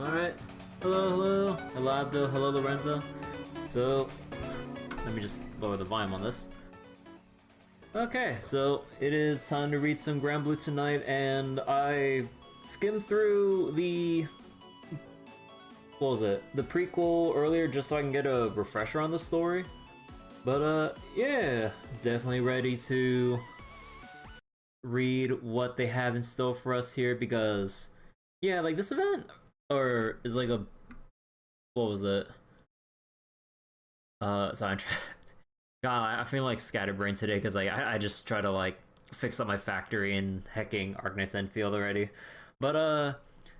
Alright. Hello Abdo, hello Lorenzo. So, let me just lower the volume on this. Okay, so it is time to read some Granblue tonight, and I skimmed through the... what was it? The prequel earlier just so I can get a refresher on the story. But yeah, definitely ready to read what they have in store for us here, because yeah, like this event is like a, what was it? Soundtrack. God, I feel like scatterbrain today because like I just try to like fix up my factory in hecking Arknight's Enfield already. But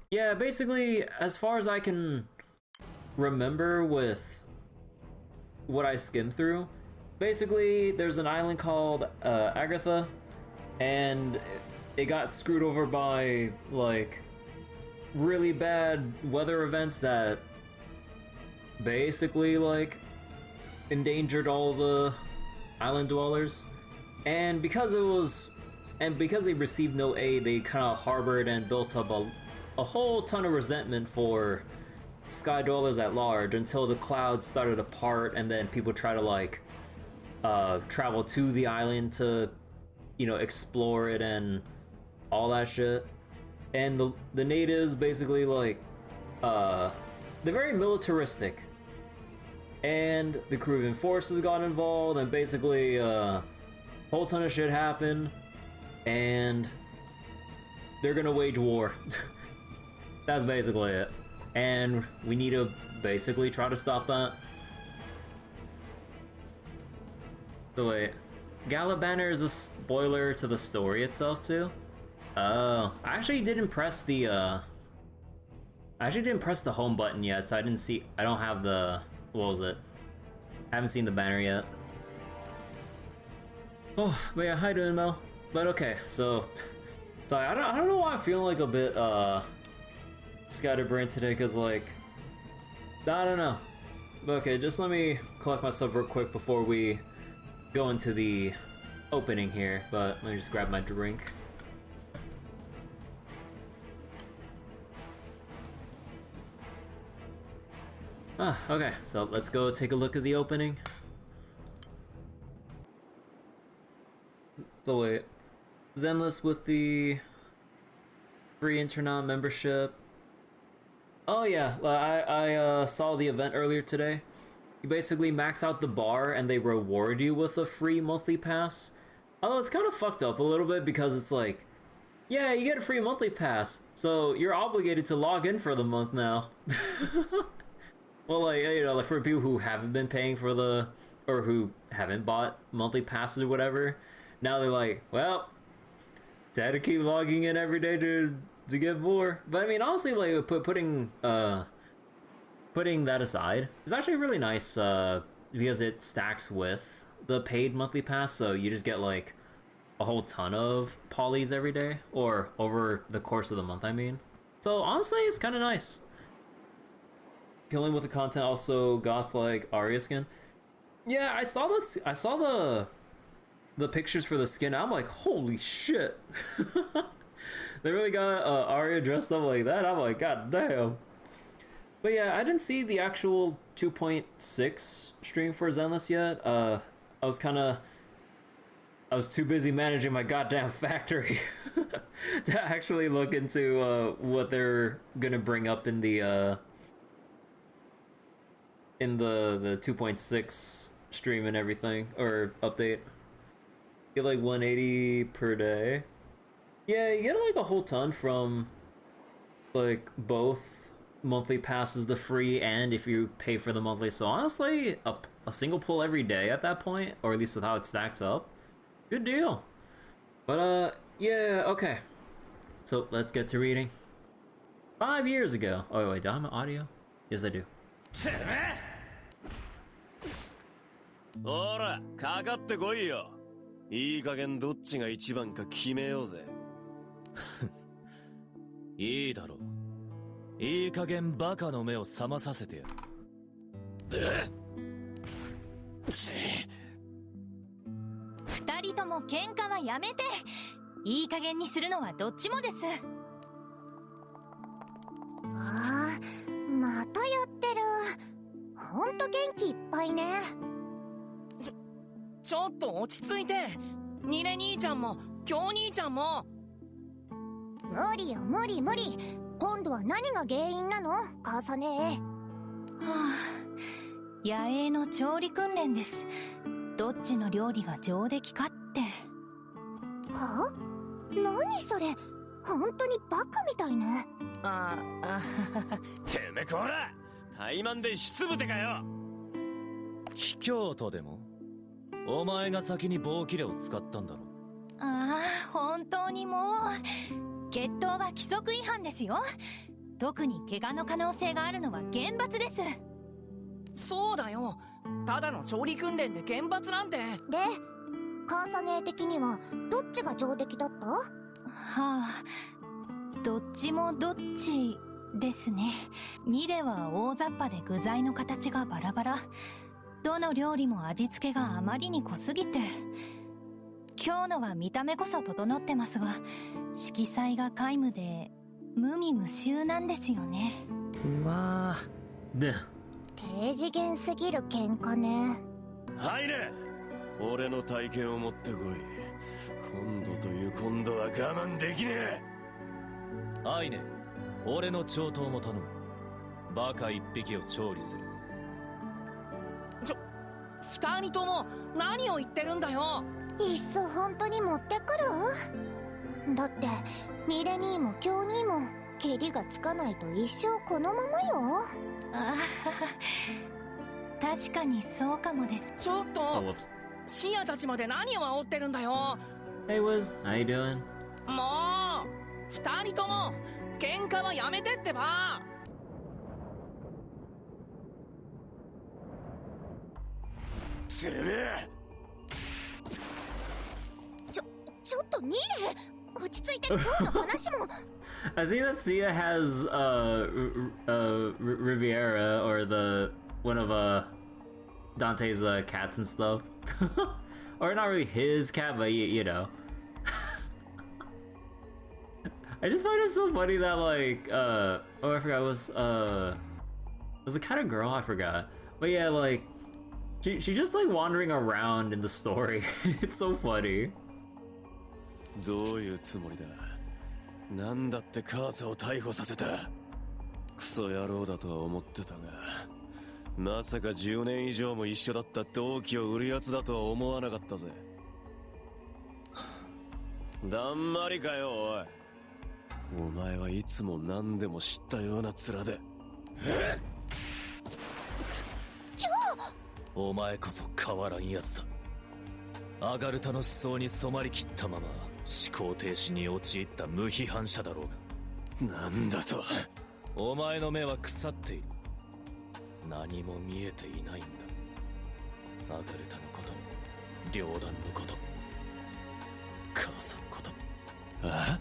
yeah, basically as far as I can remember with what I skimmed through, basically there's an island called Agartha, and it got screwed over by like really bad weather events that basically like endangered all the island dwellers, and because they received no aid, they kind of harbored and built up a whole ton of resentment for sky dwellers at large until the clouds started to part, and then people try to like travel to the island to, you know, explore it and all that shit. And the natives basically like they're very militaristic, and the Peruvian forces got involved, and basically a whole ton of shit happened, and they're gonna wage war. That's basically it, and we need to basically try to stop that. So wait, Gala Banner is a spoiler to the story itself too? Oh, I actually didn't press the home button yet, so I don't have the, what was it? I haven't seen the banner yet. Oh, but yeah, how you doing, Mel? But okay, so sorry, I don't know why I'm feeling like a bit scatterbrained today, cause like I don't know. But okay, just let me collect myself real quick before we go into the opening here. But let me just grab my drink. Okay, so let's go take a look at the opening. So wait, Zenless with the free Internaut membership. Oh yeah, I saw the event earlier today. You basically max out the bar and they reward you with a free monthly pass. Although it's kind of fucked up a little bit because it's like, yeah, you get a free monthly pass, so you're obligated to log in for the month now. Well, like, you know, like for people who haven't been paying for or who haven't bought monthly passes or whatever, now they're like, well, had to keep logging in every day to get more. But I mean, honestly, like putting that aside, it's actually really nice because it stacks with the paid monthly pass, so you just get like a whole ton of polys every day, or over the course of the month, I mean. So honestly, it's kind of nice. Killing with the content also goth like Arya skin. Yeah, I saw this. I saw the pictures for the skin. I'm like, holy shit! They really got Arya dressed up like that. I'm like, god damn. But yeah, I didn't see the actual 2.6 stream for Zenless yet. I was too busy managing my goddamn factory to actually look into what they're gonna bring up in the 2.6 stream and everything, or update. Get like 180 per day. Yeah, you get like a whole ton from like both monthly passes, the free, and if you pay for the monthly. So honestly, a single pull every day at that point, or at least with how it stacks up, good deal. But yeah, okay. So let's get to reading. 5 years ago. Oh wait, do I have my audio? Yes, I do. ほら、かかってこいよ。いい加減どっちが一番か決めようぜ。いいだろう。いい加減バカの目を覚まさせてやる。二人とも喧嘩はやめて。いい加減にするのはどっちもです。ああ。またやってる。ほんと元気いっぱいね。ちょっと落ち着いて。ニレ兄ちゃんも京兄ちゃんも。無理よ無理無理。今度は何が原因なの母さね。はあ、野営の調理訓練です。どっちの料理が上出来かって。は？何それ、本当にバカみたいね。てめえこら怠慢で失部てかよ。卑怯とでも？お前が先に棒切れを使ったんだろ。ああ、本当にもう。決闘は規則違反ですよ。特に怪我の可能性があるのは厳罰です。そうだよ。ただの調理訓練で厳罰なんて。で、母さね的にはどっちが上出来だった？はあ、どっちもどっちですね。ニレは大雑把で具材の形がバラバラ。どの料理も味付けがあまりに濃すぎて。今日のは見た目こそ整ってますが、色彩が皆無で無味無臭なんですよね。まあで、低次元すぎる喧嘩ね。はいね、俺の体験を持ってこい。今度という今度は我慢できねえ。アイネ、俺の調刀も頼む。バカ一匹を調理する。二人とも何を言ってるんだよ。いっそ本当に持ってくる？だってニレ兄も京兄も蹴りがつかないと一生このままよ。ああ、確かにそうかもです。ちょっ oh と whoops. シアたちまで何を煽ってるんだよ。 Hey Wiz, how you doing? もう二人とも喧嘩はやめてってば。てめえちょっとニレ、落ち着いて今日の話も。I see that Sia has Riviera or the one of Dante's cats and stuff, or not really his cat, but you know. I just find it so funny that like oh I forgot, was the cat a girl? I forgot, but yeah, like she's just like wandering around in the story. It's so funny. どういうつもりだ。なんだって母さんを逮捕させた。クソ野郎だとは思ってたが、まさか10年以上も一緒だった同期を売るやつだとは思わなかったぜ。だんまりかよおい。お前はいつも何でも知ったような面で。お前こそ変わらんやつだ。アガルタの思想に染まりきったまま思考停止に陥った無批判者だろうが。なんだと。お前の目は腐っている。何も見えていないんだ。アガルタのことも両団のことも母さんのことも。あ？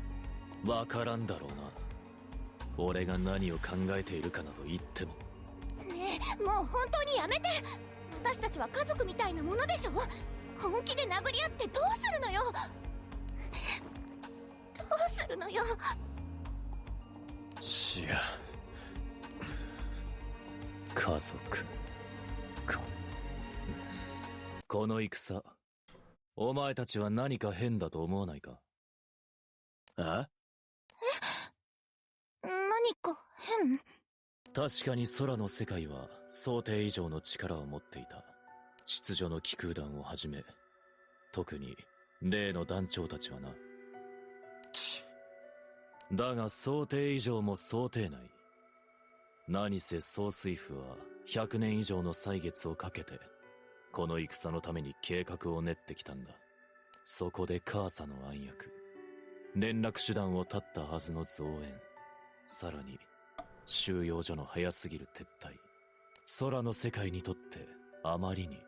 わからんだろうな。俺が何を考えているかなど言っても。ねえ、もう本当にやめて。私たちは家族みたいなものでしょ。本気で殴り合ってどうするのよ。どうするのよ。しや、家族か。この戦、お前たちは何か変だと思わないか？あ？何か変？確かに空の世界は想定以上の力を持っていた。秩序の気空団をはじめ、特に例の団長たちはな。だが想定以上も想定内。何せ総帥府は100年以上の歳月をかけてこの戦のために計画を練ってきたんだ。そこでカーサの暗躍、連絡手段を絶ったはずの増援、さらに収容所の早すぎる撤退、空の世界にとってあまりに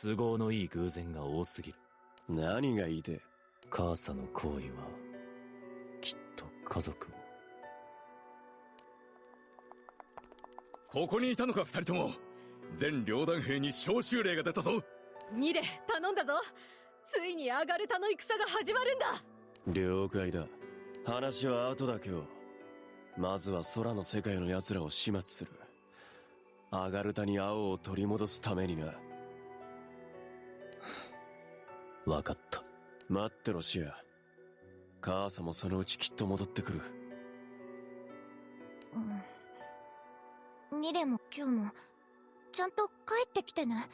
都合のいい偶然が多すぎる。何が言いて？カーサの行為はきっと家族を。ここにいたのか二人とも。全両団兵に招集令が出たぞ。ニレ、頼んだぞ。ついにアガルタの戦が始まるんだ。了解だ。話は後だけど、まずは空の世界の奴らを始末する。アガルタに青を取り戻すためにな。わかった。待ってろシア。母さんもそのうちきっと戻ってくる。ミレも今日もちゃんと帰ってきてね。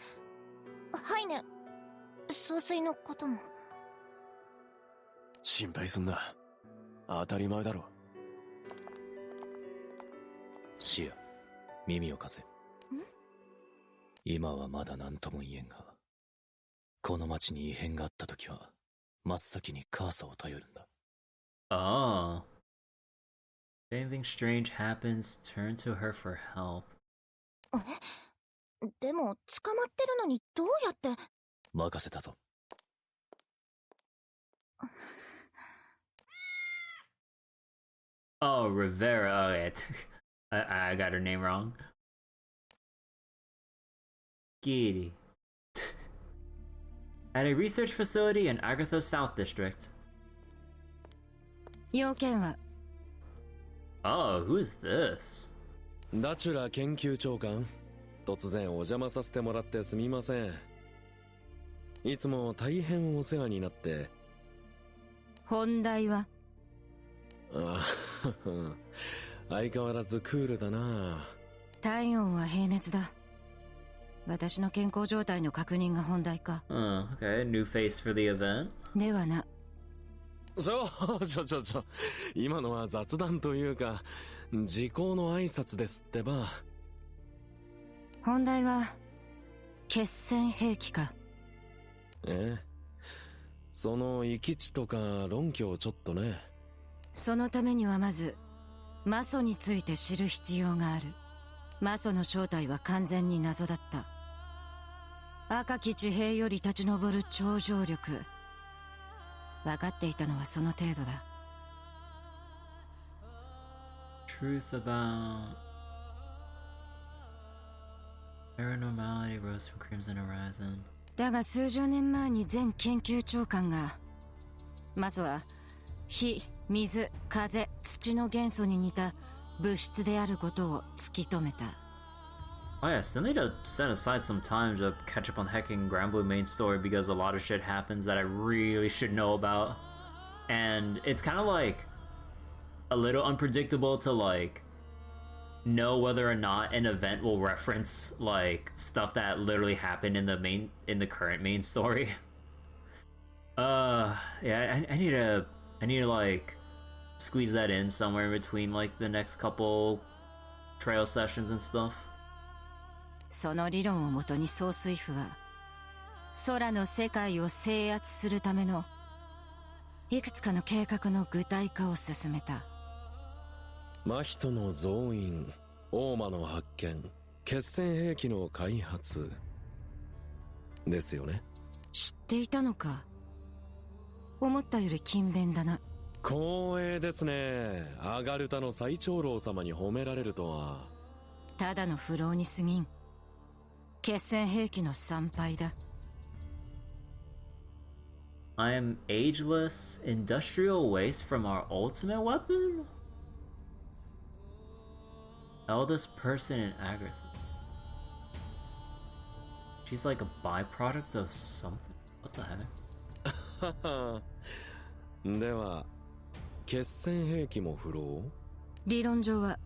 はいね、総帥のことも。心配すんな。当たり前だろ。シア、耳を貸せ。今はまだ何とも言えんが、この町に異変があった時は真っ先に母さんを頼るんだ。Oh. If anything strange happens, turn to her for help. でも捕まってるのにどうやって。任せたぞ。Oh, Rivera. Okay. I got her name wrong. Kitty. At a research facility in Agartha South District. 要件は Oh, who's this? ダチュラ研究長官、突然お邪魔させてもらってすみません。いつも大変お世話になって。本題はあ相変わらずクールだな。体温は平熱だ。私の健康状態の確認が本題か。Okay, new face for the event. ではな。今のは雑談というか時効の挨拶ですってば。本題は決戦兵器か。その域地とか論拠をちょっとね。そのためにはまず魔素について知る必要がある。魔素の正体は完全に謎だった。赤き地平より立ち上る超常力。分かっていたのはその程度だ。Truth about paranormality rose from Crimson Horizon. だが数十年前に前研究長官が魔素は火、水、風、土の元素に似た物質であることを突き止めた。Oh yeah, still need to set aside some time to catch up on hecking Granblue main story because a lot of shit happens that I really should know about. And it's kind of like a little unpredictable to like know whether or not an event will reference like stuff that literally happened in the current main story. Yeah, I need to like squeeze that in somewhere in between like the next couple trail sessions and stuff. その理論をもとに総帥府は空の世界を制圧するためのいくつかの計画の具体化を進めた。真人の増員、大魔の発見、決戦兵器の開発ですよね。知っていたのか。思ったより勤勉だな。光栄ですね。アガルタの最長老様に褒められるとは。ただの不老に過ぎん。決戦兵器の参拝だ。I am ageless industrial waste from our ultimate weapon? Eldest person in Agartha. She's like a byproduct of something? What the heck? では、決戦兵器も不老？理論上は。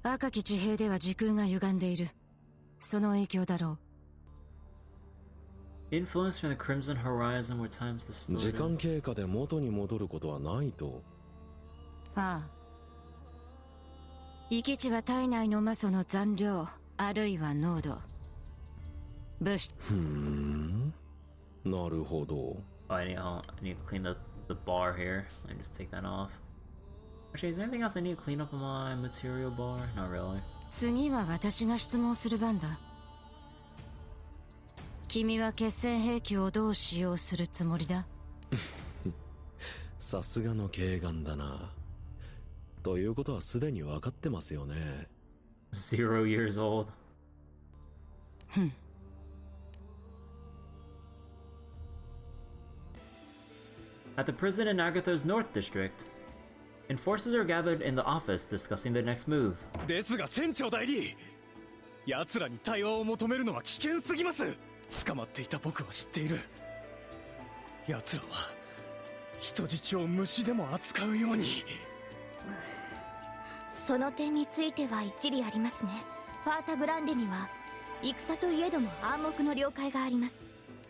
赤き地平では時空が歪んでいる。その影響だろう。Influence from the Crimson Horizon where time's distorted. 時間経過で元に戻ることはないと。ああ。域地は体内の魔素の残量、あるいは濃度。物質。なるほど。Oh, I need to clean the bar here. Let me just take that off. Actually, is there anything else I need to clean up on my material bar? Not really. 次は私が質問する番だ。君は決戦兵器をどう使用するつもりだ？さすがの軽眼だな。ということはすでに分かってますよね。0 years old. At the prison in Agartha's North District, enforcers are gathered in the office discussing the next move. ですが船長代理、奴らに対話を求めるのは危険すぎます。捕まっていた僕は知っている。奴らは人質を虫でも扱うように。その点については一理ありますね。ファータグランデには戦といえども暗黙の了解があります。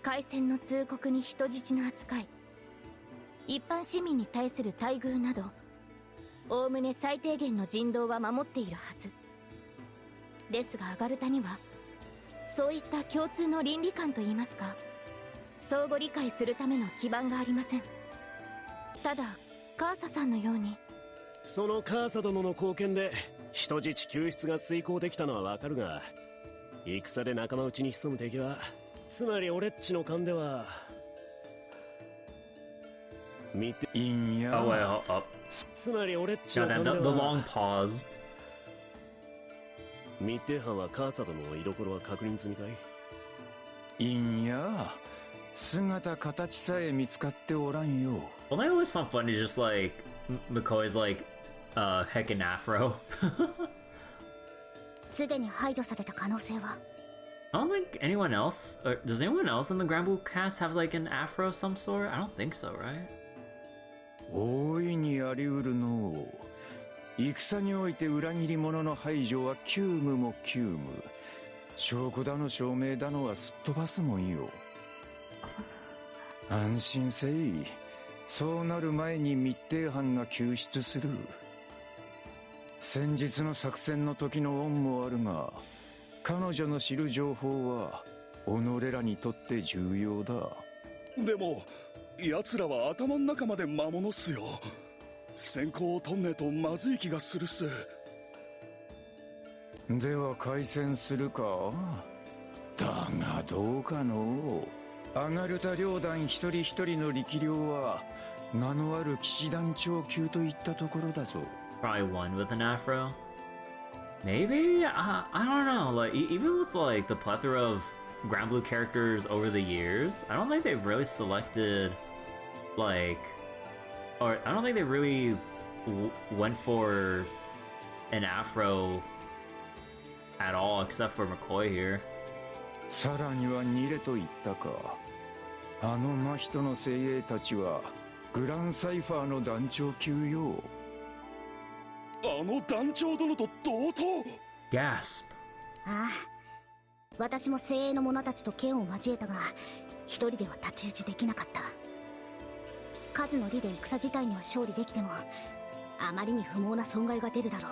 開戦の通告に人質の扱い、一般市民に対する待遇など、おおむね最低限の人道は守っているはずですが、アガルタにはそういった共通の倫理観といいますか、相互理解するための基盤がありません。ただカーサさんのように。そのカーサ殿の貢献で人質救出が遂行できたのはわかるが、戦で仲間内に潜む敵は、つまり俺っちの勘では見ていいんや。Oh wait, hold up. つまり俺っちの God, 勘で the は long pause. 密偵班はカーサ殿の居所は確認済みかい？いいんや。姿形さえ見つかっておらんよ。Well, I always found funny just like McCoy's like heckin' afro. すでに排除された可能性は。I don't think anyone else, or does anyone else in the Granblue cast have like an afro of some sort? I don't think so, right? 大いにあり得るの。戦において裏切り者の排除は急務も急務。証拠だの証明だのはすっ飛ばすもんよ。安心せい。そうなる前に密偵班が救出する。先日の作戦の時の恩もあるが、彼女の知る情報は己らにとって重要だ。でも奴らは頭の中まで魔物っすよ。先行を取んねえとまずい気がするっす。では開戦するか。だがどうかの。アガルタ領団一人一人の力量は名のある騎士団長級といったところだぞ。Probably one with an afro. Maybe? I don't know. Like, even with like the plethora of Granblue characters over the years, I don't think they've really selected like, or I don't think they really went for an afro at all, except for McCoy here. さらにはニレと言ったか。あの真人の精鋭たちはグランサイファーの団長級よ。あの団長殿と同等。 Gasp. ああ、私も精鋭の者たちと剣を交えたが、一人では太刀打ちできなかった。数の利で戦自体には勝利できても、あまりに不毛な損害が出るだろ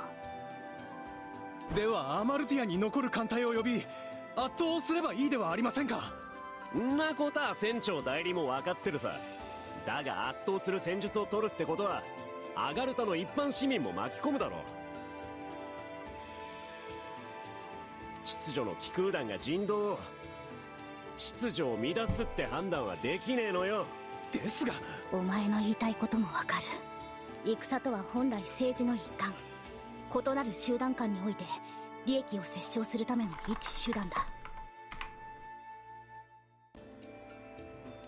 う。ではアマルティアに残る艦隊を呼び圧倒すればいいではありませんか。んなことは船長代理も分かってるさ。だが圧倒する戦術を取るってことはアガルタの一般市民も巻き込むだろう。秩序の気空団が人道を秩序を乱すって判断はできねえのよ。ですがう。お前の言いたいこともわかる。戦とは本来政治の一環、異なる集団間において利益を折衝するための一手段だ。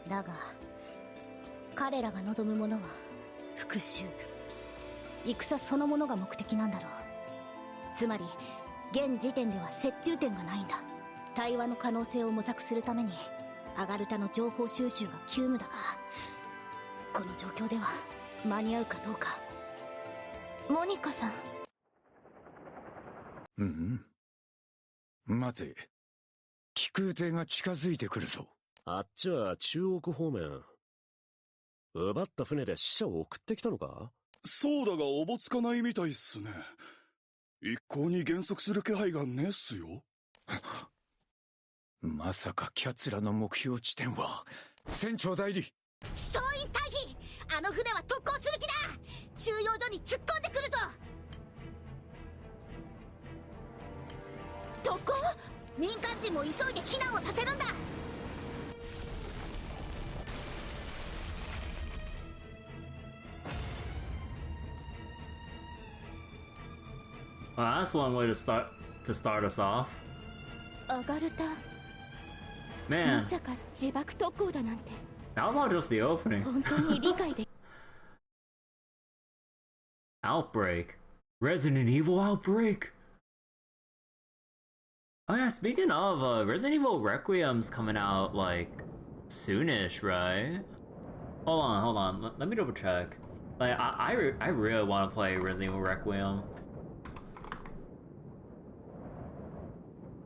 だが彼らが望むものは復讐、戦そのものが目的なんだろう。つまり現時点では折衷点がないんだ。対話の可能性を模索するためにアガルタの情報収集が急務だが、この状況では間に合うかどうか。モニカさん。うん。待て。気空艇が近づいてくるぞ。あっちは中央区方面。奪った船で死者を送ってきたのか。そうだがおぼつかないみたいっすね。一向に減速する気配がねえっすよ。まさかキャツらの目標地点は船長代理。総員退避。あの船は特攻する気だ。収容所に突っ込んでくるぞ。特攻？民間人も急いで避難をさせるんだ。Well, that's one way to start us off. アガルタ。Man, まさか自爆特攻だなんて。that was all just the opening. 本当に理解で。Outbreak. Resident Evil Outbreak. Oh yeah, speaking of, Resident Evil Requiem's coming out, like, soonish, right? Hold on, let me double check. Like, I really want to play Resident Evil Requiem.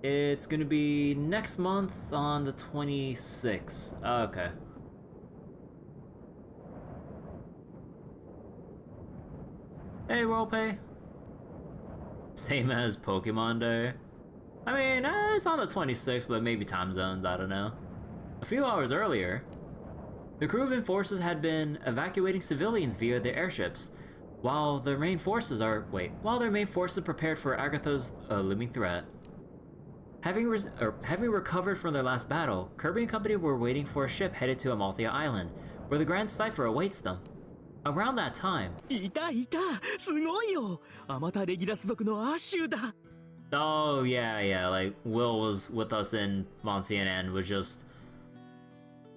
It's gonna be next month on the 26th. Oh, okay. Hey, Rolepay. Same as Pokemon Day. I mean, it's on the 26th, but maybe time zones, I don't know. A few hours earlier, the Kruvan forces had been evacuating civilians via their airships, while their main forces prepared for Agartha's looming threat. Having recovered from their last battle, Kirby and company were waiting for a ship headed to Amalthea Island, where the Grand Cipher awaits them. Around that time... Oh, yeah, like, Will was with us in Monscian and was just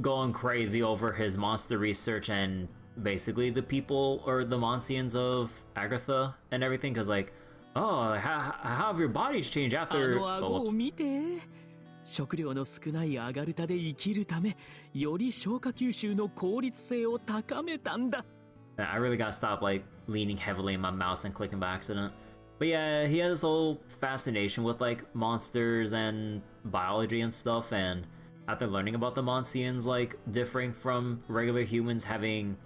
going crazy over his monster research and basically the people, or the Monscians of Agartha and everything, because, like, oh, how have your bodies changed after... Oh, 食料の少ないアガルタで生きるため、より消化吸収の効率性を高めたんだ。I really gotta stop, like, leaning heavily in my mouse and clicking by accident. But yeah, he has this whole fascination with, like, monsters and biology and stuff, and after learning about the Monscians, like, differing from regular humans, having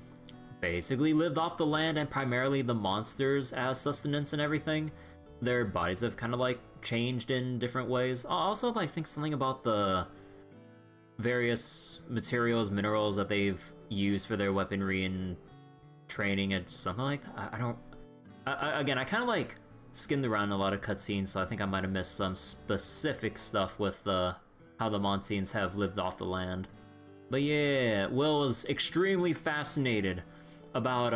basically lived off the land and primarily the monsters as sustenance and everything, their bodies have kind of, like, changed in different ways. I also, like, think something about the various materials, minerals that they've used for their weaponry and training and something like that. Again, I kind of, like, skimmed around a lot of cutscenes, so I think I might have missed some specific stuff with how the Monscians have lived off the land. But yeah, Will was extremely fascinated about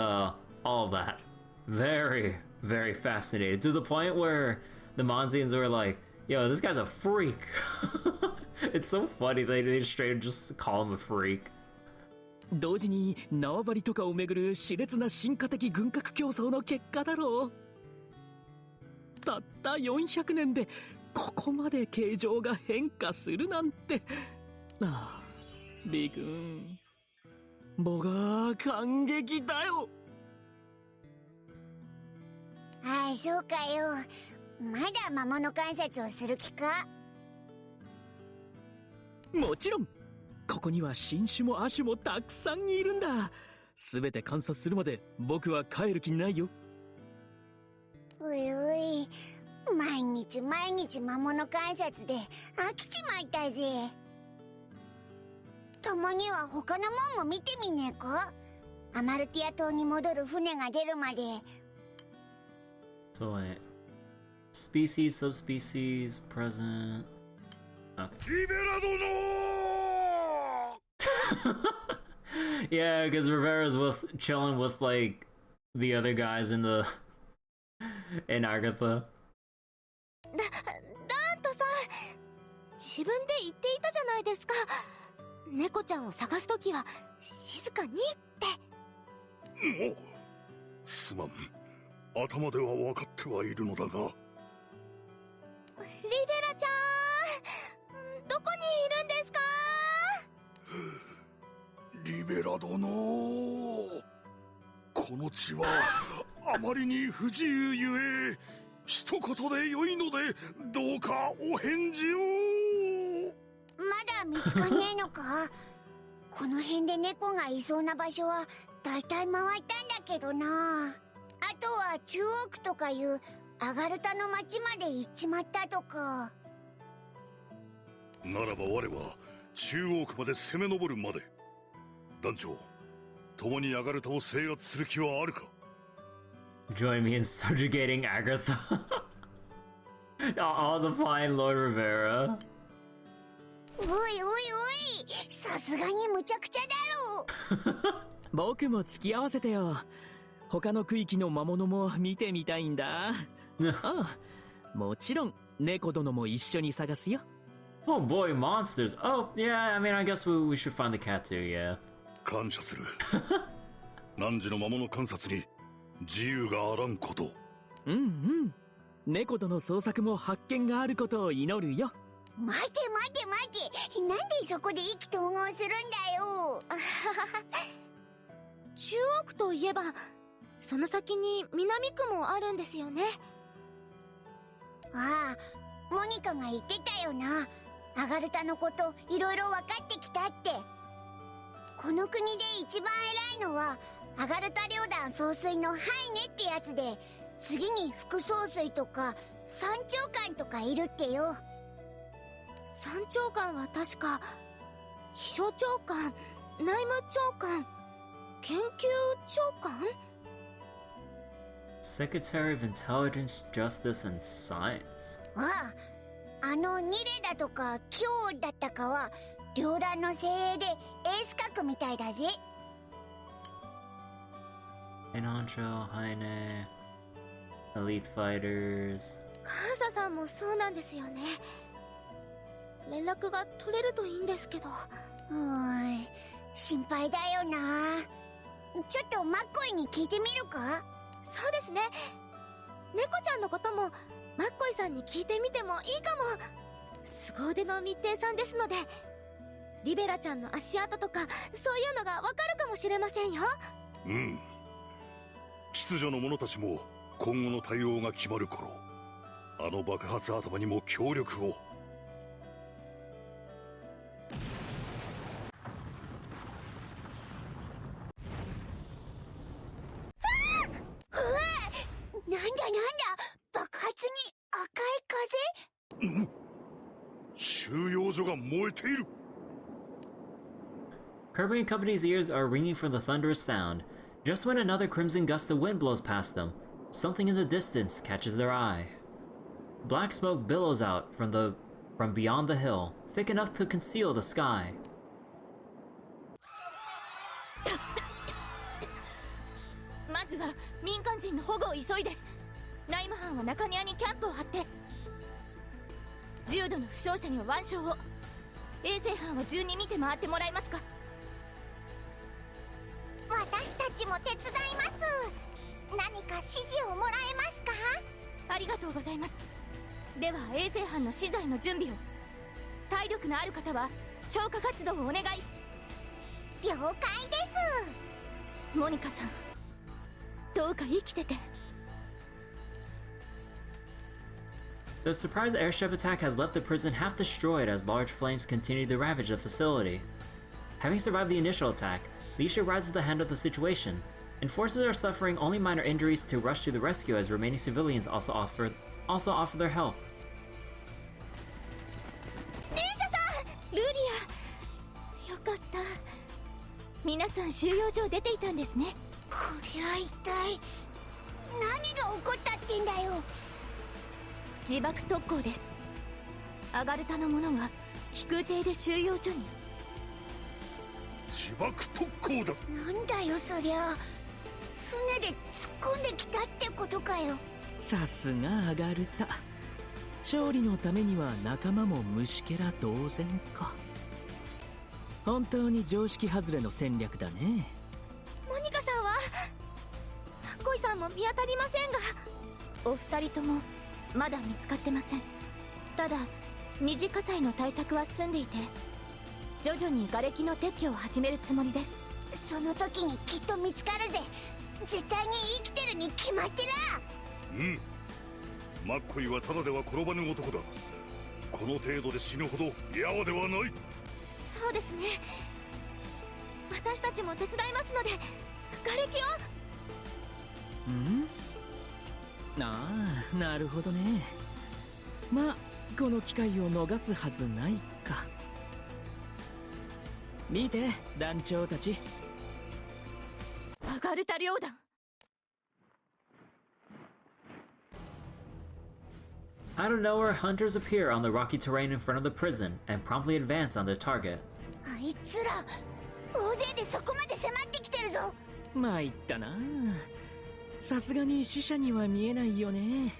all of that. Very, very fascinated, to the point where the Monscians were like, yo, this guy's a freak. It's so funny they straight just call him a freak. 同時に縄張りとかをめぐる熾烈な進化的軍拡競争の結果だろう。たった400年でここまで形状が変化するなんて。ああ、リ君、僕は感激だよ。はい、そうかよ。まだ魔物観察をする気か？もちろん。ここには新種も亜種もたくさんいるんだ。すべて観察するまで僕は帰る気ないよ。おいおい、毎日毎日魔物観察で飽きちまいたぜ。たまには他のもんも見てみねえか？アマルティア島に戻る船が出るまで。So wait, species, subspecies, present. Okay. Yeah, because Rivera's chilling with, like, the other guys in Agartha. だとさ、自分で言っていたじゃないですか。猫ちゃんを探すときは静かにって。もうすまん。頭では分かってはいるのだが。リベラちゃん、どこにいるんですか？リベラ殿、この地はあまりに不自由ゆえ、一言で良いのでどうかお返事を。まだ見つかんねえのか？この辺で猫がいそうな場所はだいたい回ったんだけどな。あとは中央区とかいうアガルタの町まで行っちまったとか。ならば我は中央区まで攻め上るまで。団長、共にアガルタを制圧する気はあるか？ Join me in subjugating Agartha. All the fine Lord Rivera. おいおいおい、さすがにむちゃくちゃだろう。僕も付き合わせてよ。他の区域の魔物も見てみたいんだ。ああ、もちろん猫殿も一緒に探すよ。Oh boy, monsters. Oh, yeah, I mean, I guess we should find the cat too, yeah. 感謝する。汝の魔物観察に自由があらんこと。うんうん。猫との捜索も発見があることを祈るよ。待て待て待て、なんでそこで意気投合するんだよ。中央区といえばその先に南区もあるんですよね。ああ、モニカが言ってたよな。アガルタのこといろいろ分かってきたって。この国で一番偉いのはアガルタ領団総帥のハイネってやつで、次に副総帥とか参長官とかいるってよ。参長官は確か秘書長官、内務長官、研究長官。 Secretary of Intelligence, Justice, and Science. ああ、ニレだとかキョウだったかは領団の精鋭でエース格みたいだぜ。Enhancho, Haine, Elite Fighters. カーザさんもそうなんですよね。連絡が取れるといいんですけど。心配だよな。ちょっとマッコイに聞いてみるか。そうですね。猫ちゃんのこともマッコイさんに聞いてみてもいいかも。凄腕の密偵さんですので、リベラちゃんの足跡とかそういうのがわかるかもしれませんよ。うん。秩序の者たちも今後の対応が決まる頃、あの爆発頭にも協力を。なんだ爆発に赤い風。収容所が燃えている。Kirby and Company's ears are ringing from the thunderous sound. Just when another crimson gust of wind blows past them, something in the distance catches their eye. Black smoke billows out from beyond the hill, thick enough to conceal the sky. まずは民間人の保護を急いで。内務班は中庭にキャンプを張って、重度の負傷者には腕章を、衛生班は順に見て回ってもらえますか。私たちも手伝います。何か指示をもらえますか。ありがとうございます。では衛生班の資材の準備を。体力のある方は消火活動をお願い。了解です。モニカさん、どうか生きてて。 The surprise airship attack has left the prison half destroyed as large flames continue to ravage the facility. Having survived the initial attack, Leisha rises to the hand of the situation, and forces are suffering only minor injuries to rush to the rescue as remaining civilians also offer their help. リーシャさん、ルリア、よかった。皆さん収容所を出ていたんですね。こりゃ一体何が起こったってんだよ。自爆特攻です。アガルタの者が飛空艇で収容所に。自爆特攻だ。なんだよそりゃ。船で突っ込んできたってことかよ。さすがアガルタ。勝利のためには仲間も虫けら同然か。本当に常識外れの戦略だね。モニカさんは。マッコイさんも見当たりませんが、お二人ともまだ見つかってません。ただ二次火災の対策は済んでいて、徐々に瓦礫の撤去を始めるつもりです。その時にきっと見つかるぜ。絶対に生きてるに決まってら。うん。マッコイはただでは転ばぬ男だ。この程度で死ぬほどやわではない。そうですね。私たちも手伝いますので、瓦礫を。ん？ああ、なるほどね。まあ、この機会を逃すはずないか。見て、団長たち。アガルタ領団。Out of nowhere, hunters appear on the rocky terrain in front of the prison and promptly advance on their target. あいつら大勢でそこまで迫ってきてるぞ。参ったな。さすがに死者には見えないよね。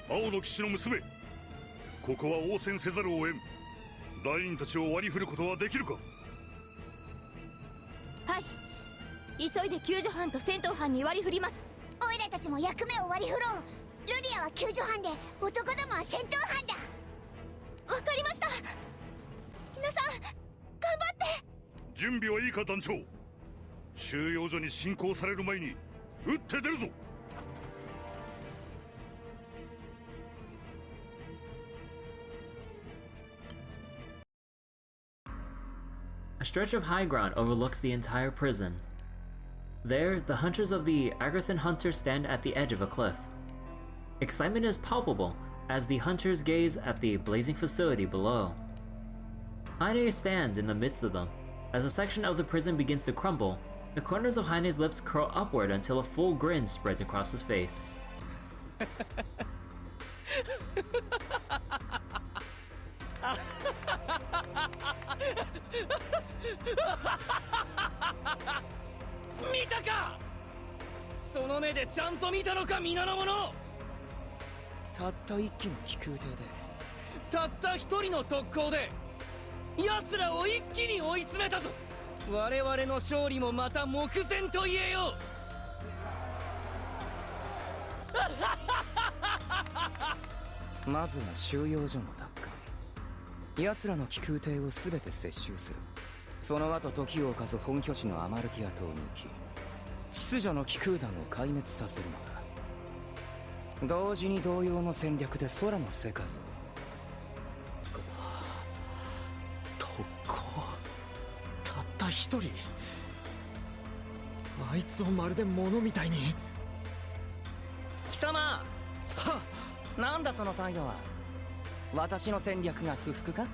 青の騎士の娘、ここは応戦せざるを得ん。団員たちを割り振ることはできるか。はい、急いで救助班と戦闘班に割り振ります。オイラたちも役目を割り振ろう。ルリアは救助班で男どもは戦闘班だ。わかりました。皆さん頑張って。準備はいいか団長。収容所に侵攻される前に撃って出るぞ。A stretch of high ground overlooks the entire prison. There, the hunters of the Agarthan hunters stand at the edge of a cliff. Excitement is palpable as the hunters gaze at the blazing facility below. Heine stands in the midst of them. As a section of the prison begins to crumble, the corners of Heine's lips curl upward until a full grin spreads across his face. 見たか。その目でちゃんと見たのか、皆の者。たった一機の飛空艇で、たった一人の特攻で奴らを一気に追い詰めたぞ。我々の勝利もまた目前と言えよう。まずは収容所の奪還。奴らの気空艇を全て接収する。その後時を置かず本拠地のアマルティア島に行き、秩序の気空団を壊滅させるのだ。同時に同様の戦略で空の世界を。特攻。たった一人。あいつをまるで物みたいに。貴様。はっ。なんだその態度は。私の戦略が不服か。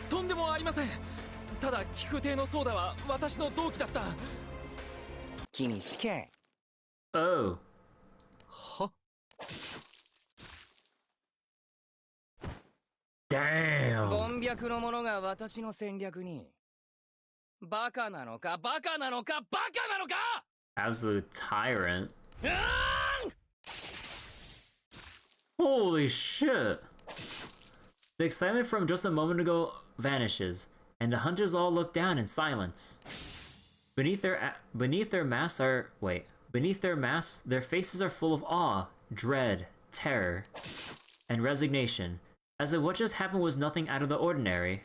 とんでもありません。ただ気空艇のソーダは私の同期だった。君死刑。Oh. は Damn. ボン白の者が私の戦略に。バカなのかバカなのかバカなのか。 Absolute tyrant. Holy shit. The excitement from just a moment ago vanishes, and the hunters all look down in silence. Beneath their masks, their faces are full of awe, dread, terror, and resignation, as if what just happened was nothing out of the ordinary.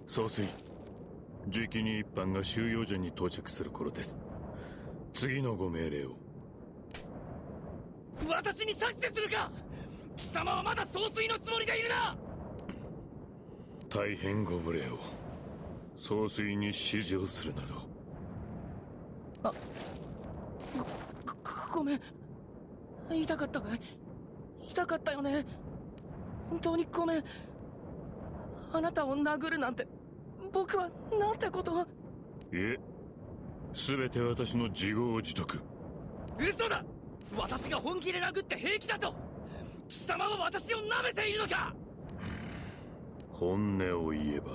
総帥、じきに一班が収容所に到着する頃です。次のご命令を。私に指図するか。貴様はまだ総帥のつもりでいるな。大変ご無礼を。総帥に指示をするなど。ごめん。痛かったかい。痛かったよね。本当にごめん。あなたを殴るなんて、僕はなんてことを。いえ、すべて私の自業自得。嘘だ。私が本気で殴って平気だと。貴様は私を舐めているのか。本音を言えば、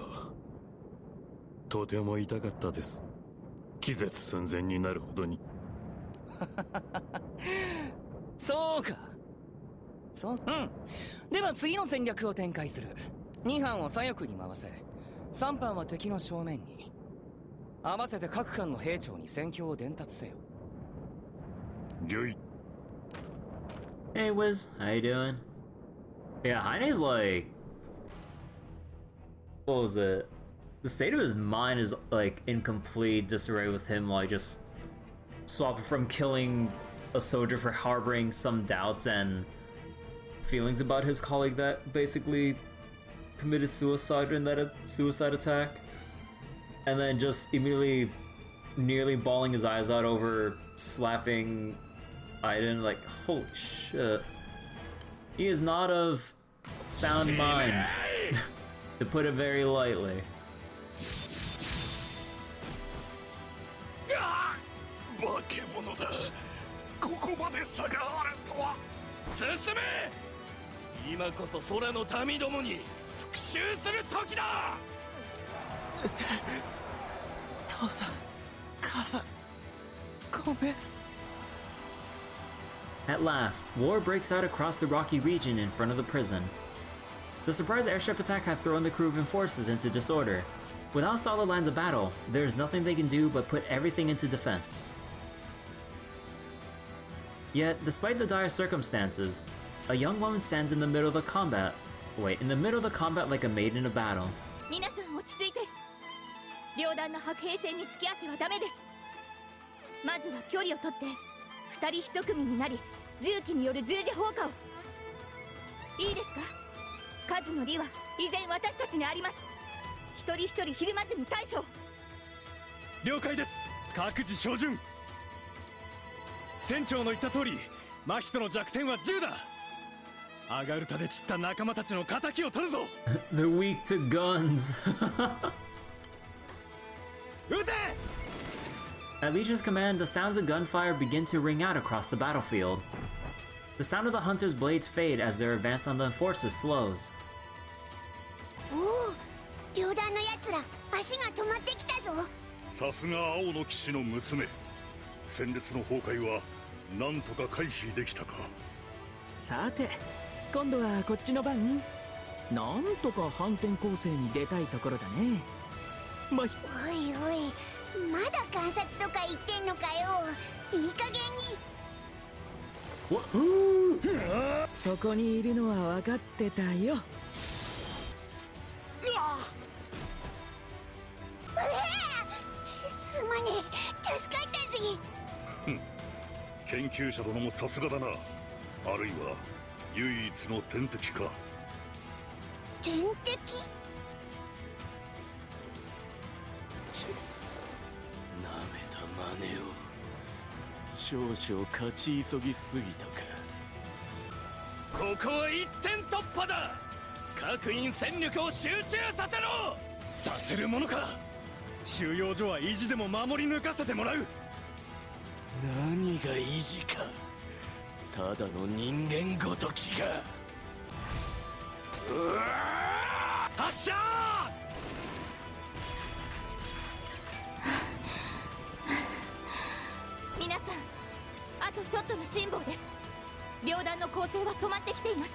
とても痛かったです。気絶寸前になるほどに。そうか。そう。では次の戦略を展開する。2班を左翼に回せ、3班は敵の正面に。合わせて各班の兵長に戦況を伝達せよ。御意。Hey Wiz, how you doing? Yeah, Heine's like... What was it? The state of his mind is like in complete disarray with him like just swapping from killing a soldier for harboring some doubts and feelings about his colleague that basically committed suicide in that suicide attack, and then just immediately nearly bawling his eyes out over slapping Aiden. Like, holy shit. He is not of sound mind, to put it very lightly. 化け物だ。ここまで差があるとは。進め。今こそ空の民どもに復讐する時だ。父さん、母さん、ごめん。At last, war breaks out across the rocky region in front of the prison. The surprise airship attack had thrown the Kruvan forces into disorder. Without solid lines of battle, there is nothing they can do but put everything into defense. Yet, despite the dire circumstances, a young woman stands in the middle of the combat. Wait, in the middle of the combat like a maid in a battle. 皆さん落ち着いて。両団の白兵戦に付き合ってはダメです。まずは距離を取って二人一組になり重機による十字放火を。いいですか？数の利は依然私たちにあります。一人一人ひるまずに対処。了解です。各自照準。船長の言った通り真人の弱点は銃だ。アガルタで散った仲間たちの仇を取るぞ。They're weak to guns. 撃て! At Leech's command, the sounds of gunfire begin to ring out across the battlefield. The sound of the hunters' blades fade as their advance on the enforcers slows. おお、両団のやつら足が止まってきたぞ。さすが青の騎士の娘。戦列の崩壊はなんとか回避できたか。さて今度はこっちの番。なんとか反転攻勢に出たいところだね。おいおい、まだ観察とか言ってんのかよ。いい加減に。そこにいるのは分かってたよ。すまねえ、助かったぜ。研究者殿もさすがだな。あるいは唯一の天敵か。天敵？なめた真似を。少々勝ち急ぎすぎたか。ここは一点突破だ。各員戦力を集中させろ。させるものか。収容所は維持でも守り抜かせてもらう。何が維持か。ただの人間ごときが。発射！皆さん、あとちょっとの辛抱です。両団の攻勢は止まってきています。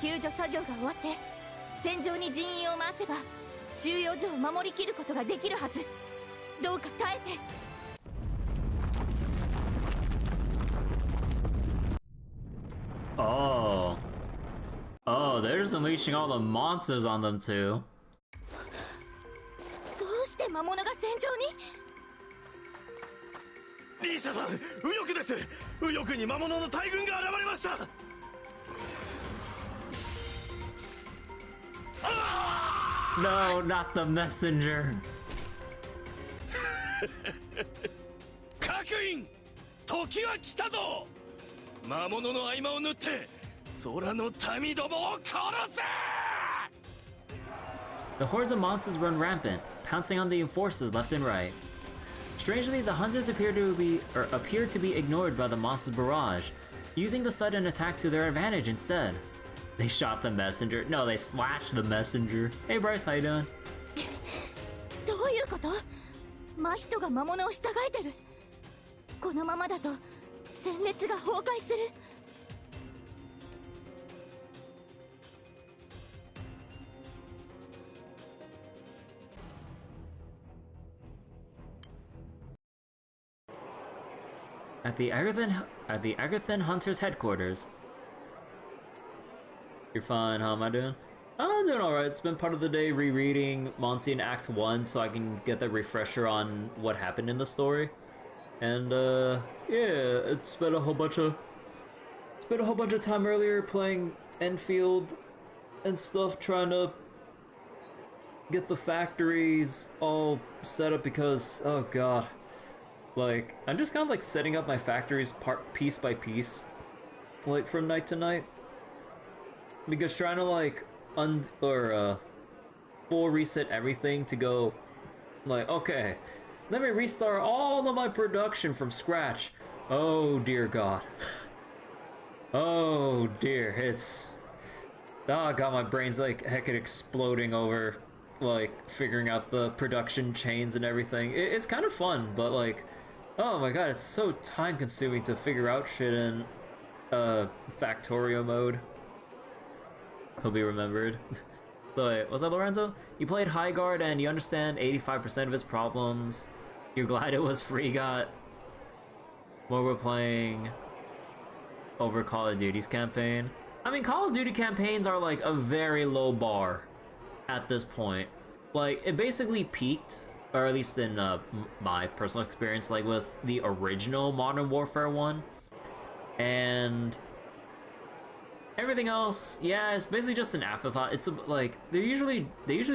救助作業が終わって戦場に人員を回せば収容所を守りきることができるはず。どうか耐えて。Oh. Oh, they're just unleashing all the monsters on them too. どうして魔物が戦場に？リーシャさん、右翼です。右翼に魔物の大軍が現れました。No, not the messenger. 各員、時は来たぞ。魔物の合間を縫って空の民どもを殺せ！ The hordes of monsters run rampant, pouncing on the enforcers left and right. Strangely, the hunters appear to be ignored by the monsters' barrage, using the sudden attack to their advantage instead. They shot the messenger. No, they slashed the messenger. Hey Bryce, how you doing? どういうこと？真人が魔物を従えてる。このままだと戦列が崩壊する。At the Agarthan Hunters headquarters. You're fine, how am I doing? I'm doing alright. It's been part of the day rereading Monscian Act 1 so I can get the refresher on what happened in the story. And yeah, it's been a whole bunch of time earlier playing Enfield and stuff, trying to get the factories all set up because, oh god, like I'm just kind of like setting up my factories piece by piece, like from night to night, because trying to like full reset everything to go like, okay, let me restart all of my production from scratch. Oh dear god. Oh dear, it's... Oh god, my brain's like heckin' exploding over like figuring out the production chains and everything. It's kind of fun, but like, oh my god, it's so time consuming to figure out shit in Factorio mode. He'll be remembered. So wait, was that Lorenzo? You played High Guard and you understand 85% of his problems. You're glad it was free got. What we're playing over Call of Duty's campaign. I mean, Call of Duty campaigns are like a very low bar at this point. Like, it basically peaked, or at least in my personal experience, like with the original Modern Warfare 1. And everything else, yeah, it's basically just an afterthought. It's like they usually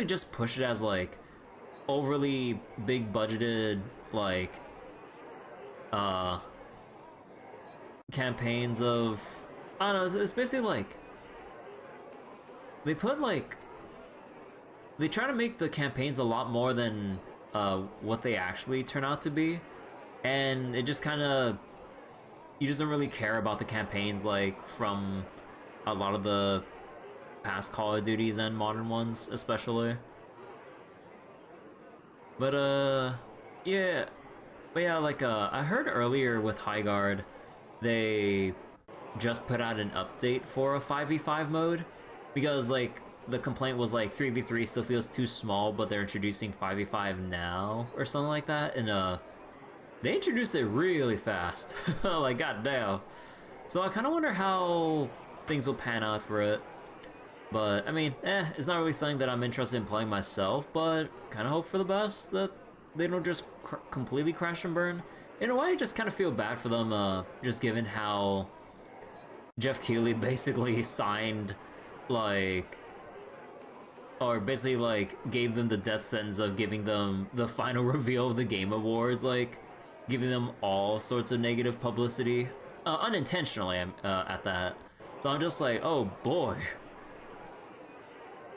just push it as like overly big budgeted like campaigns of, I don't know, it's basically like they put like they try to make the campaigns a lot more than what they actually turn out to be, and it just kind of, you just don't really care about the campaigns like from a lot of the past Call of Duties and modern ones especially. But yeah, like I heard earlier with Highguard they just put out an update for a 5v5 mode, because like the complaint was like 3v3 still feels too small, but they're introducing 5v5 now or something like that, and they introduced it really fast. Like, goddamn. So I kind of wonder how things will pan out for it. But I mean, it's not really something that I'm interested in playing myself, but kind of hope for the best that they don't just completely crash and burn. In a way, I just kind of feel bad for them, just given how Jeff Keighley basically signed, like, or basically like gave them the death sentence of giving them the final reveal of the Game Awards, like giving them all sorts of negative publicity, unintentionally at that. So I'm just like, oh boy.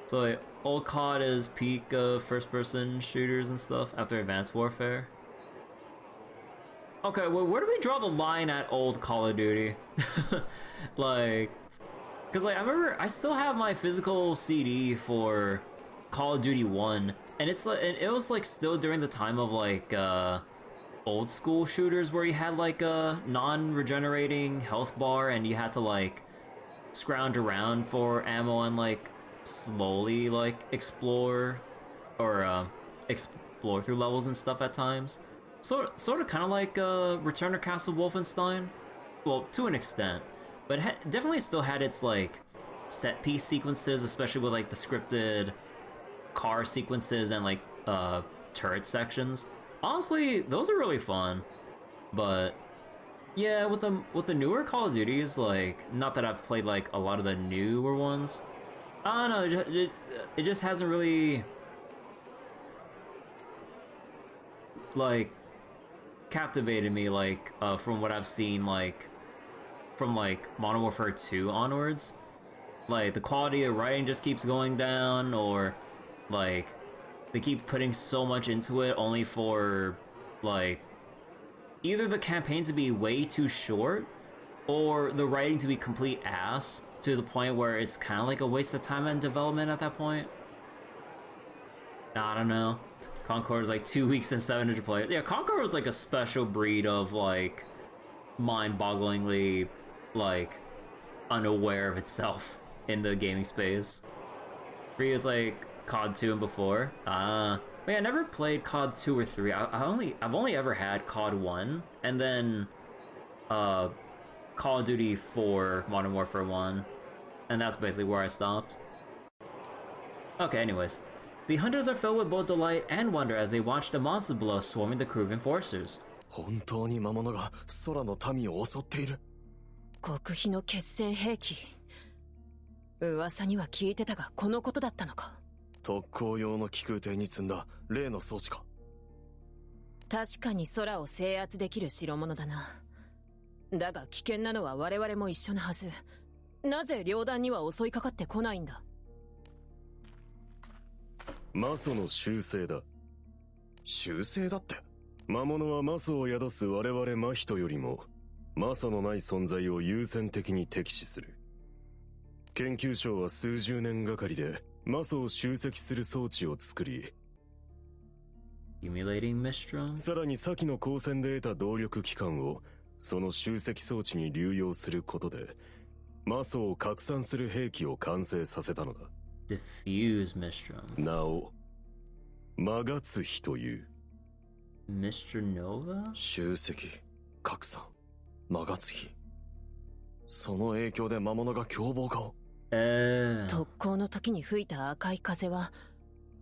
So like, old COD is peak first-person shooters and stuff after Advanced Warfare. Okay, well, where do we draw the line at old Call of Duty? Like, because like I remember I still have my physical CD for Call of Duty 1, and it's like, and it was like still during the time of like old school shooters where you had like a non-regenerating health bar and you had to like scrounge around for ammo and like slowly like explore or explore through levels and stuff at times. Sort of kind of like Return to Castle Wolfenstein, well, to an extent, but definitely still had its like set piece sequences, especially with like the scripted car sequences and like turret sections. Honestly, those are really fun. But yeah, with the newer Call of Duties, like, not that I've played like a lot of the newer ones, I don't know, it just hasn't really like captivated me, like from what I've seen, like from like Modern Warfare 2 onwards. Like the quality of writing just keeps going down, or like they keep putting so much into it only for like either the campaigns to be way too short or the writing to be complete ass, to the point where it's kind of like a waste of time and development at that point. I don't know. Concord is like 2 weeks and 700 players. Yeah, Concord was like a special breed of like mind-bogglingly like unaware of itself in the gaming space. Free was like COD 2 and before. Wait, I never played COD 2 or 3. I've only ever had COD 1, and then Call of Duty 4 Modern Warfare 1, and that's basically where I stopped. Okay, anyways. The hunters are filled with both delight and wonder as they watch the monsters below swarming the crew of enforcers. 本当に魔物が空の民を襲っている。極秘の決戦兵器。噂には聞いてたが、このことだったのか。特攻用の気空艇に積んだ例の装置か。確かに空を制圧できる代物だな。だが危険なのは我々も一緒なはず。なぜ両弾には襲いかかってこないんだ。魔素の習性だ。習性だって。魔物は魔素を宿す我々魔人よりも魔素のない存在を優先的に敵視する。研究所は数十年がかりで魔素を集積する装置を作り、さらに先の光線で得た動力機関をその集積装置に流用することで魔素を拡散する兵器を完成させたのだ。Diffuse Mistrum。なお、マガツヒという。Mr. Nova？ 集積、拡散、マガツヒ。その影響で魔物が凶暴化を。特攻の時に吹いた赤い風は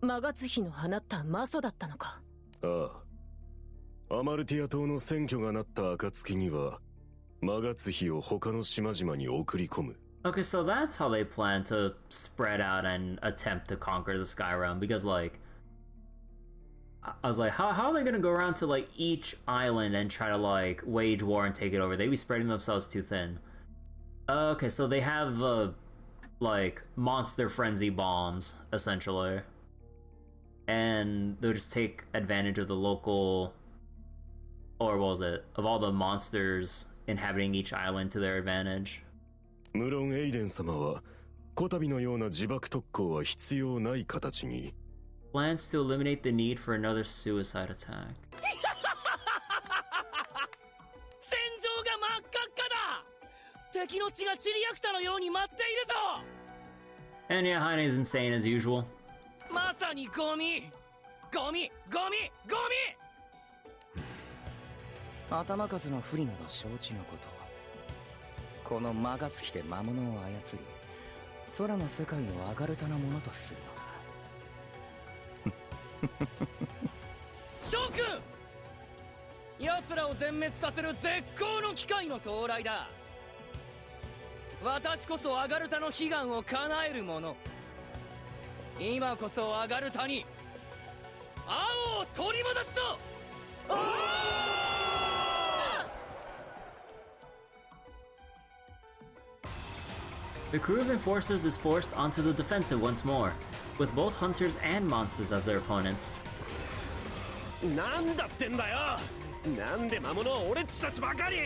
マガツヒの放った魔素だったのか。ああ、アマルティア島の選挙がなった暁にはマガツヒを他の島々に送り込む。 Okay, so that's how they plan to spread out and attempt to conquer the Sky Realm. Because, like, I was like, how are they gonna go around to, like, each island and try to, like, wage war and take it over? They'd be spreading themselves too thin. Okay, so they have, like, monster frenzy bombs, essentially. And they'll just take advantage of the local, or what was it, of all the monsters inhabiting each island to their advantage. 無論エイデン様はこたびのような自爆特攻は必要ない形に。 Plans to eliminate the need for another suicide attack. 戦場が真っ赤っかだ。敵の血がチリヤクタのように舞っているぞ。 And yeah, Heine is insane as usual. まさにゴミゴミゴミゴミ。頭数の不利など承知のこと。このマガツヒで魔物を操り、空の世界をアガルタなものとするのだ。諸君、奴らを全滅させる絶好の機会の到来だ。私こそアガルタの悲願を叶える者。今こそアガルタに青を取り戻すぞ。The crew of enforcers is forced onto the defensive once more, with both hunters and monsters as their opponents. なんだってんだよ。なんで魔物は俺っちたちばかり。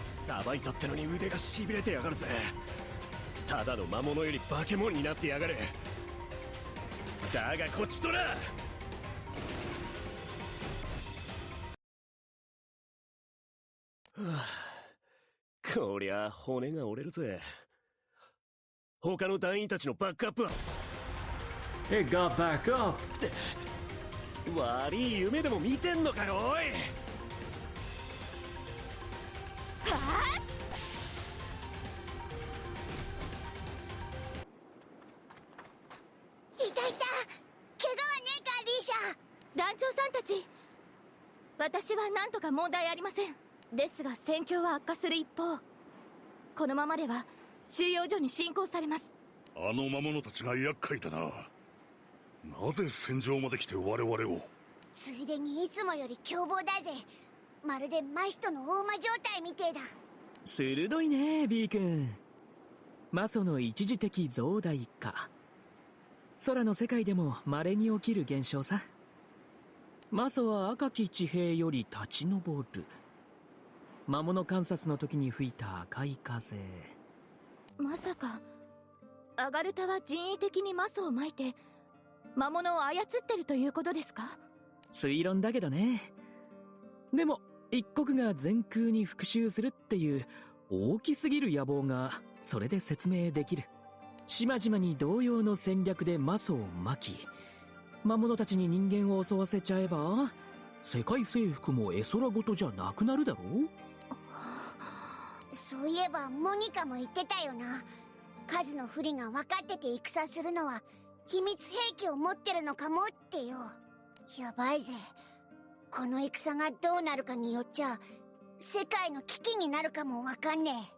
さばいたってのに腕がしびれてやがるぜ。ただの魔物より化け物になってやがる。だがこっちとら。こりゃ骨が折れるぜ。他の団員たちのバックアップは。 It got back up. 悪い夢でも見てんのかよ、おい。いたいた。怪我はねえか、リーシャ。団長さんたち、私は何とか問題ありません。ですが戦況は悪化する一方、このままでは収容所に侵攻されます。あの魔物たちが厄介だな。なぜ戦場まで来て我々を。ついでにいつもより凶暴だぜ。まるで真人の大魔状態みてえだ。鋭いね B 君。魔素の一時的増大化。空の世界でも稀に起きる現象さ。魔素は赤き地平より立ち上る。魔物観察の時に吹いた赤い風。まさかアガルタは人為的に魔素を撒いて魔物を操ってるということですか？推論だけどね。でも一国が全空に復讐するっていう大きすぎる野望がそれで説明できる。島々に同様の戦略で魔素を撒き、魔物たちに人間を襲わせちゃえば世界征服も絵空事じゃなくなるだろう。そういえばモニカも言ってたよな。数の不利が分かってて戦するのは秘密兵器を持ってるのかもってよ。やばいぜ。この戦がどうなるかによっちゃ世界の危機になるかもわかんね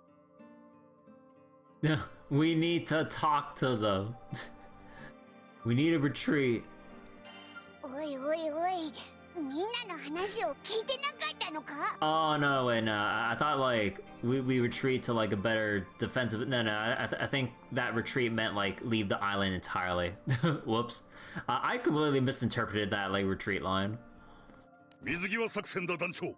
え。We need to talk to them. We need to retreat. おいおいおい、みんなの話を聞いてなかったのか？ Oh no, wait, no. I thought like we retreat to like a better defensive. No, I think that retreat meant like leave the island entirely. Whoops. I completely misinterpreted that like retreat line. 水際作戦だ団長。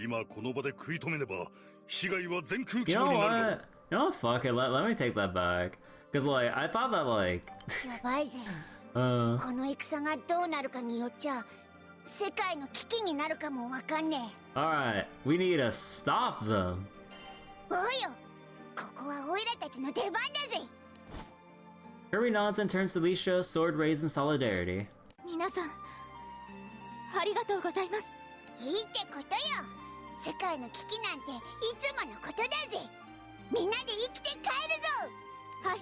今この場で食い止めねば被害は全空規模になるぞ。You know what? Fuck it. Let me take that back. Cause like I thought that like. やばいぜ。この戦がどうなるかによっちゃ世界の危機になるかもわかんねえ。Alright, we need to stop them. おいよ、ここはオイラたちの出番だぜ。Kirby nods and turns to Lisha, sword raised in solidarity. 皆さん、ありがとうございます。いいってことよ。世界の危機なんていつものことだぜ。みんなで生きて帰るぞ。はい、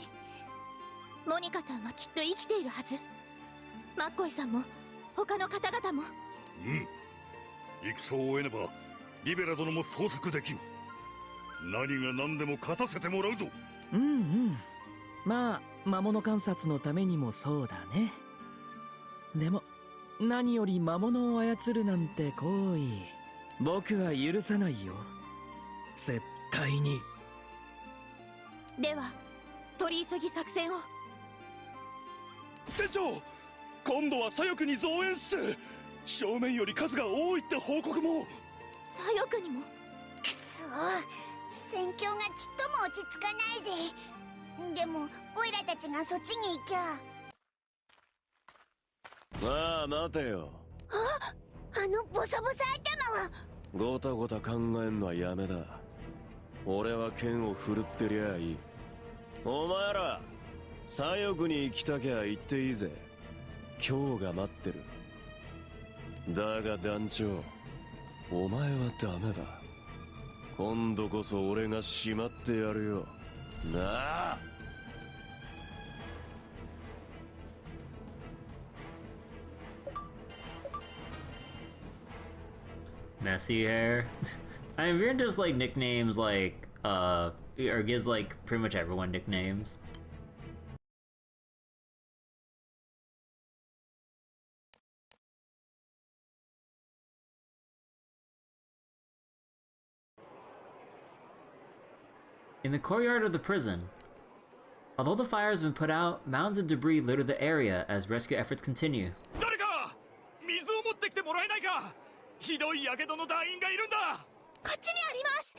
モニカさんはきっと生きているはず。マッコイさんも他の方々も。うん、戦を終えねばリベラ殿も捜索できん。何が何でも勝たせてもらうぞ。うんうん、まあ魔物観察のためにもそうだね。でも何より魔物を操るなんて行為、僕は許さないよ、絶対に。では取り急ぎ作戦を。船長、今度は左翼に増援っす。正面より数が多いって報告も。左翼にも。くそ、戦況がちっとも落ち着かないぜ。でもオイラたちがそっちに行きゃ。まあ待てよ。あのボサボサ頭は。ごたごた考えんのはやめだ。俺は剣を振るってりゃいい。お前ら左翼に行きたきゃ行っていいぜ。今日が待ってる。だが団長、お前はダメだ。今度こそ俺がしまってやるよなあ。Messy hair. I mean, Viren just like nicknames like or gives like pretty much everyone nicknames. In the courtyard of the prison. Although the fire has been put out, mounds of debris litter the area as rescue efforts continue. 誰か水を持ってきてもらえないか。ひどい火傷の団員がいるんだ。こっちにあります。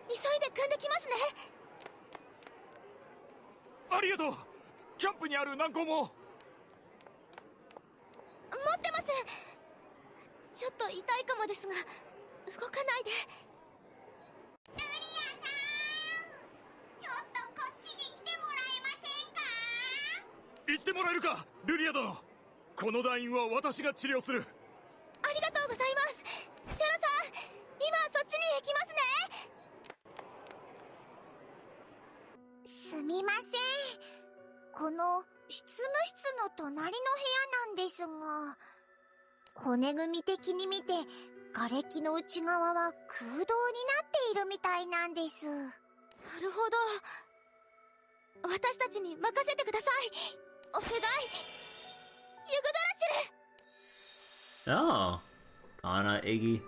急いで汲んできますね。ありがとう。キャンプにある軟膏も。持ってます。ちょっと痛いかもですが動かないで。ルリアさん、ちょっとこっちに来てもらえませんか。行ってもらえるか、ルリア殿。この団員は私が治療する。ありがとうございます。シャラさん、今そっちに行きますね。すみません。この執務室の隣の部屋なんですが、骨組み的に見て瓦礫の内側は空洞になっているみたいなんです。なるほど。私たちに任せてください。お願い。ユグドラシル。Oh, Kana, Iggy.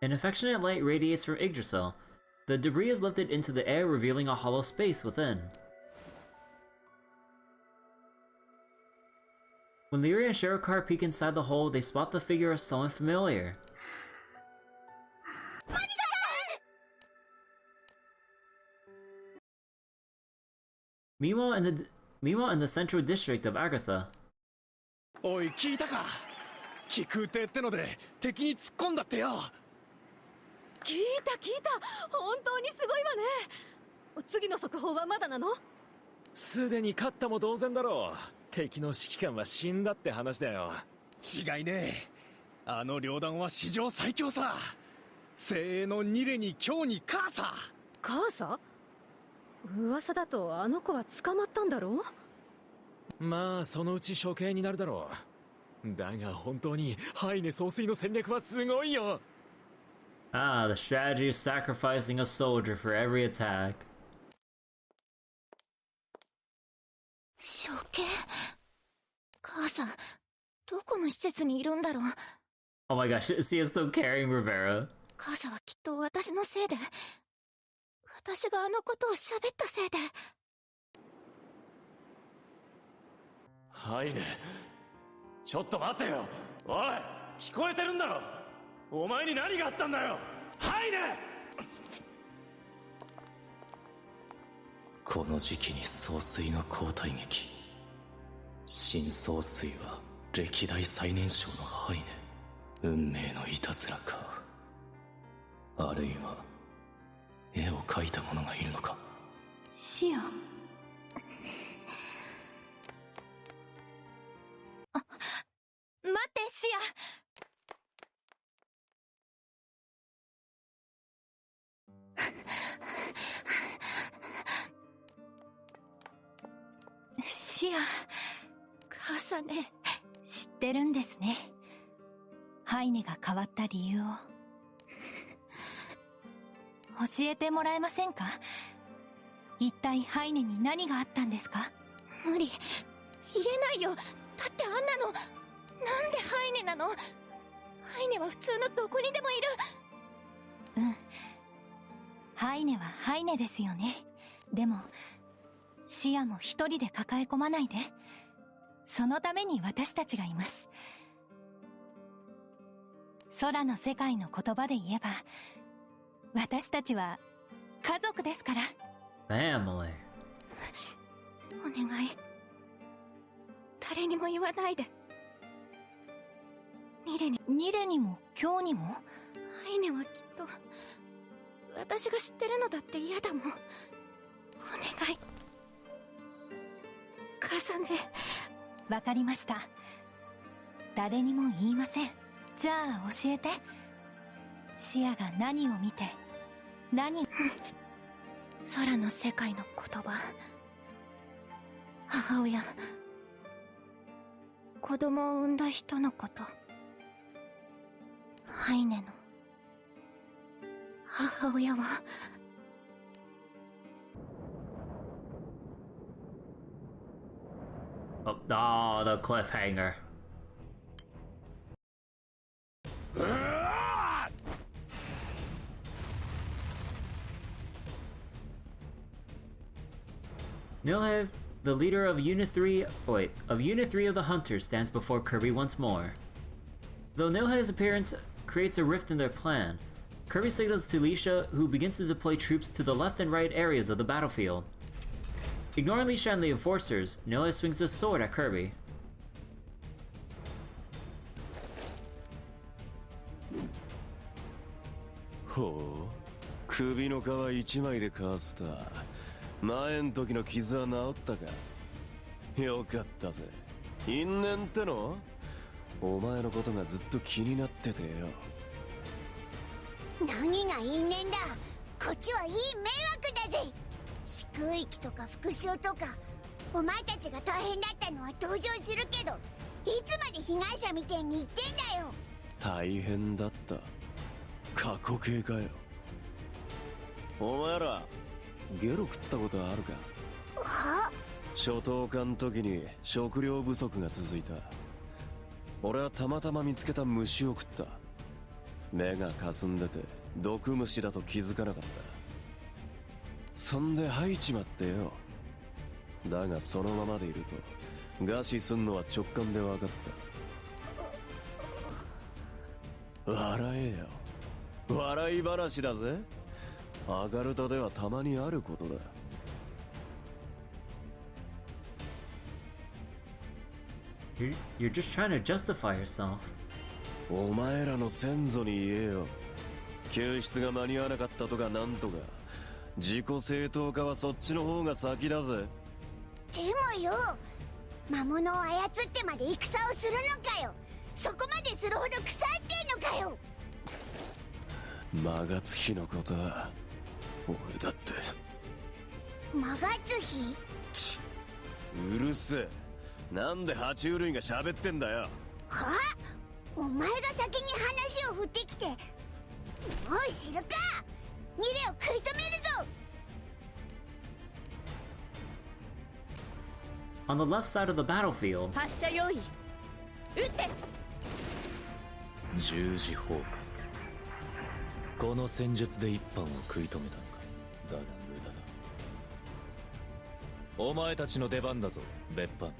An affectionate light radiates from Yggdrasil. The debris is lifted into the air, revealing a hollow space within. When Lyria and Sherokar peek inside the hole, they spot the figure of someone familiar. Meanwhile, in the central district of Agartha. おい、聞いたか。気空艇ってので敵に突っ込んだってよ。聞いた。本当にすごいわね。次の速報はまだなの？すでに勝ったも同然だろう。敵の指揮官は死んだって話だよ。違いねえ。あの両団は史上最強さ。精鋭のニレに今日にカーサ。カーサ？噂だとあの子は捕まったんだろう？まあそのうち処刑になるだろう。だが本当にハイネ総帥の戦略はすごいよ。Ah, the strategy of sacrificing a soldier for every attack. 処刑？母さん、どこの施設にいるんだろう。 Oh my gosh, she is still carrying Rivera. 母さんはきっと私のせいで、私があのことを喋ったせいで。はいね。ちょっと待てよ。おい、聞こえてるんだろ。お前に何があったんだよ。はいね。この時期に総帥の交代劇。新総帥は歴代最年少のハイネ。運命のいたずらか。あるいは絵を描いた者がいるのか。シア。あ、待ってシア。シア、母さんね。知ってるんですね。ハイネが変わった理由を。教えてもらえませんか？一体ハイネに何があったんですか？無理。入れないよ。だってあんなの、なんでハイネなの？ハイネは普通のどこにでもいる。うん。ハイネはハイネですよね。でも、シアも一人で抱え込まないで。そのために私たちがいます。空の世界の言葉で言えば、私たちは家族ですから。Family。お願い。誰にも言わないで。ニレにも今日にも。ハイネはきっと私が知ってるのだって嫌だもん。お願い。母さんね。わかりました。誰にも言いません。じゃあ教えて。シアが何を見て、空の世界の言葉。母親。子供を産んだ人のこと。ハイネの母親は。Oh, the cliffhanger. Nilhev, the leader of Unit 3 of the Hunters, stands before Kirby once more. Though Nilhev's appearance creates a rift in their plan, Kirby signals to Lisha, who begins to deploy troops to the left and right areas of the battlefield. Ignoring Lisha and the enforcers, Nilhev swings his sword at Kirby. Oh, 首の皮一枚でかわした。前ん時の傷は治ったか。よかったぜ。因縁っての？お前のことがずっと気になっててよ。何が因縁だ。こっちはいい迷惑だぜ。宿域とか復讐とか、お前たちが大変だったのは同情するけど、いつまで被害者みてえに言ってんだよ。大変だった。過去形かよ。お前らゲロ食ったことあるか？は？初等間の時に食料不足が続いた。俺はたまたま見つけた虫を食った。目が霞んでて毒虫だと気づかなかった。そんで吐いちまってよ。だがそのままでいると餓死すんのは直感で分かった。笑えよ。笑い話だぜ。アガルタではたまにあることだ。You're just trying to justify yourself. お前らの先祖に言えよ。救出が間に合わなかったとかなんとか。自己正当化はそっちの方が先だぜ。でもよ、魔物を操ってまで戦をするのかよ。そこまでするほど腐ってんのかよ。マガツヒのことは俺だって。マガツヒ？ち、うるせえ。なんで爬虫類が喋ってんだよ。は？お前が先に話を振ってきて。もう知るか。ニレを食い止めるぞ。 On the left side of the battlefield. 発射用意。撃って。十字砲火。この戦術で一班を食い止めたのか。だが無駄だ。お前たちの出番だぞ、別班。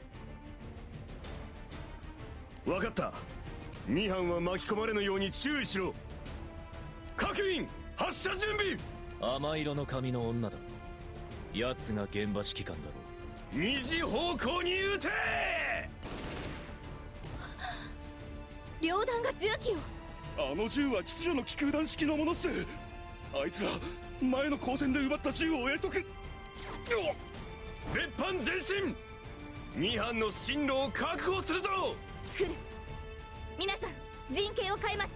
分かった。2班は巻き込まれぬように注意しろ。各員発射準備。甘色の髪の女だ。奴が現場指揮官だろう。二次方向に撃て。両弾が銃器を。あの銃は秩序の気空弾式のものっす。あいつら前の交戦で奪った銃を得得。別班前進。2班の進路を確保するぞ。来る。皆さん陣形を変えます。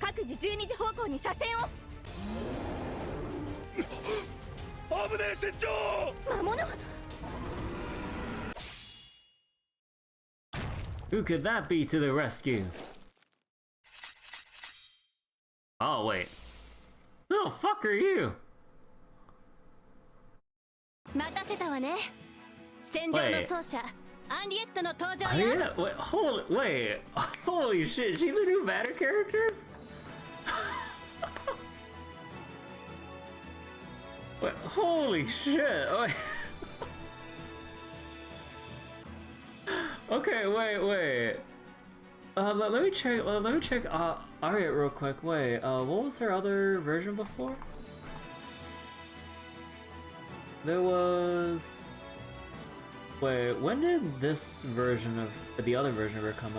各自12時方向に車線を。危ねえ船長。魔物。 Who could that be to the rescue? Oh, wait. Who the fuck are you? 待たせたわね。戦場の奏者アンリエットの登場 Oh, よ。 yeah, wait, holy shit, she the new matter character? Wait, holy shit, wait. Okay, wait. Let me check, Arya real quick, wait, what was her other version before? There was... Wait, when did this version of the other version of her come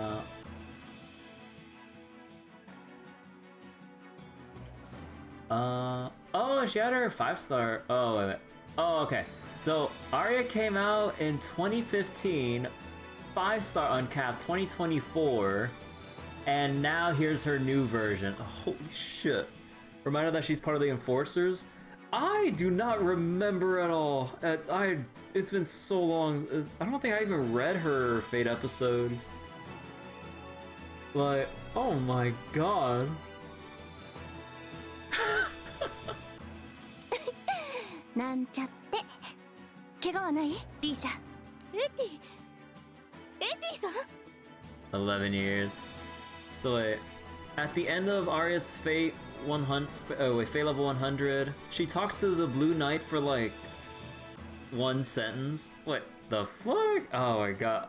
out? Oh, she had her 5-star. Oh, wait. Oh, okay. So Arya came out in 2015, 5-star uncapped 2024, and now here's her new version. Holy shit! Reminder that she's part of the Enforcers. I do not remember at all. It's been so long. I don't think I even read her Fate episodes. Like, oh my god. なんちゃって。怪我はない？リーシャ。エティさん？11 years. So wait, at the end of Arya's Fate 100, Fate level 100, she talks to the Blue Knight for like one sentence. What the fuck? Oh my god.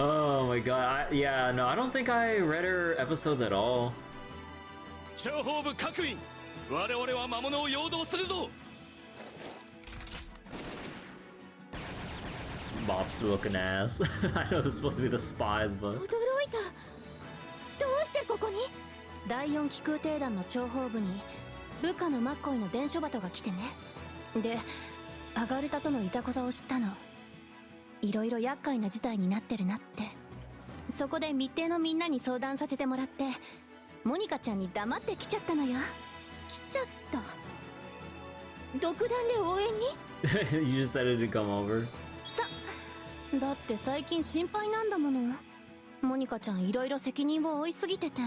Oh my god. Yeah, no, I don't think I read her episodes at all. 諜報部各員、我々は魔物を陽動するぞ。Bob's the looking ass. I know they're supposed to be the spies, but 驚いた。どうしてここに？第4機空挺団の諜報部に部下のマッコイの伝書鳩が来てね。で、アガルタとのいざこざを知ったの。いろいろ厄介な事態になってるなって。そこで密偵のみんなに相談させてもらって、モニカちゃんに黙って来ちゃったのよ。来ちゃった。独断で応援に？ You just decided to come over. だって最近心配なんだもの。モニカちゃんいろいろ責任を負いすぎてて、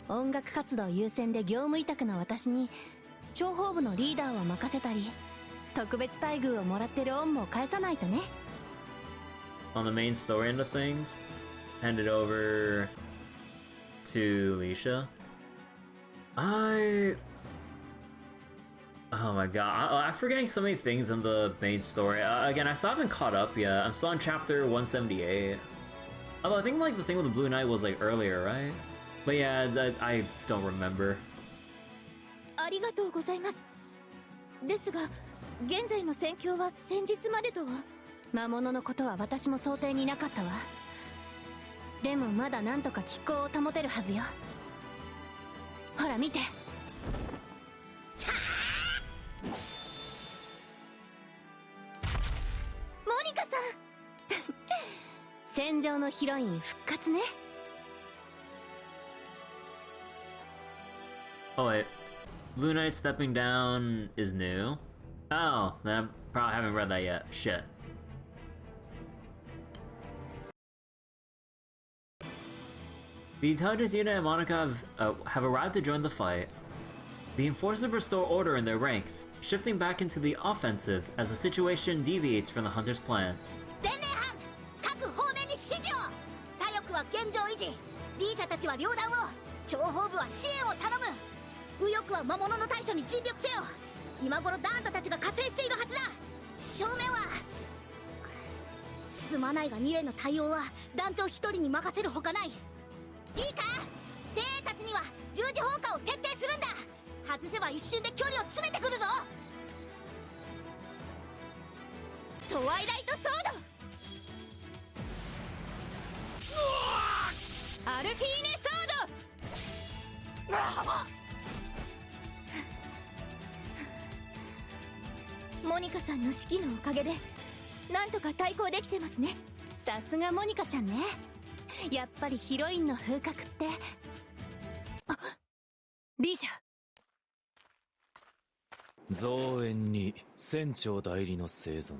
音楽活動優先で業務委託の私に諜報部のリーダーを任せたり、特別待遇をもらってる恩も返さないとね。On the main story end of things, hand it over to Alicia. Oh my god, I'm forgetting so many things in the main story. Again, I still haven't caught up yet. I'm still on chapter 178. Although I think like the thing with the Blue Knight was like earlier, right? But yeah, I don't remember. ありがとうございます。ですが、現在の戦況は先日までとは。魔物のことは私も想定になかったわ。でもまだなんとか拮抗を保てるはずよ。ほら見て。モニカさん戦場のヒロイン復活ね。Oh wait, Blue Knight stepping down is new? Oh, then I probably haven't read that yet. Shit. The intelligence unit and Monika have arrived to join the fight. The enforcers restore order in their ranks, shifting back into the offensive as the situation deviates from the hunter's plans. 前例班各方面に指示を。左翼は現状維持、リーシャたちは両断を、諜報部は支援を頼む。右翼は魔物の対処に尽力せよ。今頃ダーントたちが加勢しているはずだ。正面はすまないが2例の対応は団長1人に任せるほかない。いいか、精鋭たちには十字砲火を徹底するんだ。外せば一瞬で距離を詰めてくるぞ。トワイライトソード。ネソード。モニカさんの指揮のおかげでなんとか対抗できてますね。さすがモニカちゃんね。やっぱりヒロインの風格って。あ、リージャ。増援に船長代理の生存、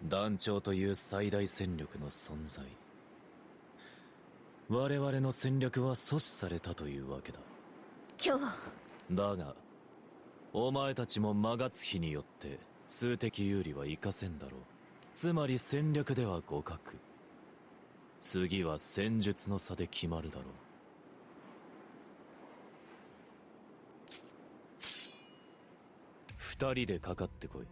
団長という最大戦力の存在。我々の戦略は阻止されたというわけだ。今日だがお前たちも魔月日によって数的有利は活かせんだろう。つまり戦略では互角。次は戦術の差で決まるだろう。二人でかかってこい。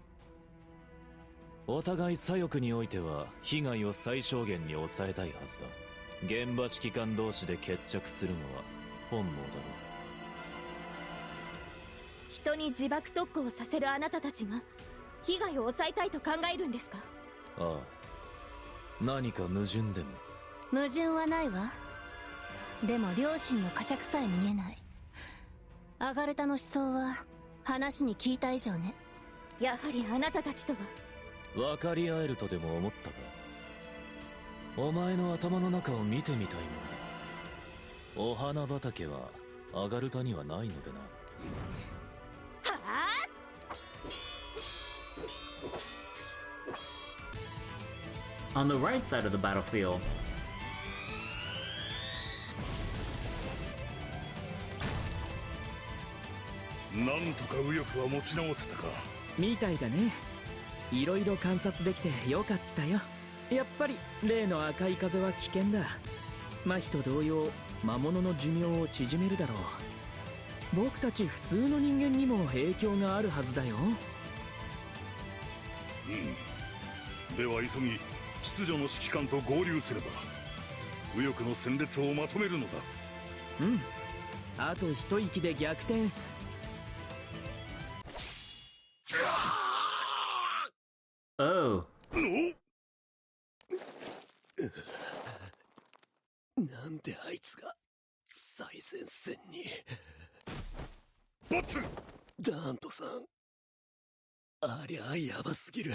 お互い左翼においては被害を最小限に抑えたいはずだ。現場指揮官同士で決着するのは本望だろう。人に自爆特攻をさせるあなたたちが被害を抑えたいと考えるんですか？ああ、何か矛盾でも？矛盾はないわ。でも両親の呵責さえ見えない。アガルタの思想は話に聞いた以上ね。やはりあなたたちとは分かり合えるとでも思ったか？お前の頭の中を見てみたいものだ。お花畑はアガルタにはないのでな。はあ？On the right side of the battlefield, なんとか右翼は持ち直せたか。みたいだね。いろいろ観察できてよかったよ。やっぱり例の赤い風は危険だ。麻痺と同様魔物の寿命を縮めるだろう。僕たち普通の人間にも影響があるはずだよ。うん。では急ぎ秩序の指揮官と合流すれば右翼の戦列をまとめるのだ。うん。あと一息で逆転。Oh. なんであいつが最前線に。ボツ！ダーントさん、ありゃやばすぎる。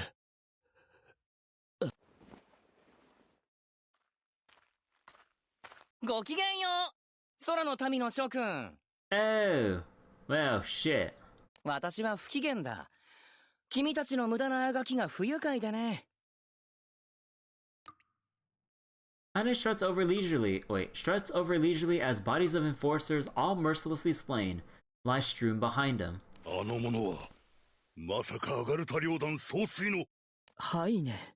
ごきげんよう、空の民の諸君。Oh. Well, shit. 私は不機嫌だ。君たちの無駄なあがきが不愉快でね。Anna struts over leisurely as bodies of enforcers, all mercilessly slain, lie strewn behind him. あの者はまさかアガルタ領団総帥の。はいね。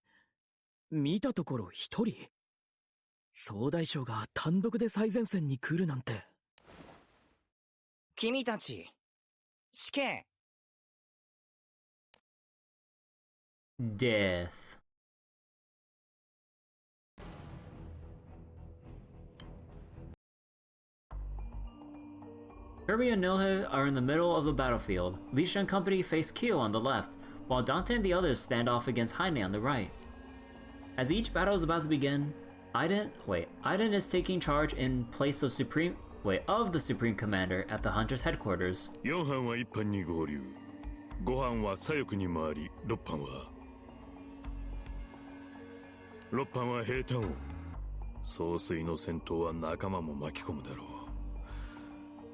見たところ一人。総大将が単独で最前線に来るなんて。君たち死刑。Death. Kirby and Nilhe are in the middle of the battlefield. Lisha and company face Kyo on the left, while Dante and the others stand off against Heine on the right. As each battle is about to begin, Aiden is taking charge in place of the Supreme Commander at the Hunter's headquarters. 4班は1班に合流。5班は左翼に回り、6班は平坦を。総帥の戦闘は仲間も巻き込むだろ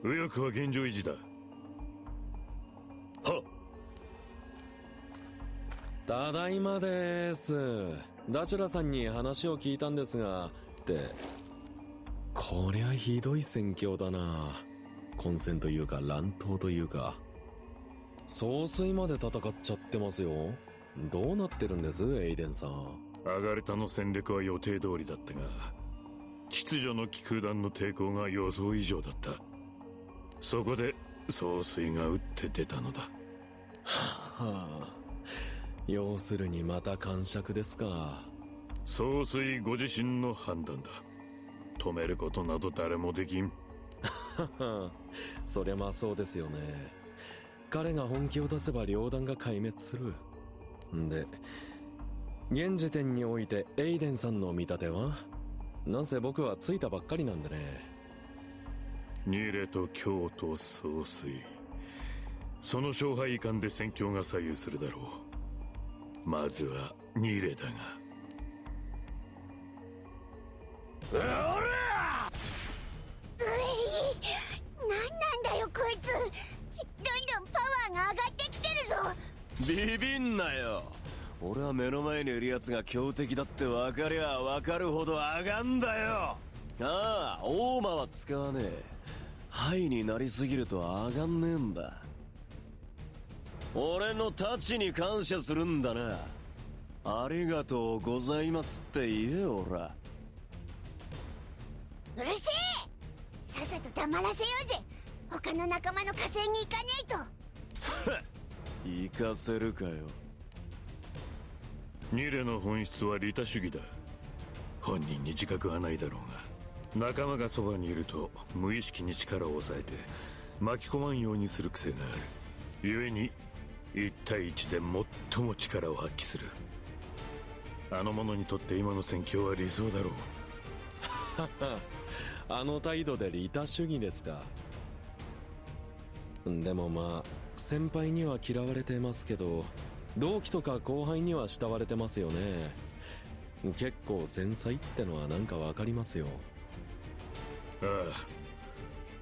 う。右翼は現状維持だ。はっ。ただいまです。ダチュラさんに話を聞いたんですが、こりゃひどい戦況だな。混戦というか乱闘というか。総帥まで戦っちゃってますよ。どうなってるんです、エイデンさん。アガルタの戦略は予定通りだったが、秩序の気空団の抵抗が予想以上だった。そこで総帥が打って出たのだ。はあ、要するにまた癇癪ですか。総帥ご自身の判断だ。止めることなど誰もできん。そりゃまあそうですよね。彼が本気を出せば両団が壊滅する。んで、現時点においてエイデンさんの見立ては？なんせ僕は着いたばっかりなんでね。ニレと京都総帥、その勝敗感で戦況が左右するだろう。まずはニレだが。何なんだよこいつ、どんどんパワーが上がってきてるぞ。ビビんなよ。俺は目の前にいる奴が強敵だって分かりゃ分かるほど上がんだよ。ああ、大魔は使わねえ。ハイになりすぎると上がんねえんだ。俺の太刀に感謝するんだな。ありがとうございますって言えおら。うるせえ、さっさと黙らせようぜ。他の仲間の加勢に行かねえと。行かせるかよ。ニレの本質は利他主義だ。本人に自覚はないだろうが、仲間がそばにいると無意識に力を抑えて巻き込まんようにする癖がある。故に1対1で最も力を発揮する。あの者にとって今の戦況は理想だろう。あの態度で利他主義ですか。でもまあ先輩には嫌われてますけど、同期とか後輩には慕われてますよね。結構繊細ってのはなんかわかりますよ。あ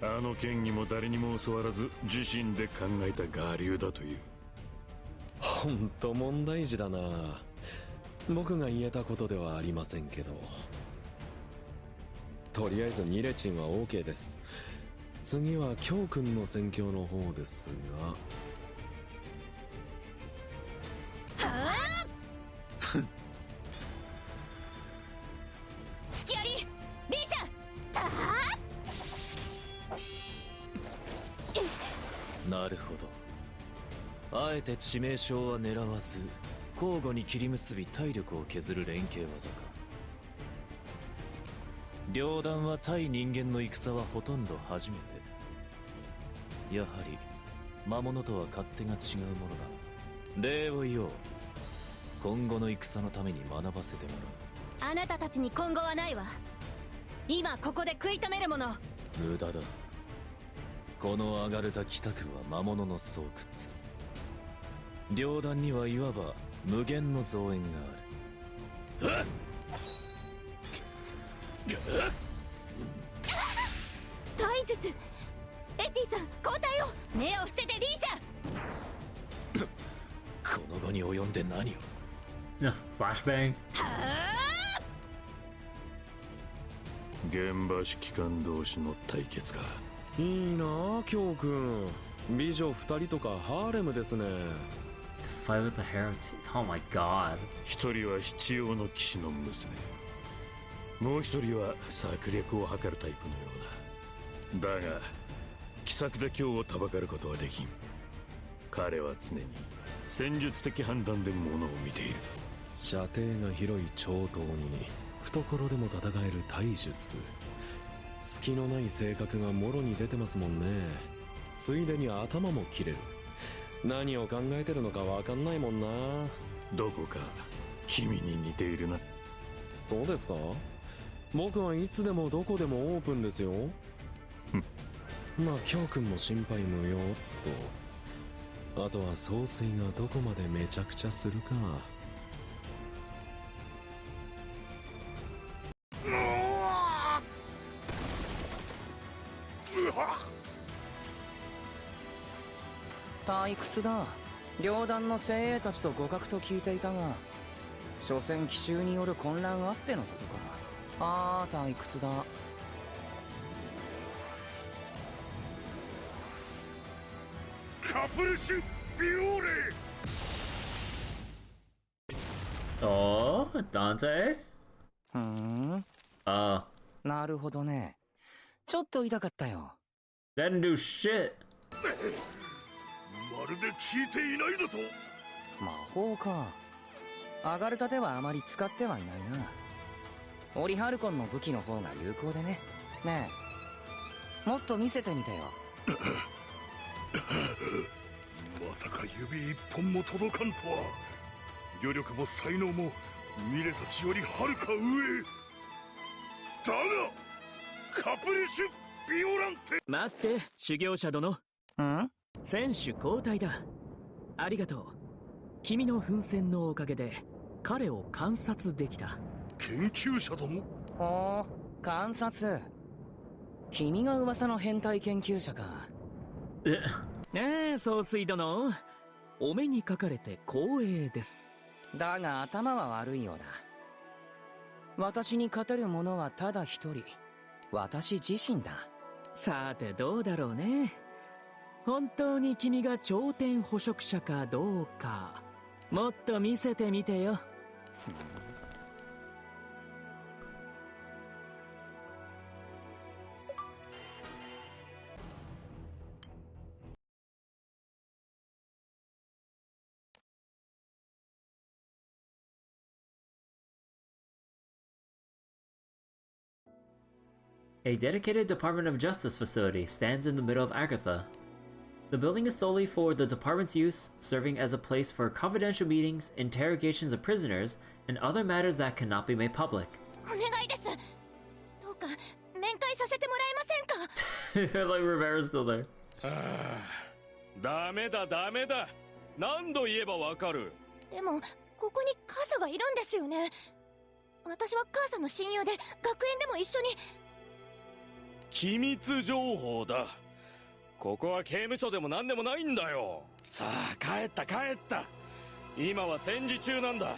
あ、あの剣にも誰にも教わらず自身で考えた我流だという。ほんと問題児だな。僕が言えたことではありませんけど。とりあえずニレチンは OK です。次は京くんの戦況の方ですが。はあ隙ありリーシャ。なるほど。あえて致命傷は狙わず交互に切り結び体力を削る連携技か。両団は対人間の戦はほとんど初めて。やはり魔物とは勝手が違うものだ。礼を言おう。今後の戦のために学ばせてもらう。あなたたちに今後はないわ。今ここで食い止めるもの。無駄だ。このアガルタ北区は魔物の巣窟。両団にはいわば無限の増援がある。体術エティさん交代を。目を伏せてリーシャ。この後に及んで何を。フラッシュバン。現場指揮官同士の対決か。いいなあ京くん。美女2人とかハーレムですね。To fight with the Harrow Tooth. Oh my god. 一人は必要の騎士の娘、もう一人は策略を図るタイプのようだ。だが奇策で今日をたばかることはできん。彼は常に戦術的判断で物を見ている。射程が広い長刀に懐でも戦える体術。隙のない性格がもろに出てますもんね。ついでに頭も切れる。何を考えてるのかわかんないもんな。どこか君に似ているな。そうですか。僕はいつでもどこでもオープンですよ。まあ京くんも心配無用と。あとは総帥がどこまでめちゃくちゃするか。退屈だ。両団の精鋭たちと互角と聞いていたが、所詮奇襲による混乱あってのことか。ああ退屈だ。カプルシュ・ビオーレ。Oh, Dante? なるほどね。ちょっと痛かったよ。 Didn't do shit. まるで聞いていないだと。魔法か。アガルタではあまり使ってはいないな。オリハルコンの武器の方が有効でね。ねえ、もっと見せてみてよ。まさか指一本も届かんとは。余力も才能もミレたちよりはるか上。だがカプリシュ・ビオランテ。待って、修行者殿。選手交代だ。ありがとう。君の奮戦のおかげで彼を観察できた。研究者殿。おー、観察。君が噂の変態研究者か。ねえ、総帥殿。お目にかかれて光栄です。だが頭は悪いようだ。私に勝てる者はただ一人、私自身だ。さてどうだろうね。本当に君が頂点捕食者かどうか、もっと見せてみてよ。A dedicated Department of Justice facility stands in the middle of Agartha. The building is solely for the department's use, serving as a place for confidential meetings, interrogations of prisoners, and other matters that cannot be made public. お願いです。どうか面会させてもらえませんか。Like Rivera's still there. ダメだダメだ。何度言えばわかる。でもここにカーサがいるんですよね。私はカーサの親友で学園でも一緒に。機密情報だ。ここは刑務所でも何でもないんだよ。さあ帰った帰った。今は戦時中なんだ。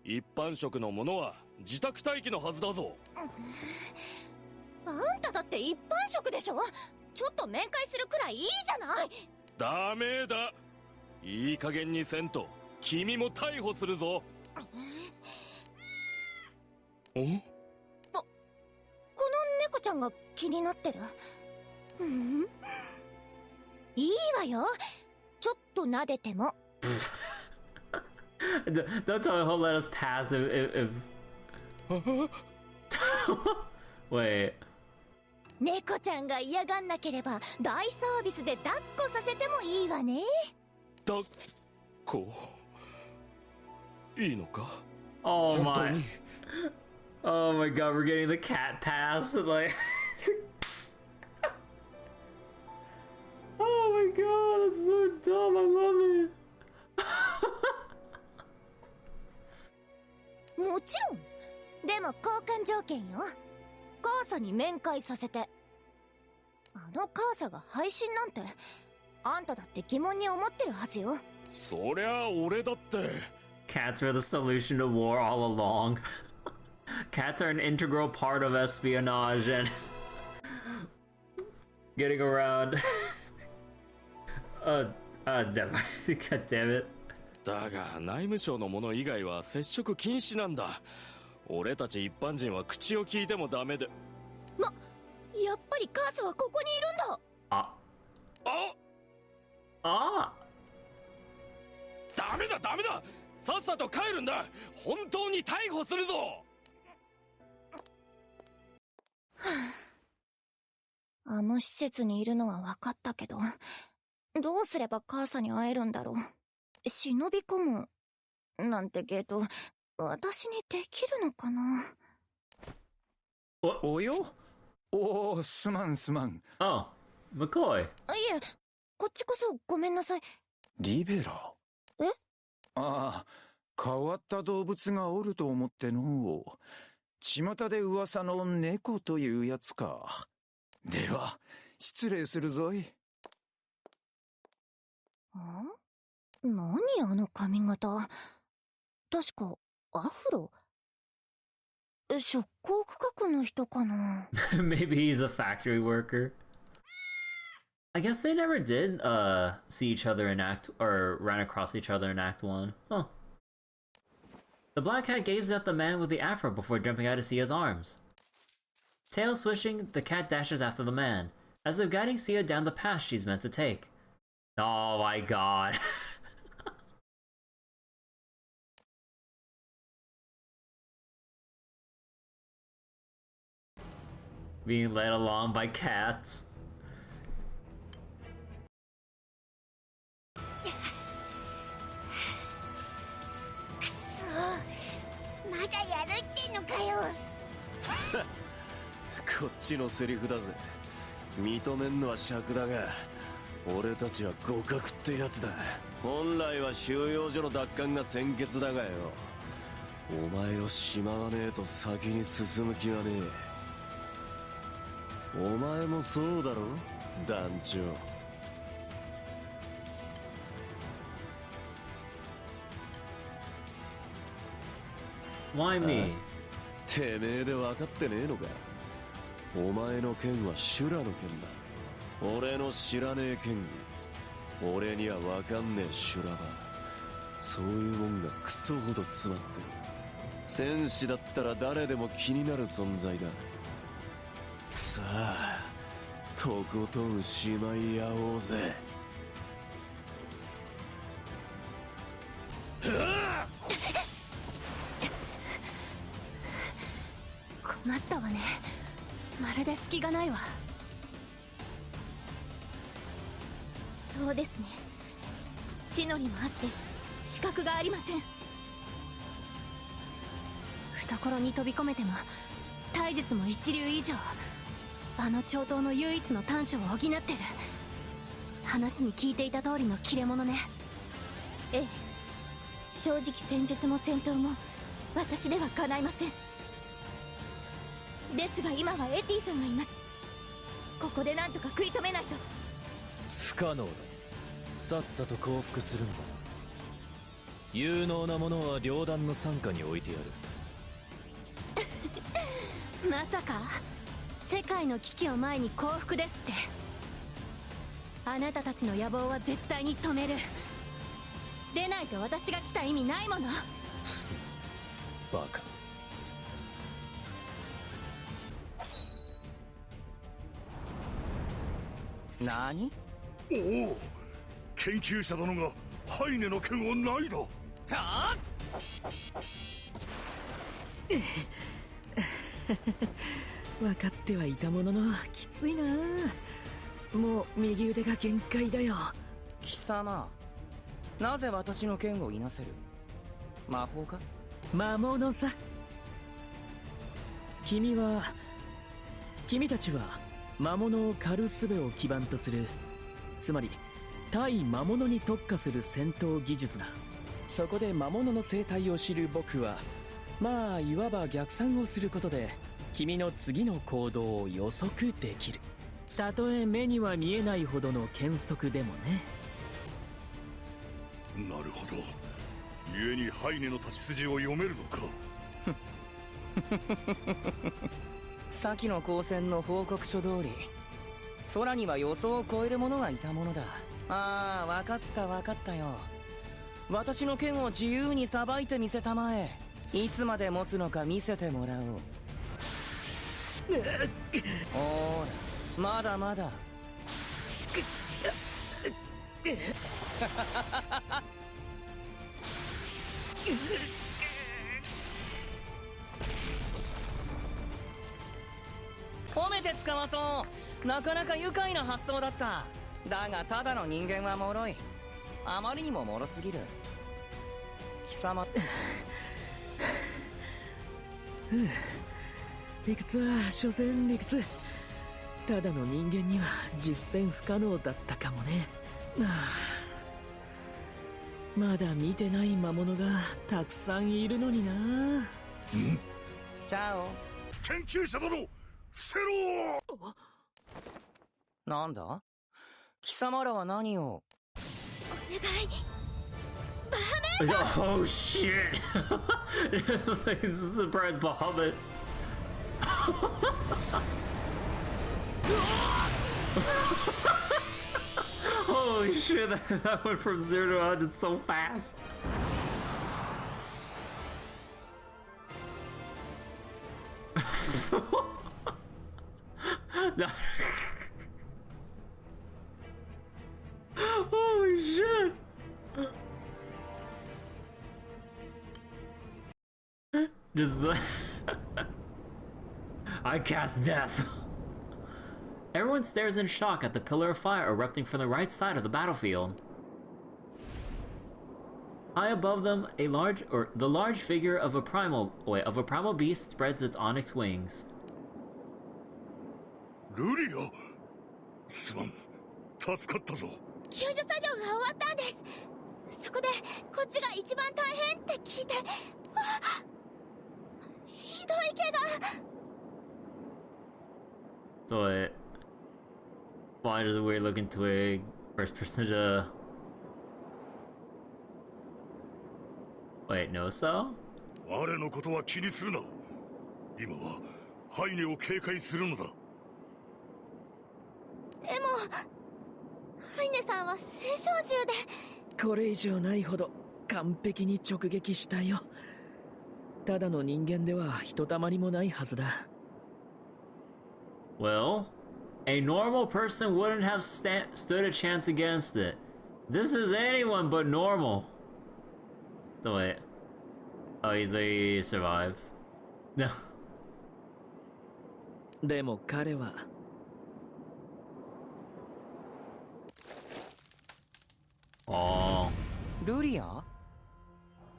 一般職の者は自宅待機のはずだぞ。あんただって一般職でしょ。ちょっと面会するくらいいいじゃない。ダメだ。いい加減にせんと君も逮捕するぞ。この猫ちゃんが気になってる。いいわよ。ちょっと撫でても。Don't tell me he'll let us pass if... Wait. 猫ちゃんが嫌がんなければ大サービスで抱っこさせてもいいわね。抱っこいいのか。 Oh my. Oh my god, we're getting the cat pass. Like, oh my god, that's so dumb. I love it. もちろん。でも交換条件よ。カーサに面会させて。あのカーサが配信なんて、あんただって疑問に思ってるはずよ。そりゃ俺だって。 Cats were the solution to war all along. Cats are an integral part of espionage and getting around. Never mind. God damn it. だが内務省の者以外は接触禁止なんだ。俺たち一般人は口を聞いてもダメで。やっぱりカーサはここにいるんだ。ダメだダメだ。さっさと帰るんだ。本当に逮捕するぞ。あの施設にいるのは分かったけど、どうすればカーサに会えるんだろう。忍び込むなんてゲート、私にできるのかな。およ。おお、すまんすまん。McCoy。いえ、こっちこそごめんなさい。リベラ。え？ああ、変わった動物がおると思っての。巷で噂の猫というやつか。では失礼するぞい。何あの髪型。確かアフロ。触工区画の人かな。Maybe he's a factory worker. I guess they never did see each other in Act or ran across each other in Act 1. Huh. The black cat gazes at the man with the afro before jumping out of Sia's arms. Tail swishing, the cat dashes after the man, as if guiding Sia down the path she's meant to take. Oh my god. Being led along by cats. まだやるってのかよ。こっちのセリフだぜ。認めんのは尺だが、俺たちは互角ってやつだ。本来は収容所の奪還が先決だがよ、お前をしまわねえと先に進む気はねえ。お前もそうだろ、団長。Why me? てめえで分かってねえのか。お前の剣は修羅の剣だ。俺の知らねえ剣技、俺には分かんねえ修羅場。そういうもんがクソほど詰まってる。戦士だったら誰でも気になる存在だ。さあ、とことんしまい合おうぜ。困ったわね。まるで隙がないわ。そうですね。地の利もあって資格がありません。懐に飛び込めても体術も一流以上。あの長刀の唯一の短所を補ってる。話に聞いていた通りの切れ者ね。ええ、正直戦術も戦闘も私では叶いません。ですが今はエティさんがいます。ここでなんとか食い止めないと。不可能だ。さっさと降伏するのだ。有能な者は両団の傘下に置いてやる。まさか世界の危機を前に降伏ですって。あなたたちの野望は絶対に止める。でないと私が来た意味ないもの。バカ。何？おお、研究者殿がハイネの剣をないだ。はあ分かってはいたもののきついな。もう右腕が限界だよ。貴様、なぜ私の剣をいなせる？魔法か？魔物さ。君たちは魔物を狩る術を基盤とする、つまり対魔物に特化する戦闘技術だ。そこで魔物の生態を知る僕は、まあいわば逆算をすることで君の次の行動を予測できる。たとえ目には見えないほどの検測でもね。なるほど。故にハイネの立ち筋を読めるのか。先の光線の報告書通り、空には予想を超える者がいたものだ。ああ、わかったよ。私の剣を自由にさばいてみせたまえ。いつまで持つのか見せてもらおう。ほーら、まだまだ。褒めて使わそう。なかなか愉快な発想だった。だがただの人間は脆い。あまりにも脆すぎる。貴様理屈は所詮理屈。ただの人間には実践不可能だったかもね。まだ見てない魔物がたくさんいるのにな。チャオ。研究者殿、伏せろ。なんだ？貴様らは何を？お願い、バハメ。 Oh shit. Surprise Bahamut. Holy shit, that went from 0 to 100 so fast. Holy shit. Just the I cast death. Everyone stares in shock at the pillar of fire erupting from the right side of the battlefield. High above them, the large figure of a primal beast spreads its onyx wings. ルリア、すまん、助かったぞ。救助作業が終わったんです。そこでこっちが一番大変って聞いて、ひどい怪我。So why does we look into a first person to wait, no so? 我のことは気にするな。今はハイネを警戒するのだ。でもハイネさんは青少獣で。これ以上ないほど完璧に直撃したよ。ただの人間ではひとたまりもないはずだ。Well, a normal person wouldn't have stood a chance against it. This is anyone but normal. So wait. Oh, he survived. No. でも彼はルリア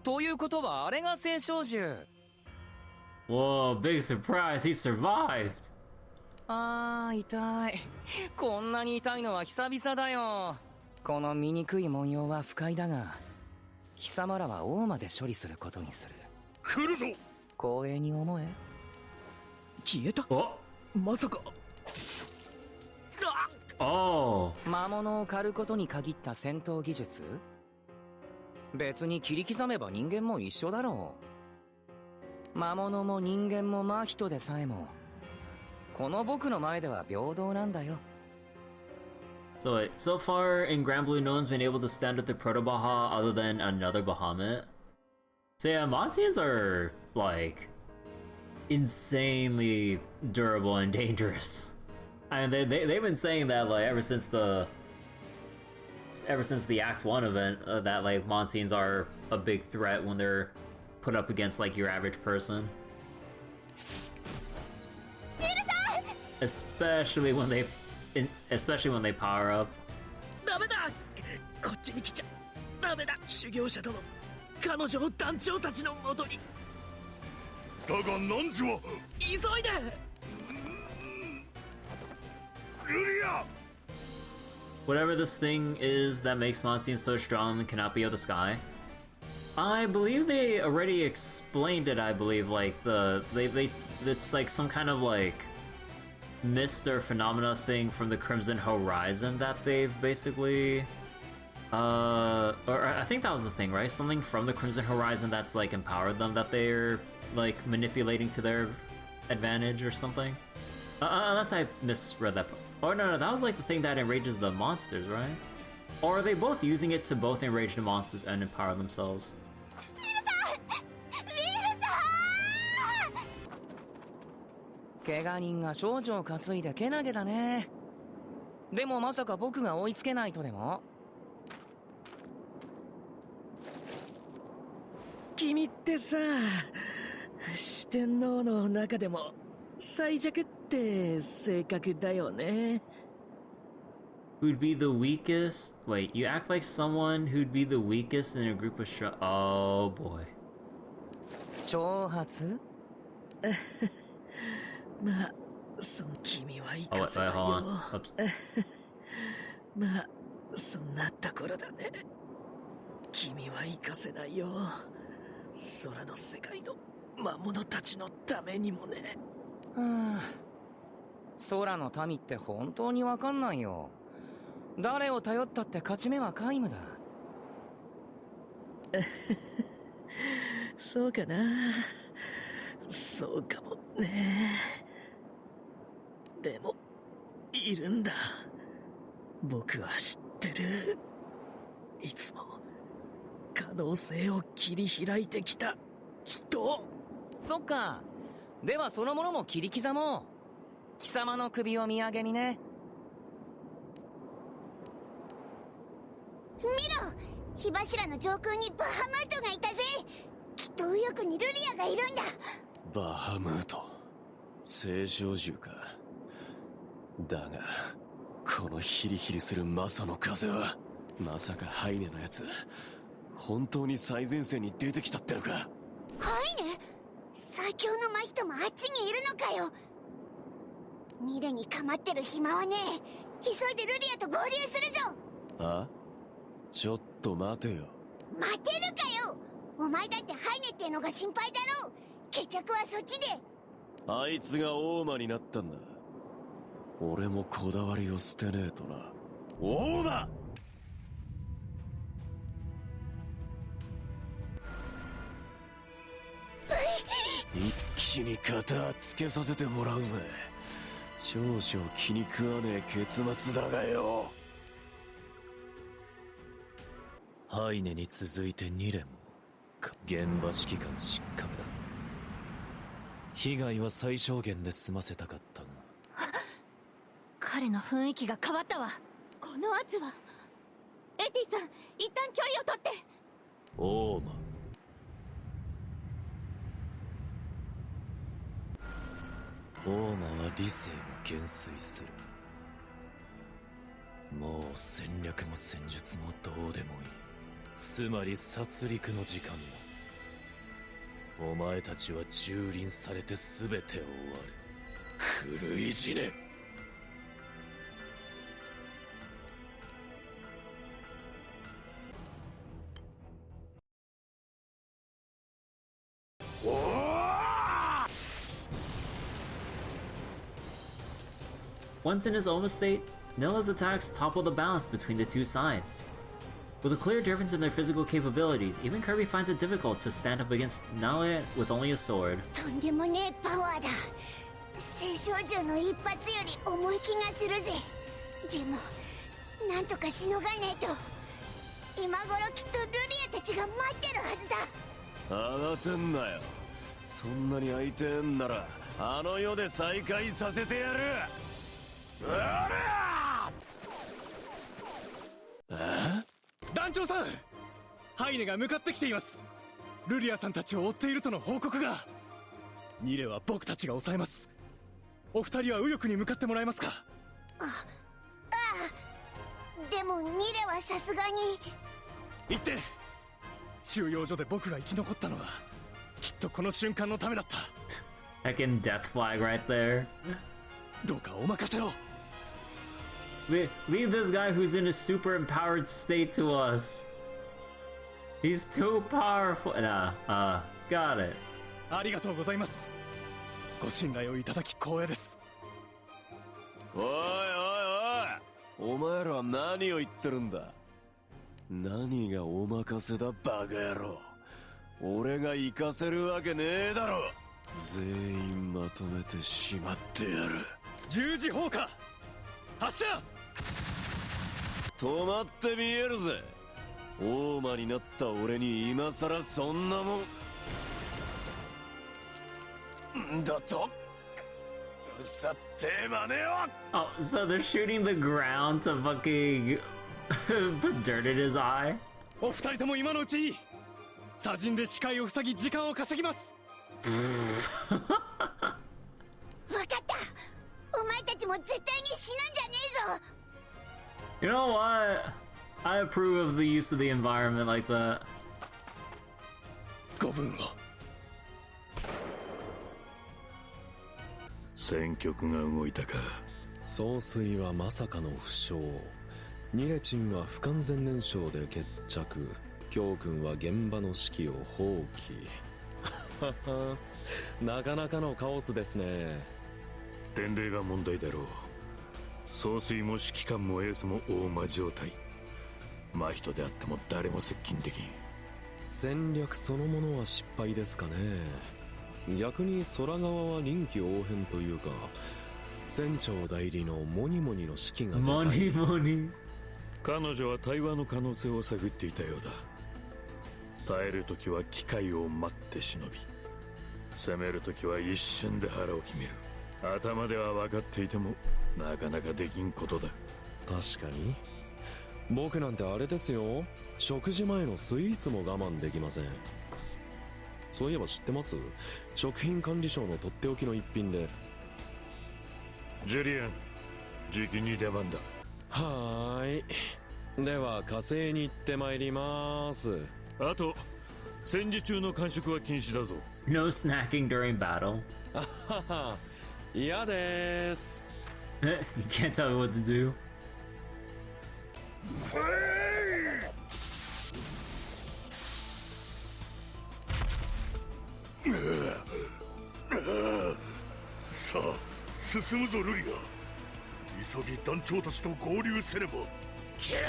ということはあれが青少獣。 Whoa, big surprise, he survived. あー痛い。こんなに痛いのは久々だよ。この醜い文様は不快だが、貴様らは王まで処理することにする。来るぞ。光栄に思え。消えた。まさか。魔物を狩ることに限った戦闘技術？別に切り刻めば人間も一緒だろう。魔物も人間も真人でさえもこの僕の前では平等なんだよ。So far in Granblue, no one's been able to stand up to Proto-Baha other than another Bahamut. So yeah, Monscians are, like, insanely durable and dangerous. I mean, they've been saying that, like, ever since the Act 1 event, that, like, Monscians are a big threat when they're put up against, like, your average person. Especially when they power up. ダメだ。こっちに来ちゃダメだ。修行者殿、彼女を団長たちの元に。だが何時は。急いで。ルリア。 Whatever this thing is that makes Monscians so strong and cannot be of the sky. I believe they already explained it. I believe like it's like some kind of like mist or phenomena thing from the Crimson Horizon that they've basically or I think that was the thing, right? Something from the Crimson Horizon that's like empowered them, that they're like manipulating to their advantage or something. Unless I misread that. Oh no, that was like the thing that enrages the monsters, right? Or are they both using it to both enrage the monsters and empower themselves? 怪我人が少女を担いでけなげだね。でもまさか僕が追いつけないとでも？君ってさ、四天王の中でも最弱って性格だよね。Who'd be the weakest? Wait, you act like someone who'd be the weakest in a group of Oh boy. 挑発？まあ、そん君は行かせないよ。まあ、そんなところだね。君は行かせないよ。空の世界の魔物たちのためにもね。空の民って本当にわかんないよ。誰を頼ったって勝ち目は皆無だ。そうかな。そうかもね。でもいるんだ。僕は知ってる。いつも可能性を切り開いてきた人。そっか。ではそのものも切り刻もう。貴様の首を見上げにね。見ろ、火柱の上空にバハムートがいたぜ。きっと右翼にルリアがいるんだ。バハムート、青少獣か。だがこのヒリヒリする魔素の風はまさかハイネのやつ本当に最前線に出てきたってのか。ハイネ？最強の真人もあっちにいるのかよ。ミレに構ってる暇はねえ。急いでルリアと合流するぞ。あ？ちょっと待てよ。待てるかよ。お前だってハイネってのが心配だろう。決着はそっちで。あいつが大魔になったんだ。俺もこだわりを捨てねえとな。大魔！一気に肩つけさせてもらうぜ。少々気に食わねえ結末だがよ。ハイネに続いて2連も現場指揮官失格だ。被害は最小限で済ませたかったが、彼の雰囲気が変わったわ。この圧は。エティさん、一旦距離を取って。オーマ。オーマは理性が減衰する。もう戦略も戦術もどうでもいい。つまり殺戮の時間だ。お前たちは蹂躙されて全て終わる。狂い死ね。Once in his Oma state, Nilla's attacks topple the balance between the two sides. With a clear difference in their physical capabilities, even Kirby finds it difficult to stand up against Nala with only a sword. とんでもねえパワーだ。青少獣の一発より重い気がするぜ。でもなんとかしのがねえと。今頃きっとルリアたちが待ってるはずだ。慌てんなよ。そんなに会いてえんならあの世で再会させてやる。うらあ？団長さん、ハイネが向かってきています。ルリアさんたちを追っているとの報告が。ニレは僕たちが抑えます。お二人は右翼に向かってもらえますか？ああ。でもニレはさすがに。行って。収容所で僕が生き残ったのはきっとこの瞬間のためだった。Heckin' death flag right there. どうかお任せを。Leave this guy who's in a super empowered state to us. He's too powerful. Got it. ありがとうございます。ご信頼をいただき光栄です。おいおいおい、お前らは何を言ってるんだ。何がお任せだバカ野郎。俺が行かせるわけねえだろ。全員まとめてしまってやる。十字砲火発射。止まって見えるぜ。大魔になった俺に今さらそんなもんだと。うさって真似を。 Oh, so they're shooting the ground to fucking put dirt in his eye? お二人とも今のうちに砂塵で視界を塞ぎ時間を稼ぎます。わかった。お前たちも絶対に死ぬんじゃねえぞ。 You know what? I approve of the use of the environment like that. ご分を。戦局が動いたか。総帥はまさかの負傷。ニレチンは不完全燃焼で決着。京君は現場の指揮を放棄。なかなかのカオスですね。伝令が問題だろう。総帥も指揮官もエースも大魔状態。真人であっても誰も接近できん。戦略そのものは失敗ですかね。逆に空側は臨機応変というか、船長代理のモニモニの指揮がモニモニ。彼女は対話の可能性を探っていたようだ。耐える時は機会を待って忍び、攻める時は一瞬で腹を決める。頭では分かっていてもなかなかできんことだ。確かに僕なんてあれですよ、食事前のスイーツも我慢できません。そういえば知ってます？食品管理省のとっておきの一品で。ジュリアン、じきに出番だ。はーい、では火星に行ってまいります。あと戦時中の間食は禁止だぞ。 No snacking during battle. 嫌です。You can't tell me what to do.さあ進むぞルリア。急ぎ団長たちと合流せねば。キャー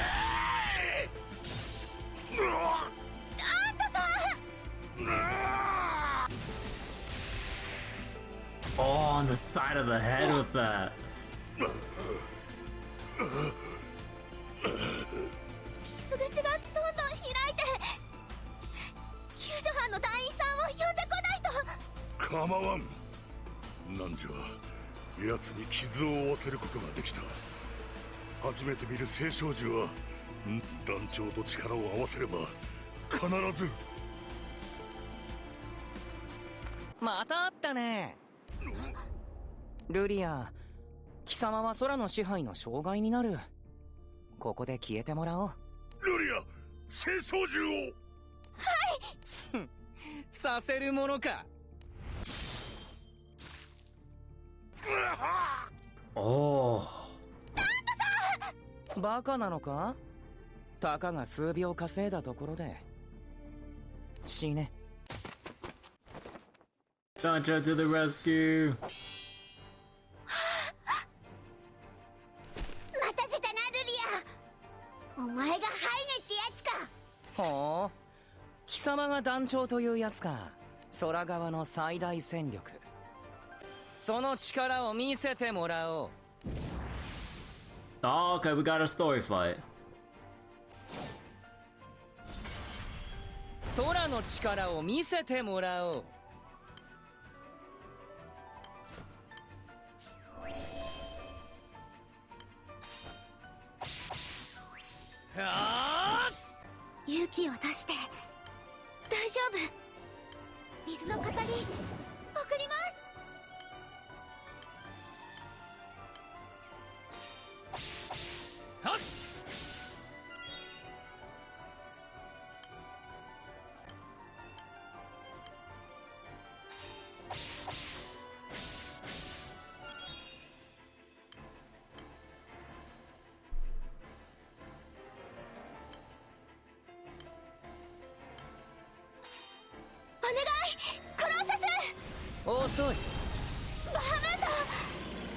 Oh, on the side of the head with that. 傷口がどんどん開いて、救助班の団員さんを呼んでこないと。構わん。なんじゃ奴に傷を負わせることができた。初めて見る青少樹は団長と力を合わせれば必ず。またあったね。ルリア、貴様は空の支配の障害になる。ここで消えてもらおう。ルリア、青少樹を。はい。させるものか。おお。バカなのか？たかが数秒稼いだところで死ね。Sancho to the rescue. 待たせたなルリア。お前がハイネってやつか。ほう、貴様が団長というやつか。空側の最大戦力。その力を見せてもらおう。Oh, okay, we got a story fight. 空の力を見せてもらおう。勇気を出して大丈夫。水の語り送ります。はっ。お願い、クローセス。遅い。バハムート、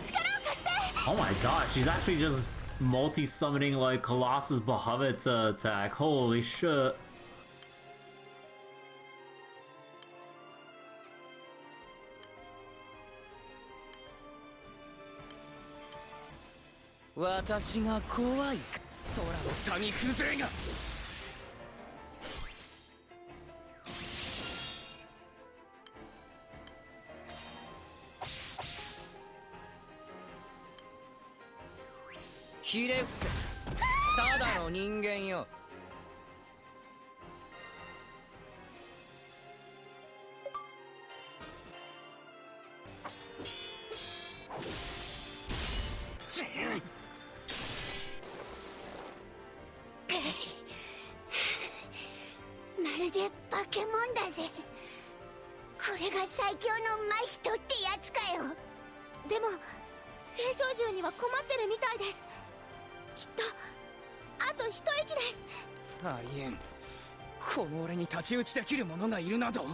力を貸して。 Oh my god, she's actually just multi-summoning like Colossus Bahamut to attack. Holy shit. 私が怖い。空の民風情が。ひれ伏せ。ただの人間よ。まるで化け物だぜ。これが最強の真人ってやつかよ。でも青少獣には困ってるみたいです。きっとあと一息です。ありえん。この俺に太刀打ちできる者がいるなど。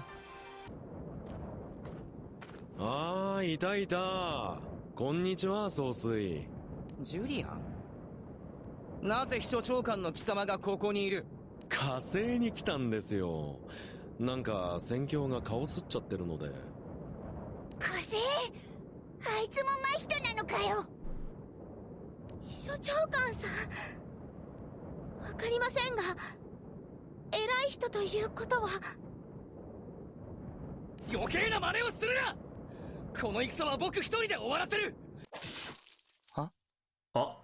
ああ、いたいた。こんにちは、総帥。ジュリアン、なぜ秘書長官の貴様がここにいる？火星に来たんですよ。なんか戦況がカオスっちゃってるので。火星？あいつも真人なのかよ。秘書長官さん、わかりませんが、偉い人ということは。余計な真似をするな。この戦は僕一人で終わらせる。は？あ。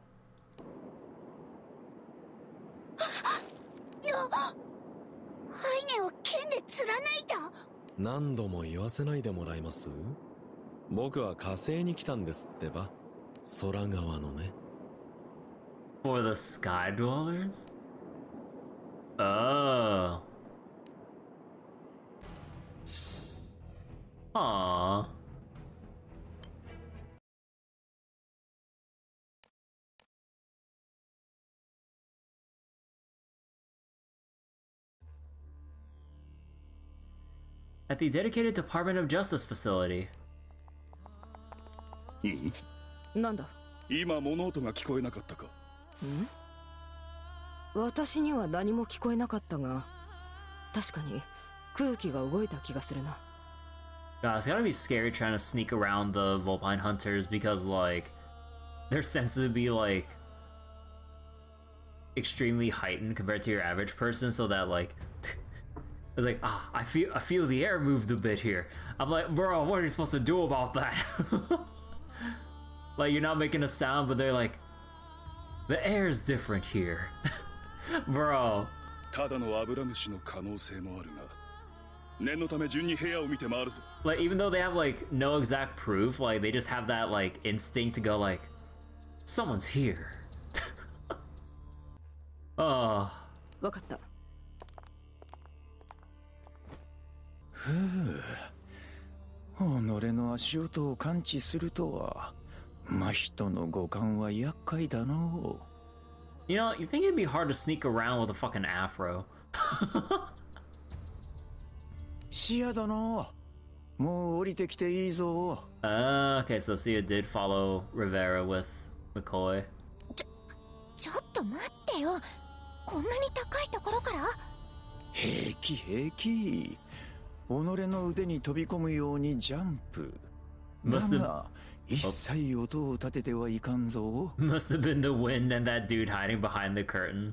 ハイネを剣で貫いた？何度も言わせないでもらえます？僕は火星に来たんですってば。空側のね。For the Sky Dwellers? Oh. Aww. at the dedicated Department of Justice facility. なんだ今物音が聞こえなかったか。私には何も聞こえなかったが、確かに空気が動いた気がするな。God, it's gotta be scary trying to sneak around the Vulpine hunters because, like, their senses would be, like, extremely heightened compared to your average person, so that, like, it's like, I feel the air moved a bit here. I'm like, bro, what are you supposed to do about that? Like, you're not making a sound, but they're like, the air's different here. Bro. ただのアブラムシの可能性もあるが、念のため順に部屋を見て回るぞ。 Like, even though they have, like, no exact proof, like, they just have that, like, instinct to go, like, someone's here. Oh. わかった。ふう。己の足音を感知するとは、真人の五感は厄介だの。You know, you think it'd be hard to sneak around with a fucking afro. シア殿、もう降りてきていいぞ。Okay, so Sia did follow Rivera with McCoy. ちょっと待ってよ。こんなに高いところから？平気平気。己の腕に飛び込むようにジャンプ。だが、一切音を立ててはいかんぞ。Must have been the wind and that dude hiding behind the curtain.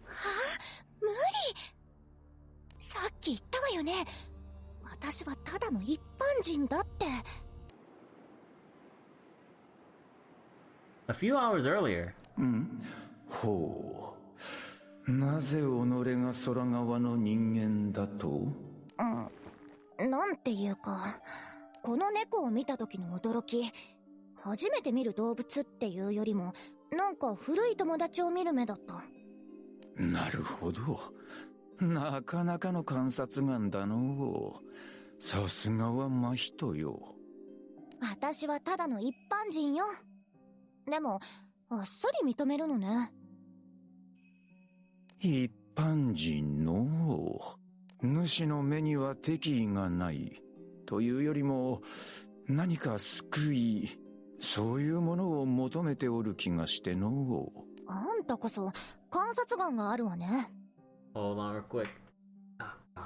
はあ、無理。さっき言ったわよね。私はただの一般人だって。A few hours earlier. ほう。なぜ己が空側の人間だと？なんていうか、この猫を見た時の驚き、初めて見る動物っていうよりも、なんか古い友達を見る目だった。なるほど。なかなかの観察眼だの。さすがは真人よ。私はただの一般人よ。でも、あっさり認めるのね。一般人の主の目には敵意がないというよりも何か救い、そういうものを求めておる気がしての。あんたこそ観察眼があるわね。Hold on real quick. Oh, God.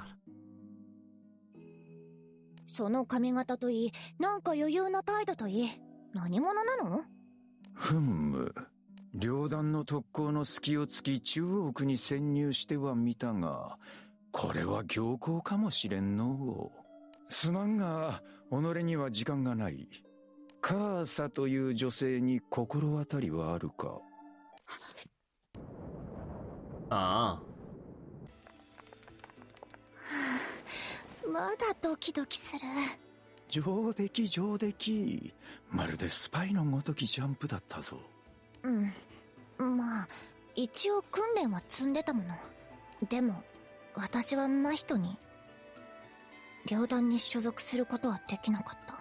その髪型といい、なんか余裕な態度といい、何者なの？ふむ。両団の特攻の隙を突き中央区に潜入してはみたが、これは強行かもしれんの。すまんが、己には時間がない。カーサという女性に心当たりはあるか？ああ。まだドキドキする。上出来上出来。まるでスパイのごときジャンプだったぞ。まあ、一応訓練は積んでたもの。でも、私は真人に、両団に所属することはできなかった。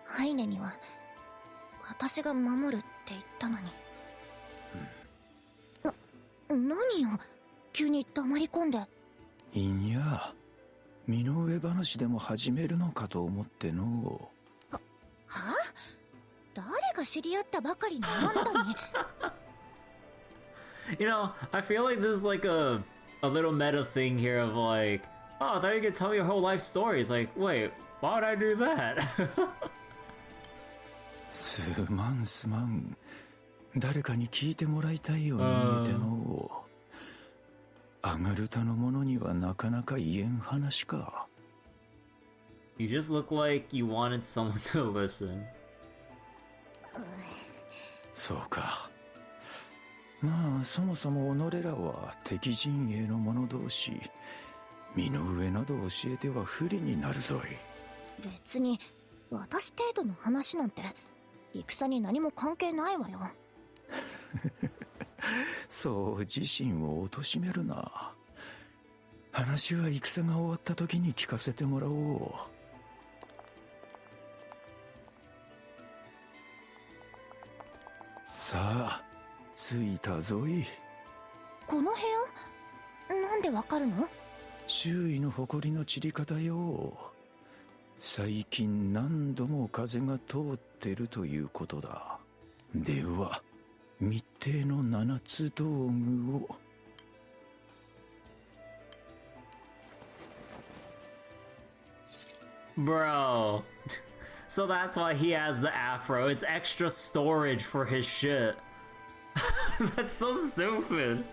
ハイネには、私が守るって言ったのに。何よ、急に黙り込んで。いんや、身の上話でも始めるのかと思っての。は？誰が知り合ったばかりのあんたに。You know, I feel like this is like a little meta thing here of like, oh, I thought you could tell me your whole life story. It's like, wait, why would I do that? すまんすまん。誰かに聞いてもらいたいように見えての。アガルタの者にはなかなか言えん話か。You just look like you wanted someone to listen. そうか。まあそもそも己らは敵陣営の者同士、身の上など教えては不利になるぞい。別に私程度の話なんて戦に何も関係ないわよ。そう自身を貶めるな。話は戦が終わった時に聞かせてもらおう。さあ着いたぞい。この部屋なんでわかるの？周囲の埃の散り方よ。最近何度も風が通ってるということだ。では密偵の7つ道具を。Bro. So that's why he has the afro. It's extra storage for his shit. That's so stupid.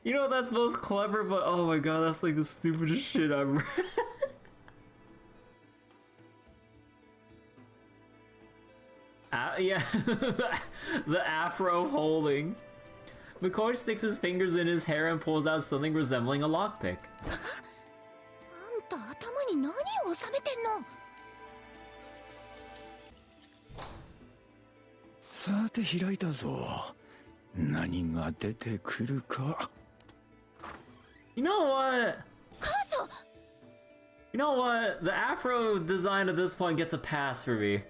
You know, that's both clever, but oh my god, that's like the stupidest shit I've read. Yeah, the afro holding. McCoy sticks his fingers in his hair and pulls out something resembling a lockpick. あんた頭に何を収めてんの？さて開いたぞ。何が出てくるか。You know what? You know what? The afro design at this point gets a pass for me.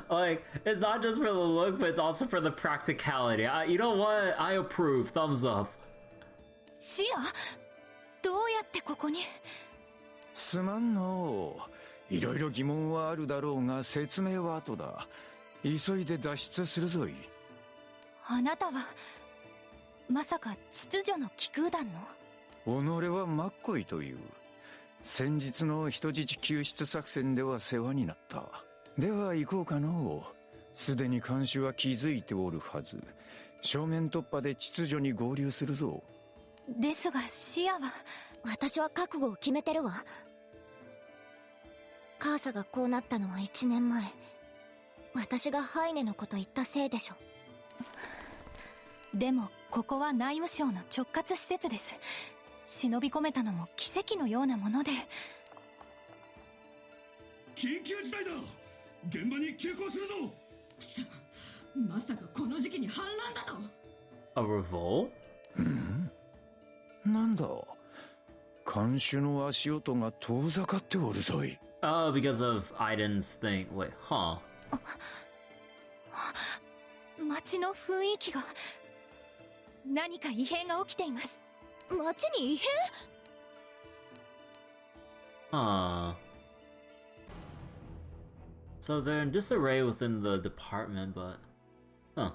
Like, it's not just for the look, but it's also for the practicality. You know what? I approve. Thumbs up. シア、どうやってここに？すまんの。いろいろ疑問はあるだろうが説明は後だ。急いで脱出するぞい。あなたはまさか秩序の気空団の？己はマッコイという。先日の人質救出作戦では世話になった。では行こうかの。すでに看守は気づいておるはず。正面突破で秩序に合流するぞ。ですがシアは。私は覚悟を決めてるわ。カーサがこうなったのは1年前。私がハイネのこと言ったせいでしょ。でもここは内務省の直轄施設です。忍び込めたのも奇跡のようなもので。緊急事態だ。現場に急行するぞ。まさかこの時期に反乱だと。A revolt? なんだ。看守の足音が遠ざかっておるぞい。Oh, because of Aiden's thing. Wait, huh? 街の雰囲気が。何か異変が起きています。街に異変？ Huh. So they're in disarray within the department, but... Huh.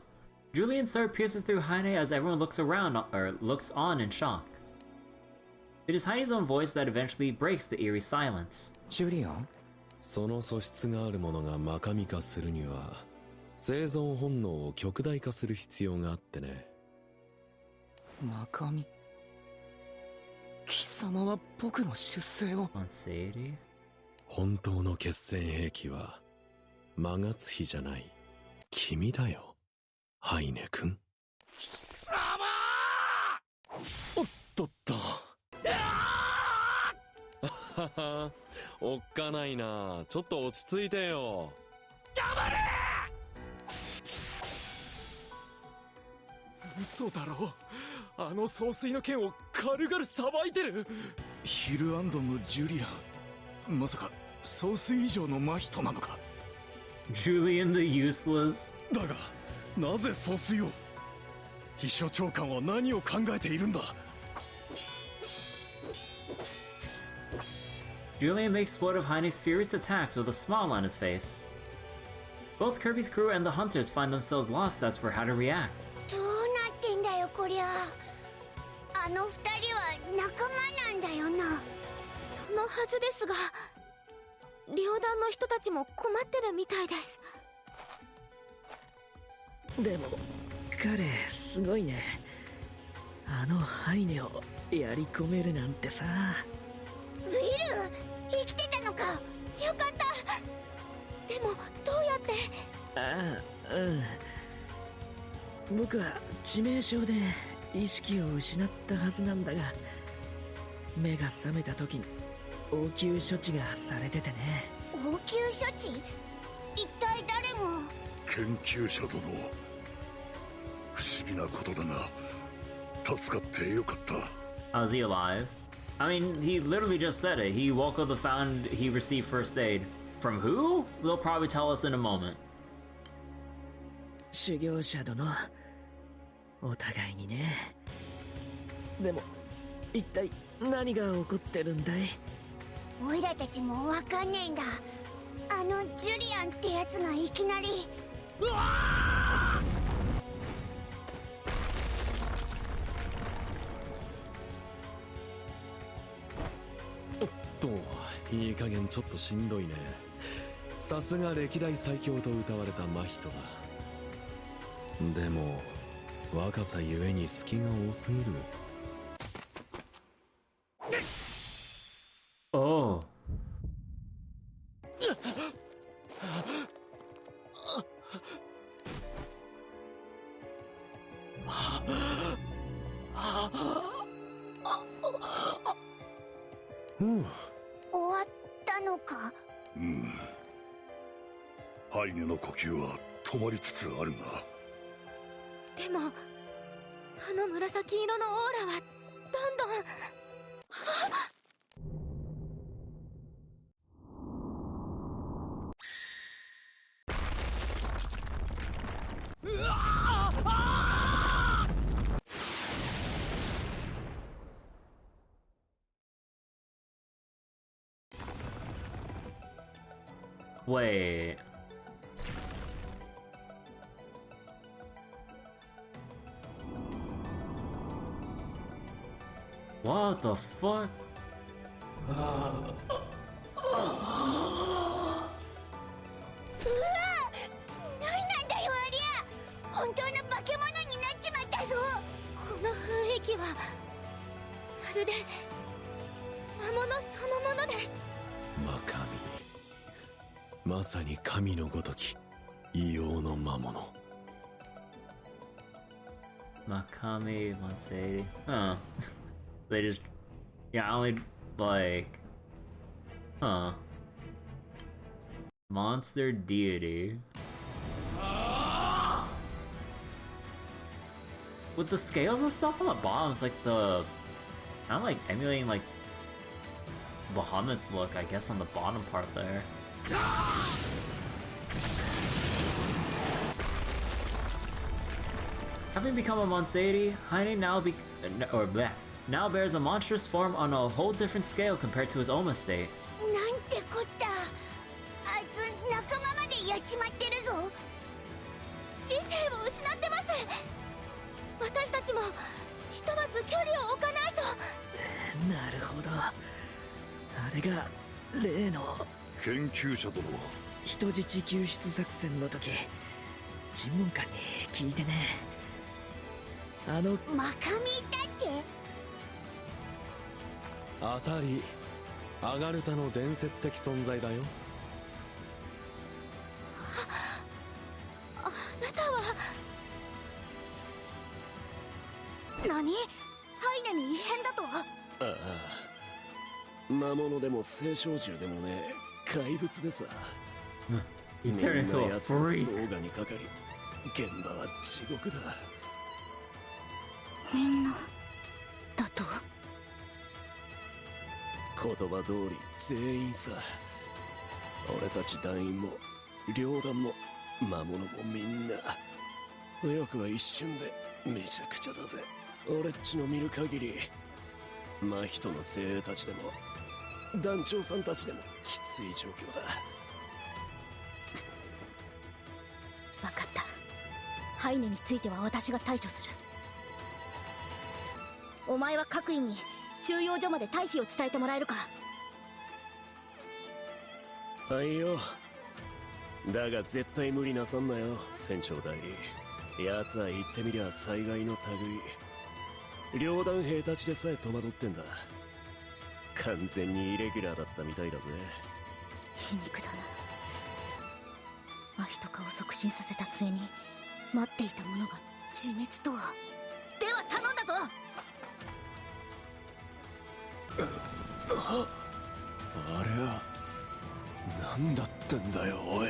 Julian's sword pierces through Heine as everyone looks around, or looks on in shock. It is Heine's own voice that eventually breaks the eerie silence. Julian? その素質があるものがマカミ化するには、生存本能を極大化する必要があってね。マカミ？貴様は僕の出生を。本当の決戦兵器は、マガツヒじゃない。君だよ、ハイネ君。貴様！おっとっと。おっかないな。ちょっと落ち着いてよ。黙れ！嘘だろ。あの総帥の剣を軽々さばいてる。ヒルアンドのジュリアン、まさか総帥以上の真人なのか。 Julian the useless. だがなぜ総帥を。秘書長官は何を考えているんだ。Julian makes sport of Heine's furious attacks with a smile on his face. Both Kirby's crew and the hunters find themselves lost as for how to react. どうなってんだよこりゃ。あの二人は仲間なんだよな。そのはずですが、両団の人たちも困ってるみたいです。でも彼すごいね。あのハイネをやり込めるなんてさ。ウィル、生きてたのか。よかった。でもどうやって。ああ、僕は致命傷で意識を失ったはずなんだが、目が覚めた時に応急処置がされててね。応急処置？一体誰も。研究者殿、不思議なことだな。助かってよかった。 Is he alive? I mean, he literally just said it. He woke up and found he received first aid. From who? They'll probably tell us in a moment. 修行者殿、お互いにね。でも一体何が起こってるんだい？オイラたちもわかんねえんだ。あのジュリアンってやつがいきなり。うわおっと、いい加減ちょっとしんどいね。さすが歴代最強と謳われた真人だ。でも若さゆえに隙が多すぎる。おお。終わったのか。うん。ハイネの呼吸は止まりつつあるが。でもあの紫色のオーラはどんどん。うわあ。 Wait. What the fuck? うわ、何なんだよありゃ。本当の化け物になっちまったぞ。この雰囲気はまるで魔物そのものです。魔神、まさに神のごとき異様の魔物。Makami 180. Huh. They just. Yeah, only like. Huh. Monster deity. With the scales and stuff on the bottom, it's like the. Kind of like emulating like. Bahamut's look, I guess, on the bottom part there. Having become a Monscian, Heine now bears a monstrous form on a whole different scale compared to his Oma state. なんてこった。あいつ仲間までやっちまってるぞ。理性を失ってます。私たちもひとまず距離を置かないと。なるほど。あれが例の研究者殿。人質救出作戦の時、尋問官に聞いてね。あのマカミだって。当たり、アガルタの伝説的存在だよ。あなたは。何？ハイネに異変だと。ああ、魔物でも聖少獣でもね、怪物でさ。He turned into a freak. みんな奴の相がにかかり、現場は地獄だ。みんなだと。言葉通り全員さ。俺たち団員も両団も魔物もみんな。右翼は一瞬でめちゃくちゃだぜ。俺っちの見る限り、真人の精鋭たちでも団長さんたちでもきつい状況だ。分かった。ハイネについては私が対処する。お前は各員に収容所まで退避を伝えてもらえるか。はいよ。だが絶対無理なさんなよ、船長代理。奴は言ってみりゃ災害の類。両団兵たちでさえ戸惑ってんだ。完全にイレギュラーだったみたいだぜ。皮肉だな。真人化を促進させた末に待っていたものが自滅とは。では頼んだぞ。あれは何だってんだよ、おい。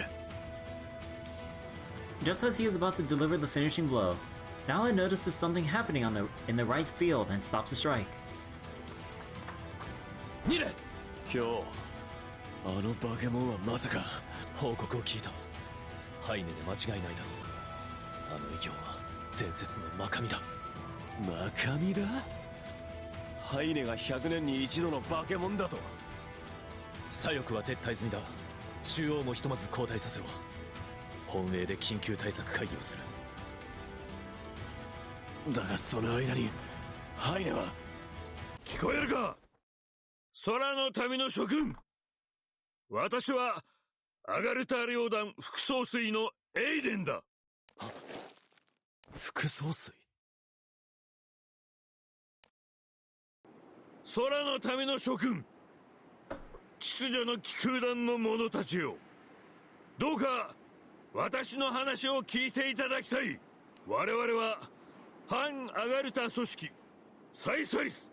Just as he is about to deliver the finishing blow, Nala notices something happening in the right field and stops the strike. ニレ、今日あの化け物はまさか。報告を聞いた。ハイネで間違いないだろう。あの異形は伝説の魔神だ。魔神だ？ハイネが100年に一度の化け物だと。左翼は撤退済みだ。中央もひとまず交代させろ。本営で緊急対策会議をする。だがその間にハイネは。聞こえるか？空の民の諸君、私はアガルタ領団副総帥のエイデンだ。副総帥？空の民の諸君、秩序の気空団の者たちよ、どうか私の話を聞いていただきたい。我々は反アガルタ組織サイサリス。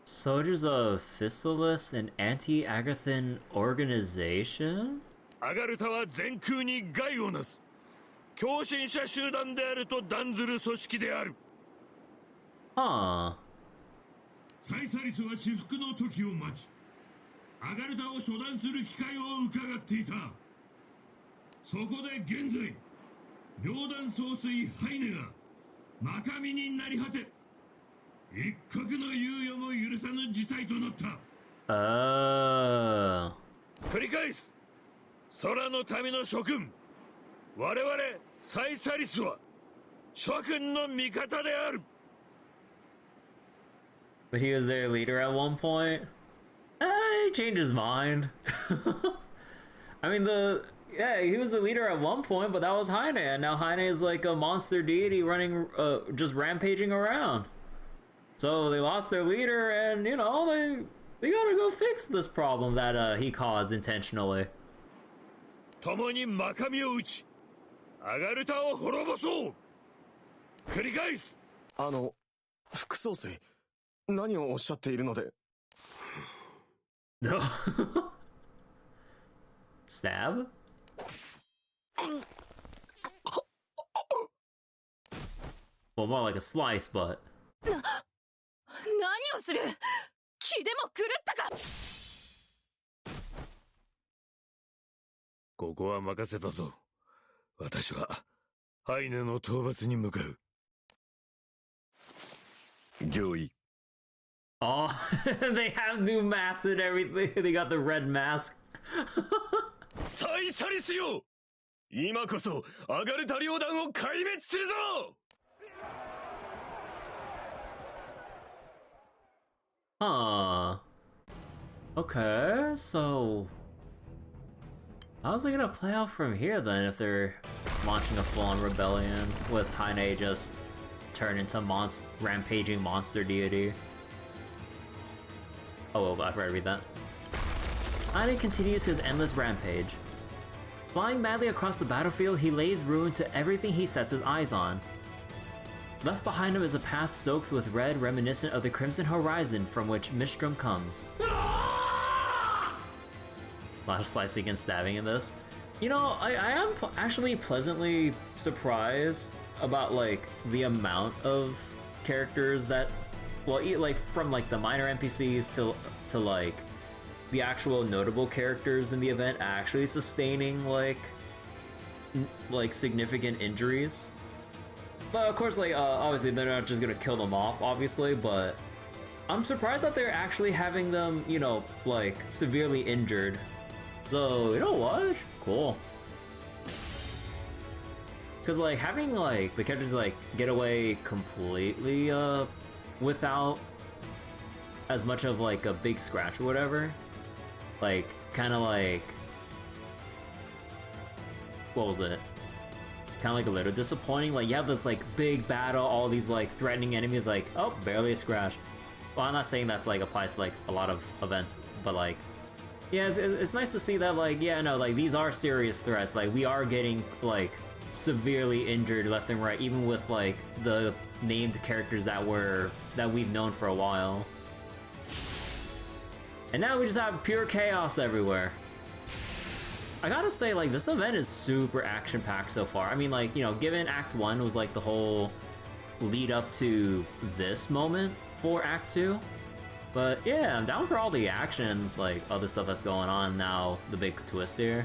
Soldiers of Physalis, an anti-Agarthan organization? アガルタは全空に害をなす狂信者集団であると断ずる組織である。はあ。サイサリスは至福の時を待ち、アガルタを処断する機会を伺っていた。そこで現在、両団総帥ハイネが魔神になり果て、一刻の猶予も許さぬ事態となった。繰り返す。空の民の諸君、我々サイサリスは諸君の味方である。 But he was their leader at one point? He changed his mind. I mean, yeah, he was the leader at one point, but that was Heine, and now Heine is like a monster deity running, just rampaging around. So they lost their leader, and you know, they gotta go fix this problem that he caused intentionally. 共に魔神を討ち、アガルタを滅ぼそう。繰り返す。副総帥、何をおっしゃっているので。Stab? Well, more like a slice, but. 何をする？気でも狂ったか？ここは任せたぞ。私はハイネの討伐に向かう。御意。Oh, they have new masks and everything. They got the red mask. サイサリスよ！今こそアガルタ領団を壊滅するぞ！ Huh. Okay, so how's it gonna play out from here then if they're launching a full-on rebellion with Heine just turned into rampaging monster deity? Oh, well, I forgot to read that. Heine continues his endless rampage. Flying madly across the battlefield, he lays ruin to everything he sets his eyes on. Left behind him is a path soaked with red reminiscent of the crimson horizon from which Mistrum comes. A lot of slicing and stabbing in this. You know, I am actually pleasantly surprised about like the amount of characters that, well, like from like the minor NPCs to like the actual notable characters in the event actually sustaining like significant injuries. But of course, like obviously they're not just gonna kill them off, obviously, but I'm surprised that they're actually having them, you know, like severely injured. So, you know what? Cool. Cause like having like the characters like get away completely without as much of like a big scratch or whatever, like kind of like, what was it? Kind of like a little disappointing. Like you have this like big battle, all these like threatening enemies, like oh, barely a scratch. Well, I'm not saying that like applies to like a lot of events, but like yeah, it's nice to see that like yeah, no, like these are serious threats. Like we are getting like severely injured left and right, even with like the named characters that we've known for a while. And now we just have pure chaos everywhere. I gotta say, like, this event is super action-packed so far. I mean, like, you know, given Act 1 was, like, the whole lead up to this moment for Act 2. But, yeah, I'm down for all the action and, like, other stuff that's going on now. The big twist here.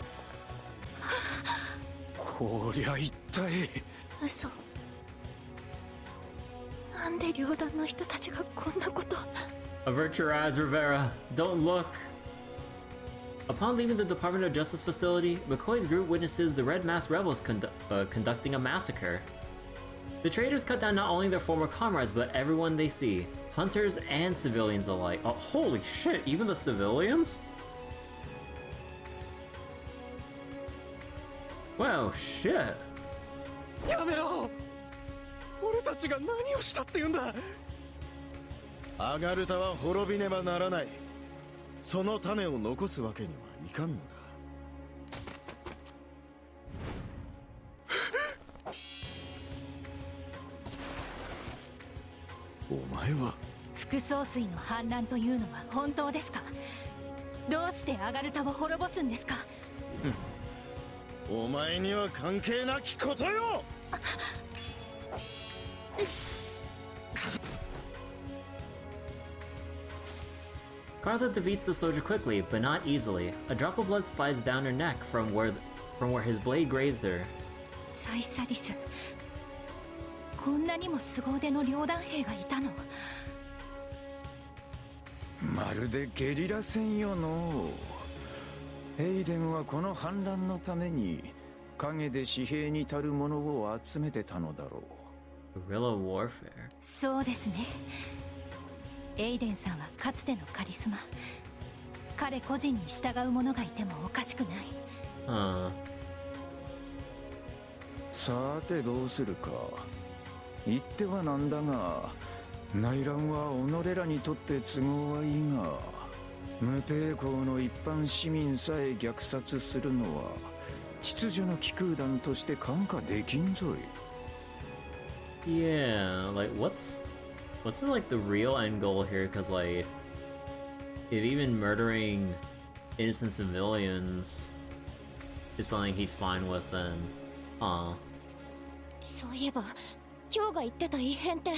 こりゃ一体。嘘。なんで両団の人たちがこんなこと。 Avert your eyes, Rivera. Don't look. Upon leaving the Department of Justice facility, McCoy's group witnesses the Red Masked Rebels conducting a massacre. The traitors cut down not only their former comrades, but everyone they see. Hunters and civilians alike. Oh, holy shit, even the civilians? Wow, shit. やめろ。俺たちが何をしたって言うんだ。アガルタは滅びねばならない。その種を残すわけにはいかんのだ。お前は副総帥の反乱というのは本当ですか？どうしてアガルタを滅ぼすんですか？お前には関係なきことよ。Gartha defeats the soldier quickly, but not easily. A drop of blood slides down her neck from where his blade grazed her. サイサリス、こんなにも凄腕の両団兵がいたの？まるでゲリラ戦よの。エイデンはこの反乱のために陰で私兵に足る者を集めてたのだろう。Guerrilla warfare. そうですね。エイデンさんはかつてのカリスマ。彼個人に従う者がいてもおかしくない。さてどうするか。言ってはなんだが、内乱は己らにとって都合はいいが、無抵抗の一般市民さえ虐殺するのは秩序の機空団として看過できんぞい。Yeah, like what's like the real end goal here? Because like if even murdering innocent civilians is something he's fine with, thenそういえば今日が言ってた異変って。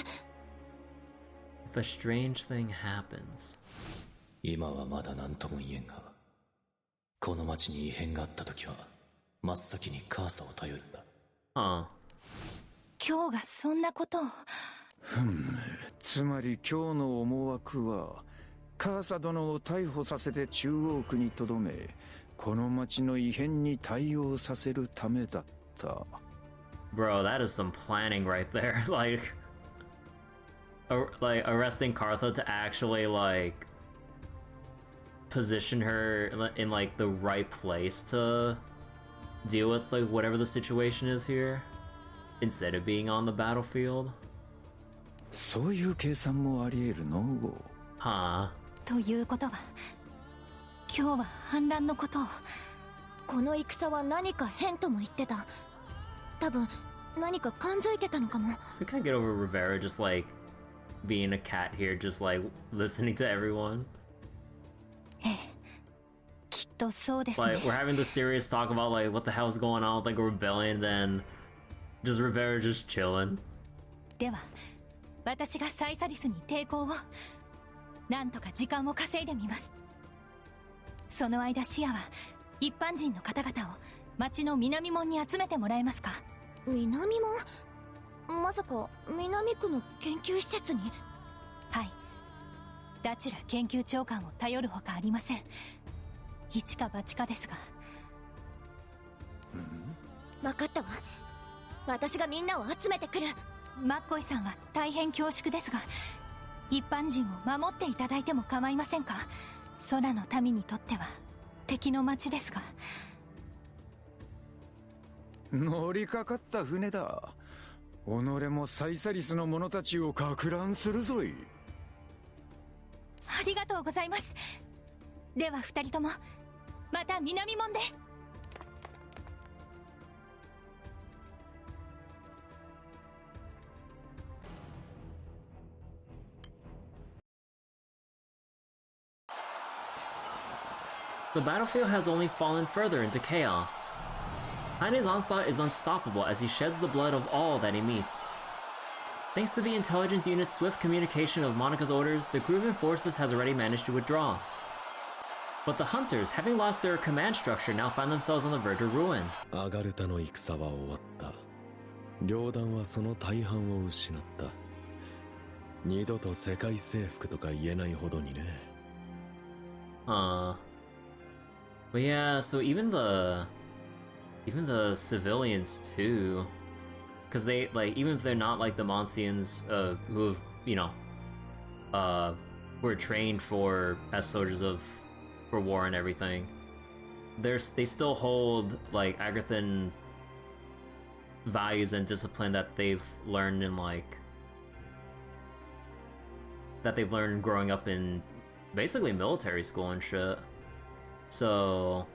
If a strange thing happens. 今はまだ何とも言えんが、この町に異変があった時は真っ先にカーサを頼った。今日がそんなことを。つまり今日の思惑はカーサ殿を逮捕させて中央区にとどめ、この町の異変に対応させるためだった。 Bro, that is some planning right there. like arresting Kartha to actually like position her in like the right place to deal with like whatever the situation is here instead of being on the battlefield. そういう計算もあり得るの。ということは、今日は反乱のことを。この戦は何か変とも言ってた。多分何か感づいてたのかも。So can I get over Rivera just like being a cat here, just like listening to everyone? きっとそうですね。 Like we're having this serious talk about like what the hell is going on with like a rebellion, then just Rivera just chilling. では、私がサイサリスに抵抗を、なんとか時間を稼いでみます。その間シアは一般人の方々を町の南門に集めてもらえますか？南門？まさか南区の研究施設に？はい。ダチュラ研究長官を頼るほかありません。一か八かですが。分かったわ。私がみんなを集めてくる。マッコイさんは大変恐縮ですが、一般人を守っていただいても構いませんか？空の民にとっては敵の町ですが。乗りかかった船だ。己もサイサリスの者たちをか乱するぞい。ありがとうございます。では二人ともまた南門で。The battlefield has only fallen further into chaos. Heine's onslaught is unstoppable as he sheds the blood of all that he meets. Thanks to the intelligence unit's swift communication of Monika's orders, the Grooven forces has already managed to withdraw. But the hunters, having lost their command structure, now find themselves on the verge of ruin. アガルタの戦は終わった。両団はその大半を失った。二度と世界征服とか言えないほどにね。But yeah, so even the civilians too, because they like even if they're not like the Monscians who have who are trained as soldiers for war and everything, they still hold like Agarthan values and discipline that they've learned in growing up in basically military school and shit. So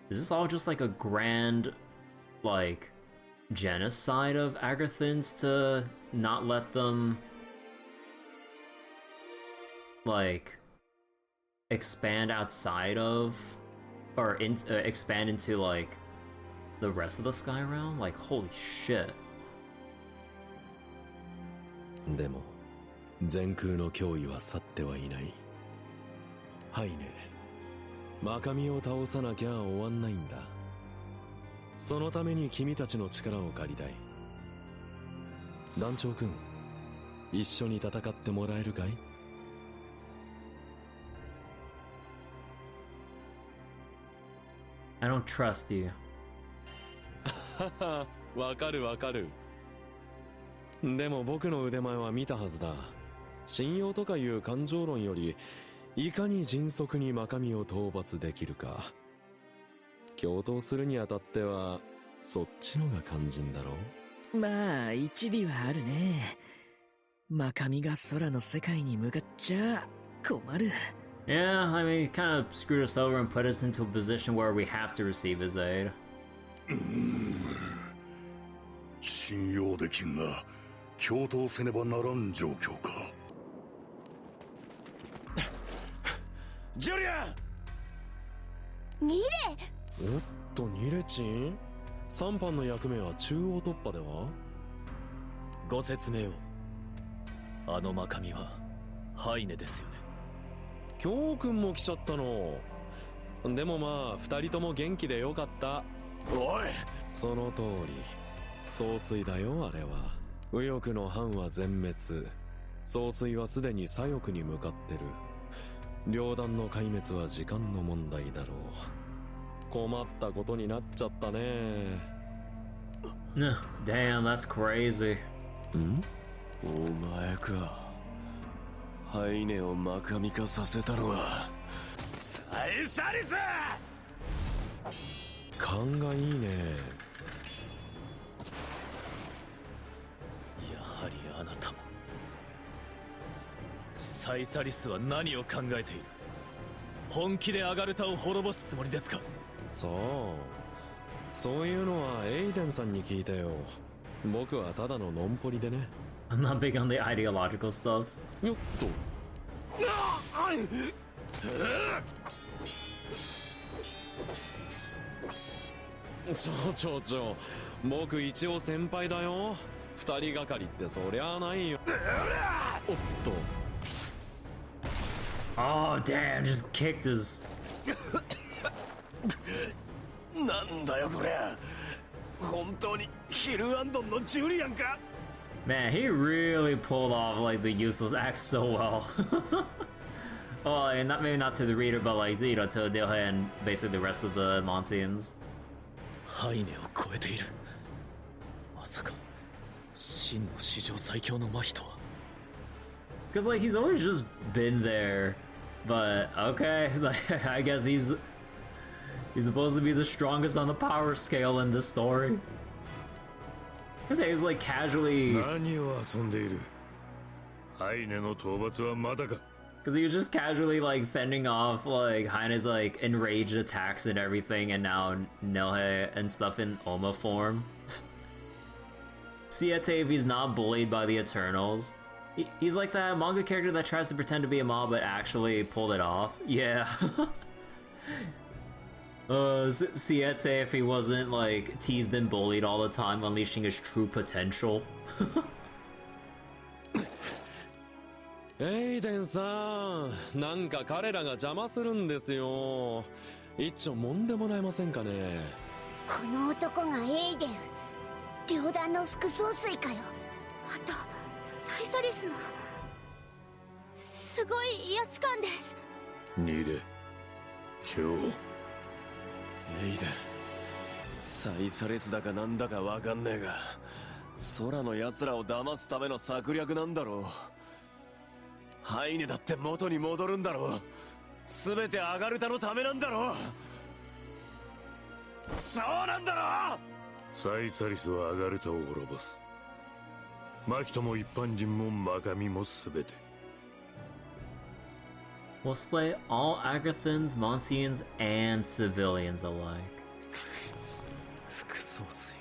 is this all just like a grand like genocide of Agarthans to not let them like expand outside of or expand into like the rest of the Sky Realm? Like, holy shit. でも全空の脅威は去ってはいない。はいね。マカミを倒さなきゃ終わんないんだ。そのために君たちの力を借りたい。団長くん、一緒に戦ってもらえるかい？ I don't trust you. わかるわかる。でも僕の腕前は見たはずだ。信用とかいう感情論より、いかに迅速にマカミを討伐できるか。共闘するにあたっては、そっちのが肝心だろう。まあ、一理はあるね。マカミが空の世界に向かっちゃ困る。Yeah, I mean, he kind of screwed us over and put us into a position where we have to receive his aid. 信用できんが、共闘せねばならん状況か。ジュリアン！ニレ！おっと、ニレチン？三班の役目は中央突破では？ご説明を。あのマカミはハイネですよね。京くんも来ちゃったの。でもまあ二人とも元気でよかった。おい、その通り。総帥だよあれは。右翼の藩は全滅。総帥はすでに左翼に向かってる。両団の壊滅は時間の問題だろう。困ったことになっちゃったね。Damn, that's crazy. ん？お前か。ハイネをマカミ化させたのはサイサリス！勘がいいね。やはりあなたも。サイサリスは何を考えている？本気でアガルタを滅ぼすつもりですか？そう。そういうのはエイデンさんに聞いたよ。僕はただのノンポリでね。I'm not big on the ideological stuff. よっと。僕一応先輩だよ。二人がかりってそりゃあないよ。おっと。Oh damn, just kicked his. なんだよこれ。本当にヒルアンドンのジュリアンか？ Man, he really pulled off like the useless act so well. Well, and maybe not to the reader, but like to Nilhe and basically the rest of the Monscians. ハイネを超えている。まさか真の史上最強の麻痺とは。Cause like he's always just been there, but okay, like I guess he's supposed to be the strongest on the power scale in this story. Cause he was like casually. 何を遊んでいる？ハイネの討伐はまだか。Cause he was just casually like fending off like Heine's like enraged attacks and everything, and now Nilhe and stuff in Oma form. Siete, if he's not bullied by the Eternals. He's like that manga character that tries to pretend to be a mob but actually pulled it off. Yeah. Siete, if he wasn't like teased and bullied all the time, unleashing his true potential. エイデンさん、なんか彼らが邪魔するんですよ。一丁揉んでもらえませんかね。この男がエイデン、両団の副総帥かよ。あとサイサリスのすごい威圧感です。ニレ、今日エイデン、サイサレスだかなんだかわかんねえが、空の奴らを騙すための策略なんだろう。ハイネだって元に戻るんだろう。全てアガルタのためなんだろう。そうなんだろう。サイサリスはアガルタを滅ぼす。マキトも一般人もマガミも全て。Will slay all Agarthans, Monscians, and civilians alike. 副総帥、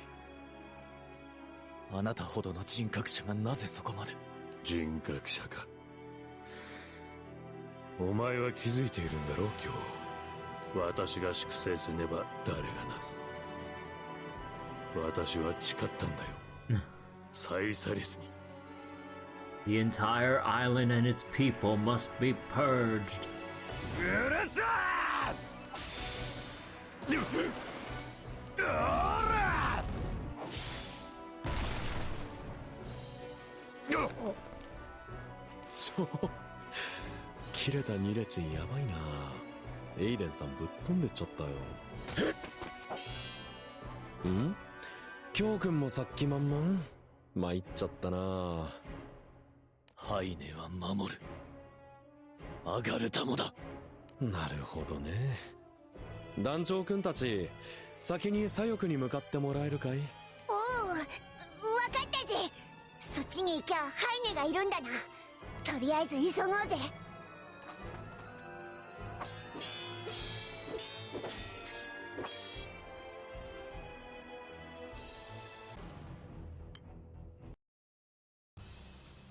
あなたほどの人格者がなぜそこまで。人格者か。お前は気づいているんだろう今日。私が粛清せねば誰がなす。私は誓ったんだよサイサリスに。The entire island and its people must be purged. うるさー！おら！切れたニレチンやばいな。エイデンさんぶっ飛んでっちゃったよ。ん？キョウ君もさっきまんまん？参っちゃったな。ハイネは守る。アガルタもだ。なるほどね。団長君たち、先に左翼に向かってもらえるかい？おう、わかったぜ。そっちに行きゃハイネがいるんだな。とりあえず急ごうぜ。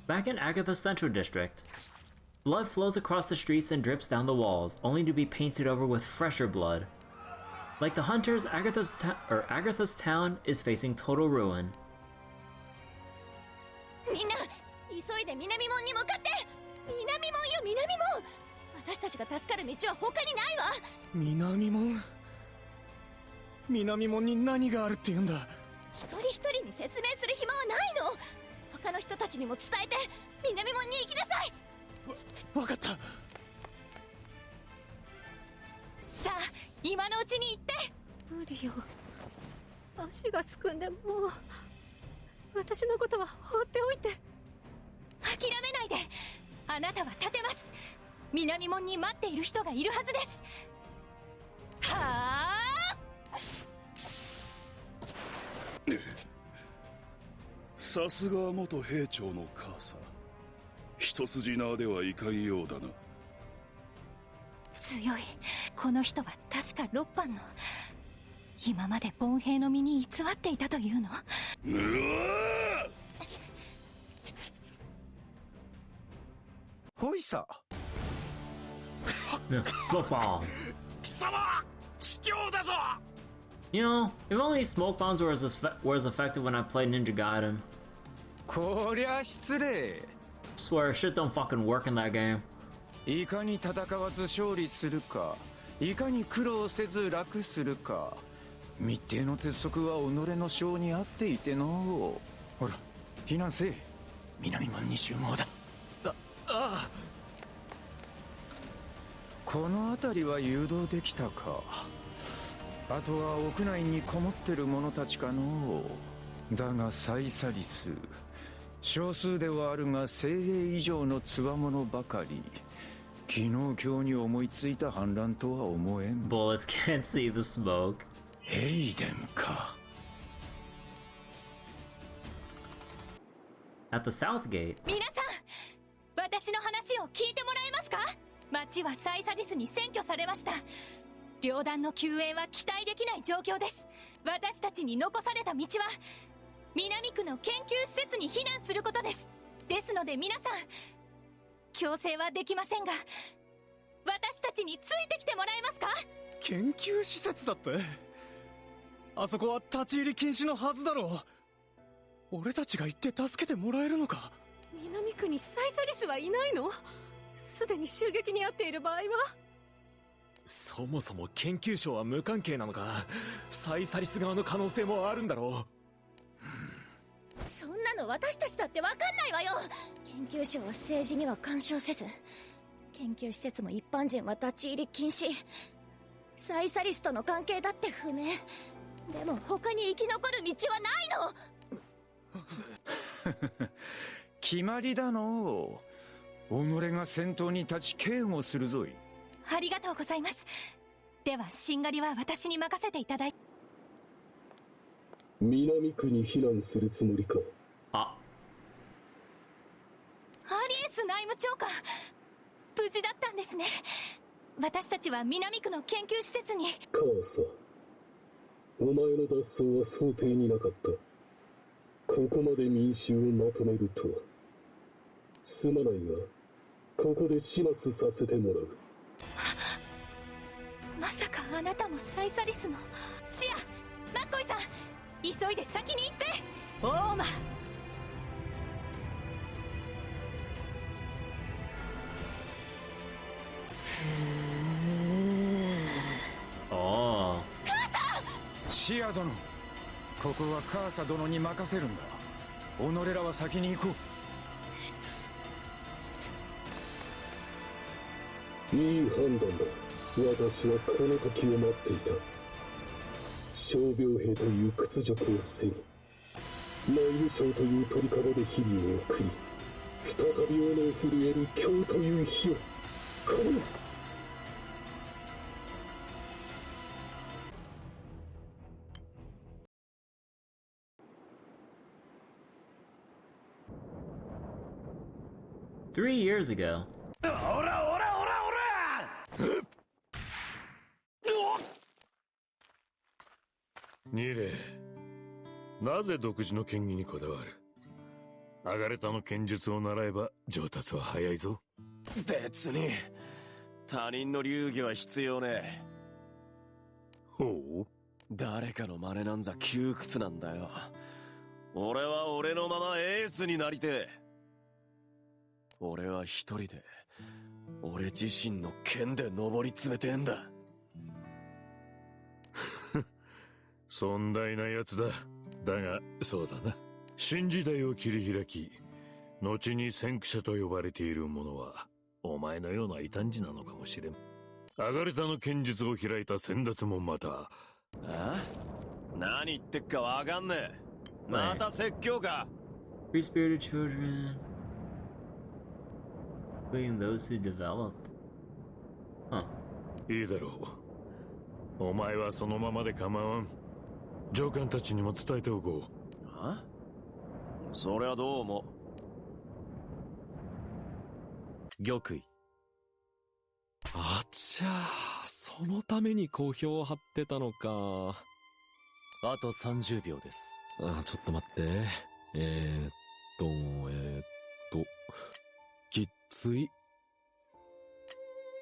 Back in Agartha's Central District, blood flows across the streets and drips down the walls, only to be painted over with fresher blood. Like the hunters, Agartha's town is facing total ruin. みんな急いで南門に向かって。南門よ南門。私たちが助かる道は他にないわ。南門？南門に何があるって言うんだ。一人一人に説明する暇はないの。他の人たちにも伝えて南門に行きなさい。わかった。さあ今のうちに行って。無理よ、足がすくんでもう。私のことは放っておいて。諦めないで。あなたは立てます。南門に待っている人がいるはずです。はあ。さすが元兵長の母さん。一筋縄ではいかんようだな。強い。この人は確か6班の。今まで凡兵の身に偽っていたというの。ほいさ。Smoke bomb. 貴様、卑怯だぞ。You know, if only smoke bombs were as effective when I played Ninja Gaiden. こりゃ失礼。 Swear shit don't fucking work in that game. いかに戦わず勝利するか、いかに苦労せず楽するか。密偵の鉄則は己の性に合っていての。ほら、避難せえ。南門に集合だ。ああ。この辺りは誘導できたか。あとは屋内にこもってる者たちかの。だがサイサリス、少数ではあるが精鋭以上の強者ばかり。昨日今日に思いついた反乱とは思えん。 Bullets can't see the smoke. エイデンか。 At the south gate. 皆さん、私の話を聞いてもらえますか？町はサイサリスに占拠されました。両団の救援は期待できない状況です。私たちに残された道は南区の研究施設に避難することです。ですので皆さん、強制はできませんが、私たちについてきてもらえますか？研究施設だって？あそこは立ち入り禁止のはずだろう。俺たちが行って助けてもらえるのか？南区にサイサリスはいないの？すでに襲撃に遭っている場合は？そもそも研究所は無関係なのか。サイサリス側の可能性もあるんだろう。そんなの私たちだってわかんないわよ。研究所は政治には干渉せず、研究施設も一般人は立ち入り禁止。サイサリスとの関係だって不明。でも他に生き残る道はないの。決まりだのう。己が先頭に立ち警護するぞい。ありがとうございます。ではしんがりは私に任せていただいて。南区に避難するつもりか。アリエス内務長官、無事だったんですね。私たちは南区の研究施設に。カーサ、お前の脱走は想定になかった。ここまで民衆をまとめるとは。すまないがここで始末させてもらう。まさかあなたもサイサリスの。シア、マッコイさん、急いで先に行って。オーマ。ああ。カーサ！シア殿、ここはカーサ殿に任せるんだ。己らは先に行こう。いい判断だ。私はこの時を待っていた。傷病兵という屈辱を背に、内務省という鳥籠で日々を送り、再び斧を震える今日という日を。この3 years ago. オラオラオラオラ！ニレ、なぜ独自の剣技にこだわる？アガレタの剣術を習えば上達は早いぞ。別に他人の流儀は必要ね。ほう？誰かの真似なんざ窮屈なんだよ。俺は俺のままエースになりてえ。俺は一人で俺自身の剣で上り詰めてえんだ。尊大なやつだ。だがそうだな、新時代を切り開き後に先駆者と呼ばれている者はお前のような異端児なのかもしれん。アガレタの剣術を開いた先達もまた。あ？何言ってっかわかんねえ。また説教か。 Free-spirited children, including those who developed. いいだろう。お前はそのままで構わん。上官たちにも伝えておこう。は？それはどうも。玉位。あちゃー、そのために好評を張ってたのか。あと30秒です。ちょっと待って。きっつい。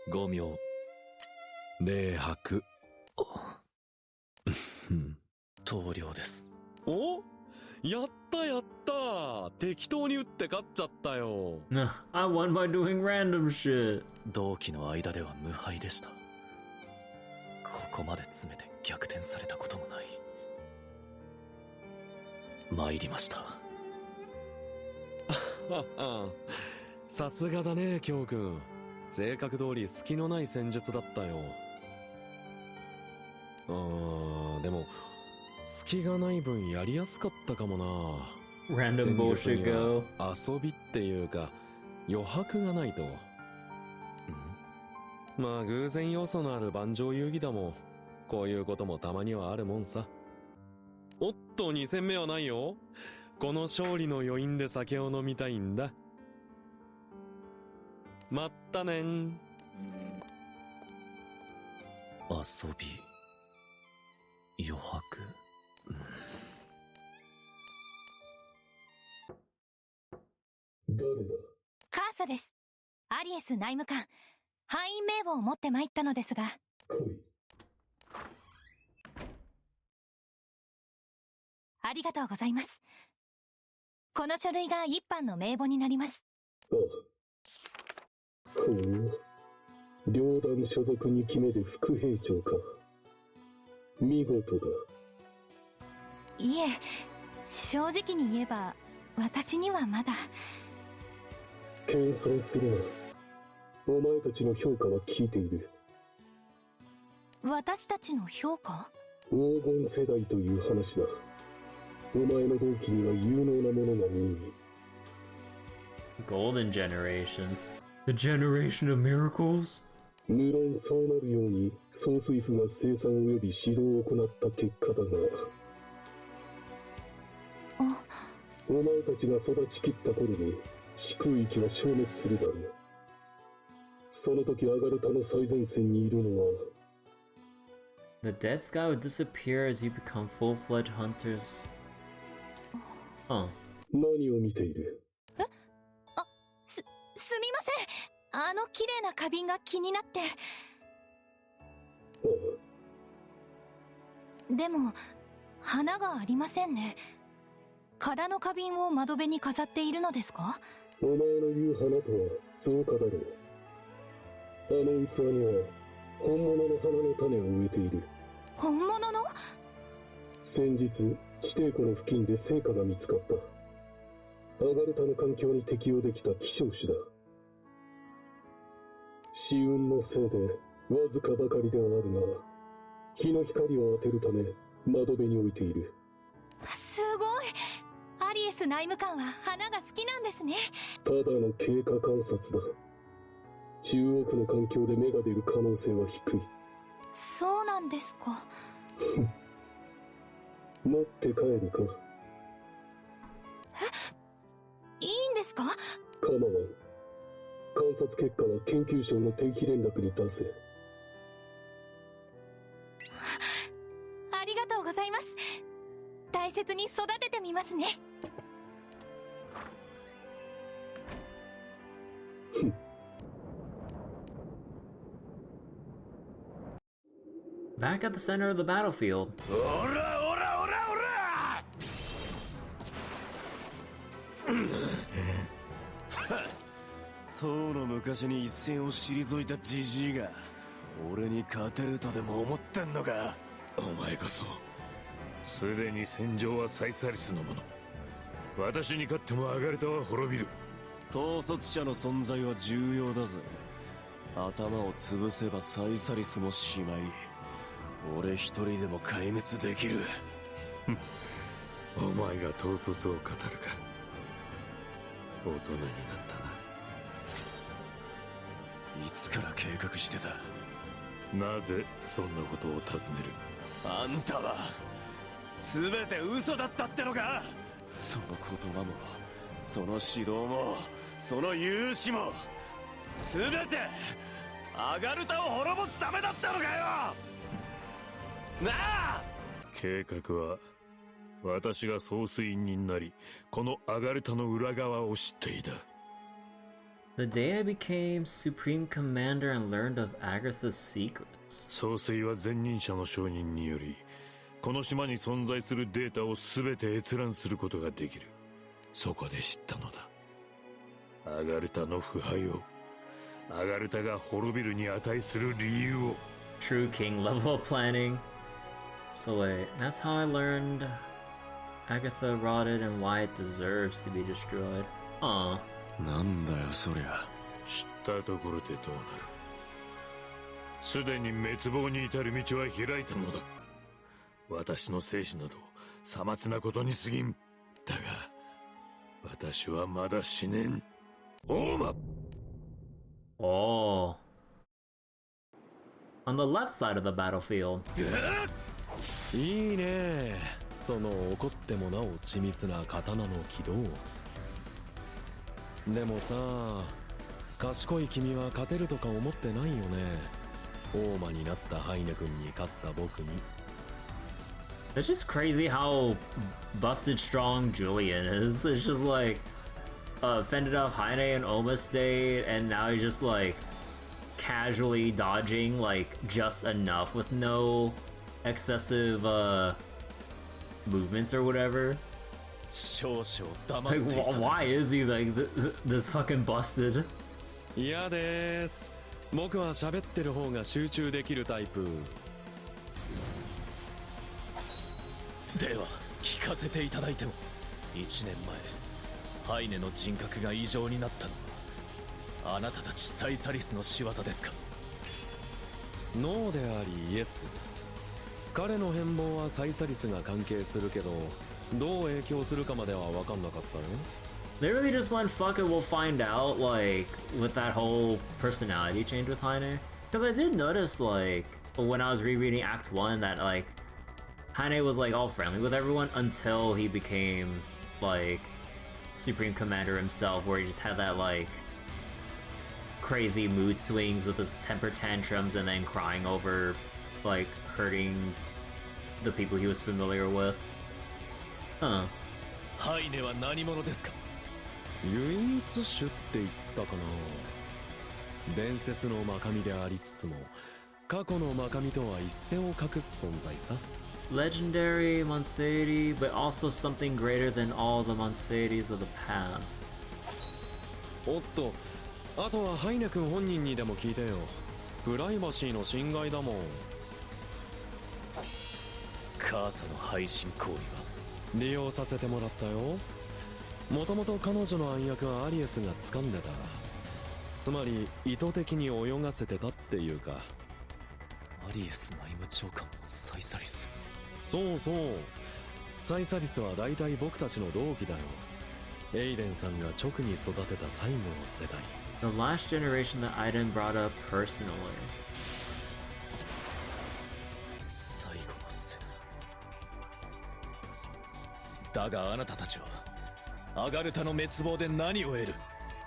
5秒。0拍。投了です。お？やったやった！適当に打って勝っちゃったよ。I won by doing random shit. 同期の間では無敗でした。ここまで詰めて逆転されたこともない。参りました。さすがだね、京くん。性格通り隙のない戦術だったよ。でも隙がない分やりやすかったかもな。Random bullshit go。遊びっていうか余白がないと。まあ偶然要素のある盤上遊戯だもん。こういうこともたまにはあるもんさ。おっと、2戦目はないよ。この勝利の余韻で酒を飲みたいんだ。まったねん。遊び、余白。誰だ？カーサです。アリエス内務官。敗因名簿を持って参ったのですが。ありがとうございます。この書類が一般の名簿になります。ああ。ほう。両団所属2期目で副兵長か。見事だ。いえ、正直に言えば私にはまだ。謙遜するな。お前たちの評価は聞いている。私たちの評価？黄金世代という話だ。お前の同期には有能な者が多い。Golden generation. The generation of miracles? 無論そうなるように総帥府が生産及び指導を行った結果だが、お前たちが育ちきった頃に地空域は消滅するだろう。その時アガルタの最前線にいるのは、 The dead sky would disappear as you become full-fledged hunters. 何を見ている？すみません。あの綺麗な花瓶が気になって。でも花がありませんね。空の花瓶を窓辺に飾っているのですか？お前の言う花とは造花だろう。あの器には本物の花の種を植えている。本物の？先日地底湖の付近で成果が見つかった。アガルタの環境に適応できた希少種だ。紫雲のせいでわずかばかりではあるが、日の光を当てるため窓辺に置いている。すごい。アリエス内務官は花が好きなんですね。ただの経過観察だ。中央区の環境で芽が出る可能性は低い。そうなんですか。持って帰るか？いいんですか？構わん。観察結果は研究所の定期連絡に出せ。ありがとうございます。大切に育ててみますね。Back at the center of the battlefield. おらおらおらおらとうの昔に一戦を退いたジジイが俺に勝てるとでも思ってんのか？お前こそすでに戦場はサイサリスのもの。私に勝ってもアガルタは滅びる。統率者の存在は重要だぜ。頭を潰せばサイサリスもしまい、俺一人でも壊滅できる。お前が統率を語るか。大人になったな。いつから計画してた？なぜそんなことを尋ねる？あんたは全て嘘だったってのか？その言葉もその指導もその勇姿も全てアガルタを滅ぼすためだったのかよ！なあ！計画は私が総帥になりこのアガルタの裏側を知っていた。The day I became Supreme Commander and learned of Agartha's secrets. 総帥は前任者の承認によりこの島に存在するデータを全て閲覧することができる。そこで知ったのだ。アガルタの腐敗を、アガルタが滅びるに値する理由を。 True King level planning. So wait, that's how I learned Agartha rotted and why it deserves to be destroyed. なんだよそりゃ。知ったところでどうなる？すでに滅亡に至る道は開いたのだ。私の生死などさまつなことに過ぎん。だが私はまだ死ねん。オーマ。 Oh. On the left side of the battlefield. いいね、その怒ってもなお緻密な刀の軌道。でもさ、賢い君は勝てるとか思ってないよね。大魔になったハイネ君に勝った僕に。It's just crazy how busted strong Julian is. It's just like fended off Heine and Oma State, and now he's just like casually dodging like just enough with no excessive movements or whatever. Like, why is he like this fucking busted? 嫌です。僕は喋ってる方が集中できるタイプ。では聞かせていただいても。1年前ハイネの人格が異常になったのはあなたたちサイサリスの仕業ですか？ノーでありイエス。彼の変貌はサイサリスが関係するけど、どう影響するかまでは分かんなかったよ。They really just went, fuck it, we'll find out, like, with that whole personality change with Heine. Because I did notice, like, when I was rereading Act 1, that, like, Heine was, like, all friendly with everyone until he became, like, Supreme Commander himself, where he just had that, like, crazy mood swings with his temper tantrums and then crying over, like, hurting the people he was familiar with. Huh. ハイネは何者ですか？唯一種って言ったかな。伝説の魔神でありつつも過去の魔神とは一線を画す存在さ。Legendary Monscian, but also something greater than all the Monscians of the past. おっと、あとはハイネ君本人にでも聞いてよ。プライバシーの侵害だもん。カーサの配信行為は利用させてもらったよ。もともと彼女の暗躍はアリエスが掴んでた。つまり意図的に泳がせてたっていうか。アリエス内務長官もサイサリス。そうそう。サイサリスは大体僕たちの同期だよ。エイデンさんが直に育てた最後の世代。The last generation that Aiden brought up personally. 最後の世代。だがあなたたちはアガルタの滅亡で何を得る？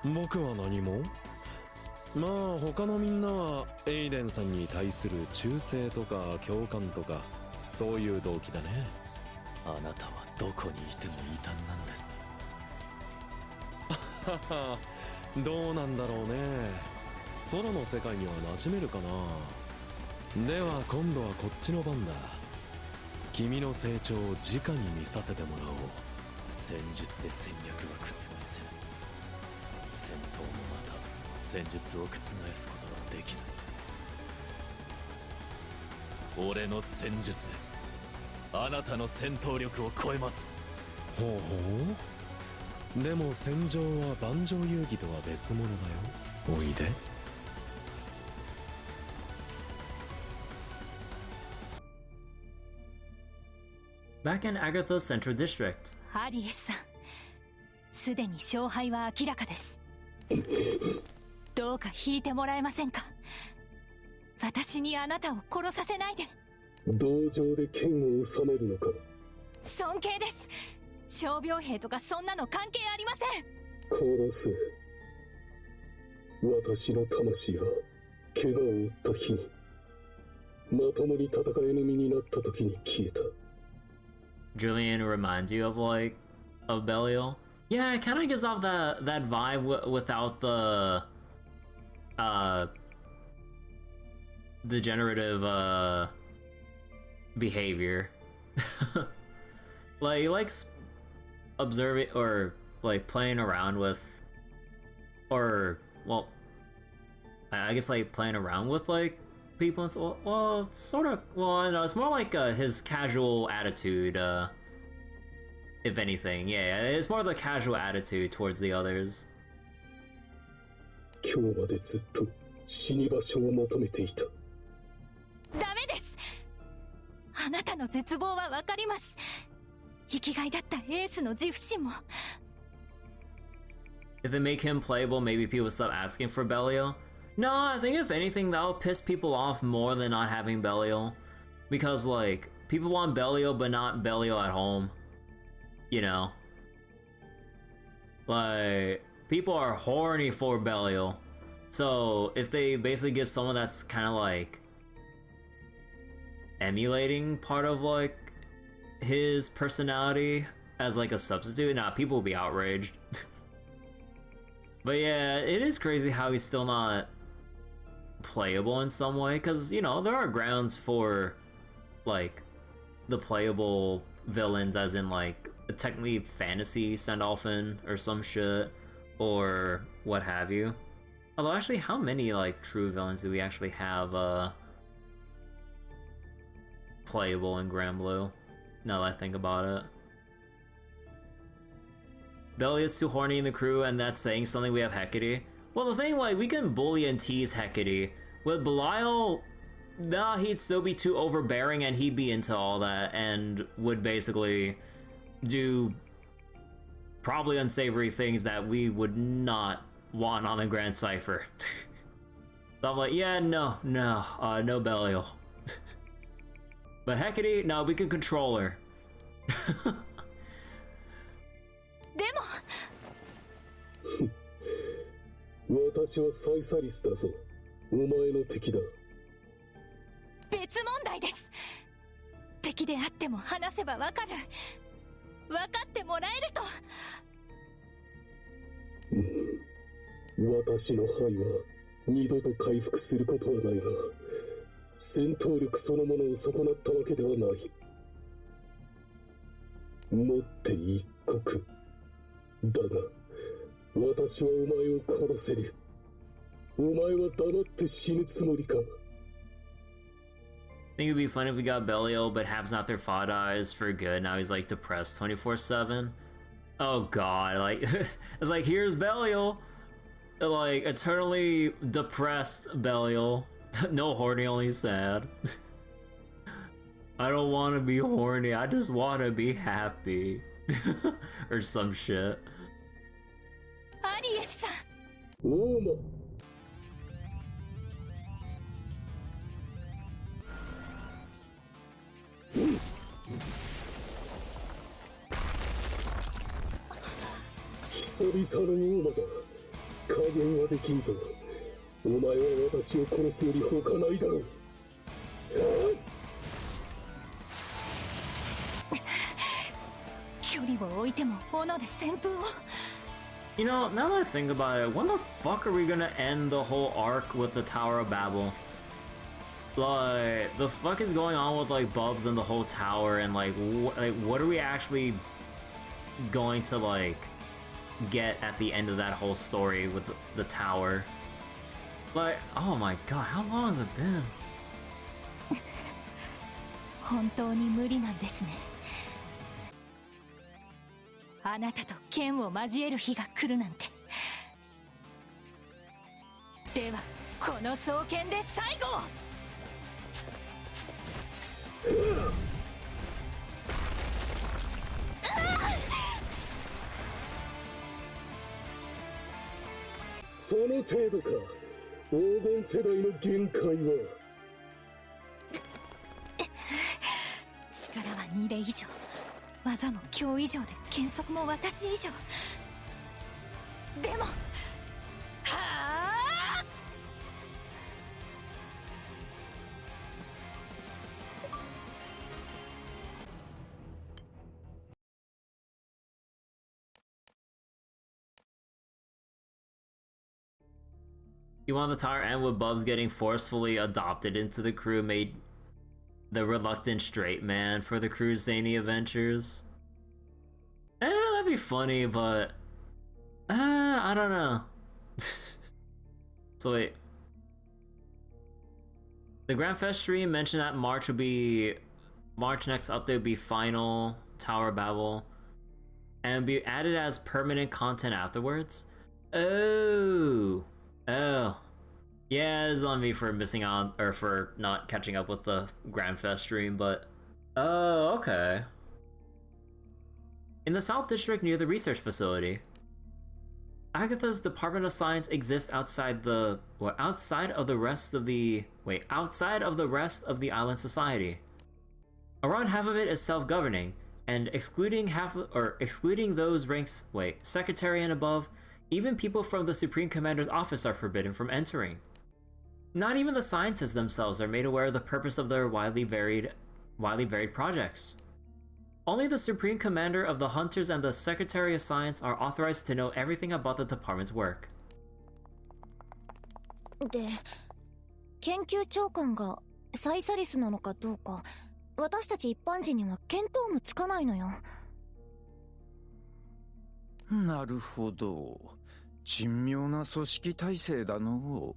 僕は何も。まあ他のみんなはエイデンさんに対する忠誠とか共感とかそういう動機だね。あなたはどこにいても異端なんですね。ははどうなんだろうね。空の世界には馴染めるかな。では今度はこっちの番だ。君の成長を直に見させてもらおう。戦術で戦略は覆せない。戦闘もまた戦術を覆すことはできない。俺の戦術であなたの戦闘力を超えます。ほうほう。でも戦場は盤上遊戯とは別物だよ。おいで。Back in Agartha's Central District. アリエスさん、すでに勝敗は明らかです。どうか引いてもらえませんか？私にあなたを殺させないで。道場で剣を収めるのか？尊敬です。傷病兵とかそんなの関係ありません。殺せ。私の魂は怪我を負った日にまともに戦えぬ身になった時に消えた。Julian reminds you of Belial. Yeah, it kind of gives off that vibe without the degenerative behavior. Like he likes observing or like playing around with, or well, I guess like playing around with like people and so, well, sort of. Well, no, it's more like his casual attitude. If anything, yeah, it's more of the casual attitude towards the others. 今日までずっと死に場所を求めていた。ダメです。あなたの絶望はわかります。生きがいだったエースの自負心も。If they make him playable, maybe people stop asking for Belial. No, I think if anything, that would piss people off more than not having Belial. Because, like, people want Belial, but not Belial at home. You know? Like, people are horny for Belial. So, if they basically give someone that's kind of, like, emulating part of, like, his personality as, like, a substitute, nah, people will be outraged. But yeah, it is crazy how he's still not playable in some way, because, you know, there are grounds for, like, the playable villains, as in like technically fantasy Sandalphon or some shit, or what have you. Although actually, how many like true villains do we actually have playable in Granblue? Now that I think about it. Belly is too horny in the crew, and that's saying something. We have Hecate. Well, the thing, like, we can bully and tease Hecate. With Belial, nah, he'd still be too overbearing, and he'd be into all that, and would basically do probably unsavory things that we would not want on the Grand Cypher. So I'm like, yeah, no Belial. But Hecate, no, we can control her. でも私はサイサリスだぞ。お前の敵だ。別問題です。敵であっても話せばわかる。分かってもらえると。私の肺は二度と回復することはないが、戦闘力そのものを損なったわけではない。持って一国。だが、私はお前を殺せる。お前は黙って死ぬつもりか。I think it'd be funny if we got Belial, but Hab's not their father eyes for good. Now he's like depressed 24/7. Oh god, like it's like here's Belial, like eternally depressed Belial. No horny, only sad. I don't want to be horny. I just want to be happy, or some shit. アリエスさん。おうま。久々の大間だ。加減はできんぞ。お前は私を殺すより他ないだろう。距離を置いても斧で旋風を。You know, now that I think about it, when the fuck are we gonna end the whole arc with the Tower of Babel? Like, the fuck is going on with like Bubs and the whole tower, and like what are we actually going to like get at the end of that whole story with the tower? Like, oh my god, how long has it been? 本当に無理なんですね。あなたと剣を交える日が来るなんて。ではこの双剣で最後。その程度か。黄金世代の限界は。力は2例以上。技も今日以上で剣速も私以上。でもはあ。You want the tower end with Bubs getting forcefully adopted into the crew, made the reluctant straight man for the crew's zany adventures? That'd be funny, but I don't know. So wait, the Grand Fest stream mentioned that March next update would be final Tower Babel and be added as permanent content afterwards. Oh, yeah, it's on me for missing out, or for not catching up with the Grand Fest stream, but oh, okay. In the South District near the research facility, Agartha's Department of Science exists outside of the rest of the island society. Around half of it is self-governing, and excluding those ranks, secretary and above, even people from the Supreme Commander's office are forbidden from entering. Not even the scientists themselves are made aware of the purpose of their widely varied projects. Only the Supreme Commander of the Hunters and the Secretary of Science are authorized to know everything about the department's work. で、研究長官がサイサリスなのかどうか私たち一般人には見当もつかないのよ。なるほど。珍妙な組織体制だの。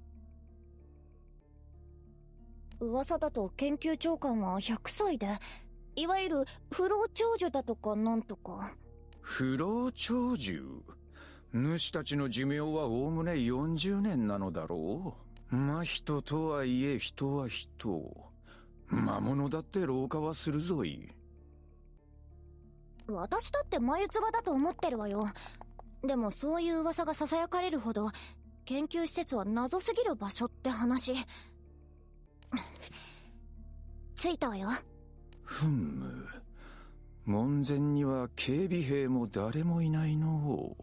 噂だと研究長官は100歳で、いわゆる不老長寿だとかなんとか。不老長寿？主たちの寿命はおおむね40年なのだろう。ま、人とはいえ人は人。魔物だって老化はするぞい。私だって眉唾だと思ってるわよ。でもそういう噂が囁かれるほど研究施設は謎すぎる場所って話。着いたわよ。ふむ。門前には警備兵も誰もいないの。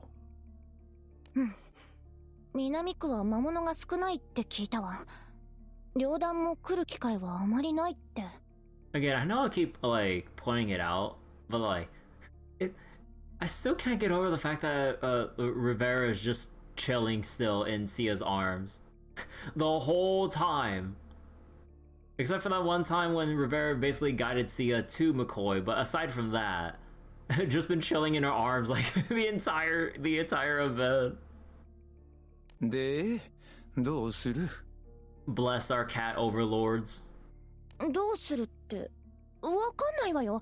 うん。南区は魔物が少ないって聞いたわ。両団も来る機会はあまりないって。Again, I know I keep like pointing it out, but like I still can't get over the fact that Rivera is just chilling still in Sia's arms the whole time. Except for that one time when Rivera basically guided Sia to McCoy, but aside from that, just been chilling in her arms like the entire event. で、どうする? Bless our cat overlords. どうするって、わかんないわよ。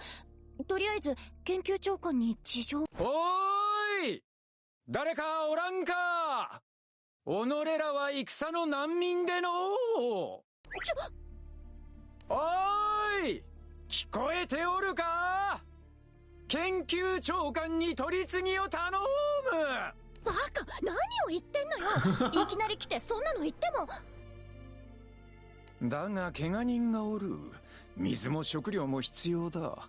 とりあえず研究長官に事情。おーい、誰かおらんか。己らは戦の難民での。おーい、聞こえておるか。研究長官に取り次ぎを頼む。バカ、何を言ってんのよ。いきなり来てそんなの言っても。だが怪我人がおる。水も食料も必要だ。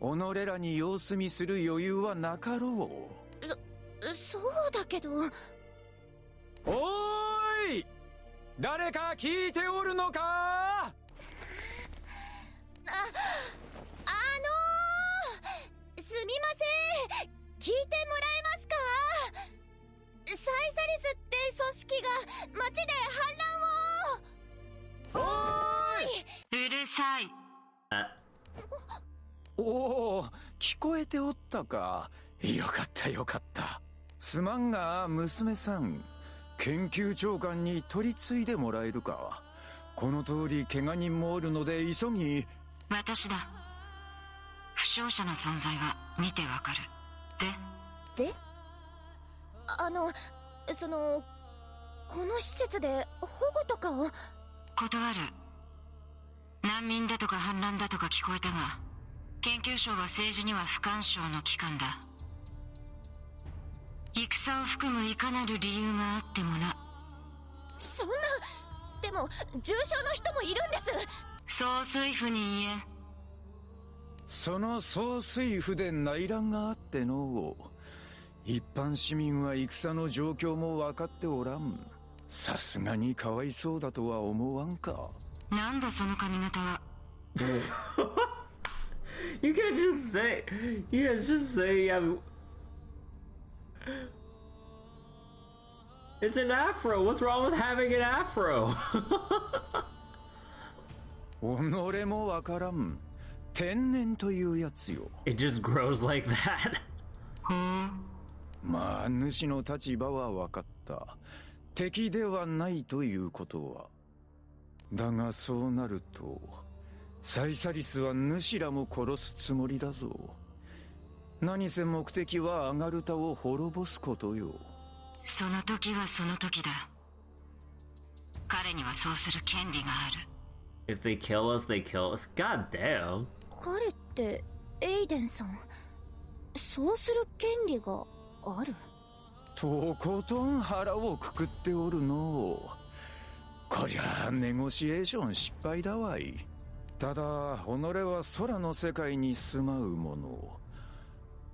己らに様子見する余裕はなかろう。そうだけど。おーい、誰か聞いておるのか。すみません、聞いてもらえますか。サイサリスって組織が町で反乱を。おーい、うるさい。おお、聞こえておったか。よかったよかった。すまんが娘さん、研究長官に取り継いでもらえるか。この通り怪我人もおるので急ぎ。私だ。負傷者の存在は見てわかる。でこの施設で保護とかを。断る。難民だとか反乱だとか聞こえたが、研究所は政治には不干渉の機関だ。戦を含むいかなる理由があってもな。そんな。でも重傷の人もいるんです。総帥府に言え。その総帥府で内乱があっての。一般市民は戦の状況も分かっておらん。さすがにかわいそうだとは思わんか。なんだその髪型は。You can't just say yeah. It's an afro. What's wrong with having an afro? 己もわからん。天然というやつよ。It just grows like that. まあ主の立場は分かった。敵ではないということは。だがそうなるとサイサリスは主らも殺すつもりだぞ。何せ目的はアガルタを滅ぼすことよ。その時はその時だ。彼にはそうする権利がある。 If they kill us, they kill us. God damn. 彼ってエイデンさん。そうする権利がある。とことん腹をくくっておるの。こりゃあネゴシエーション失敗だわい。ただ己は空の世界に住まうもの。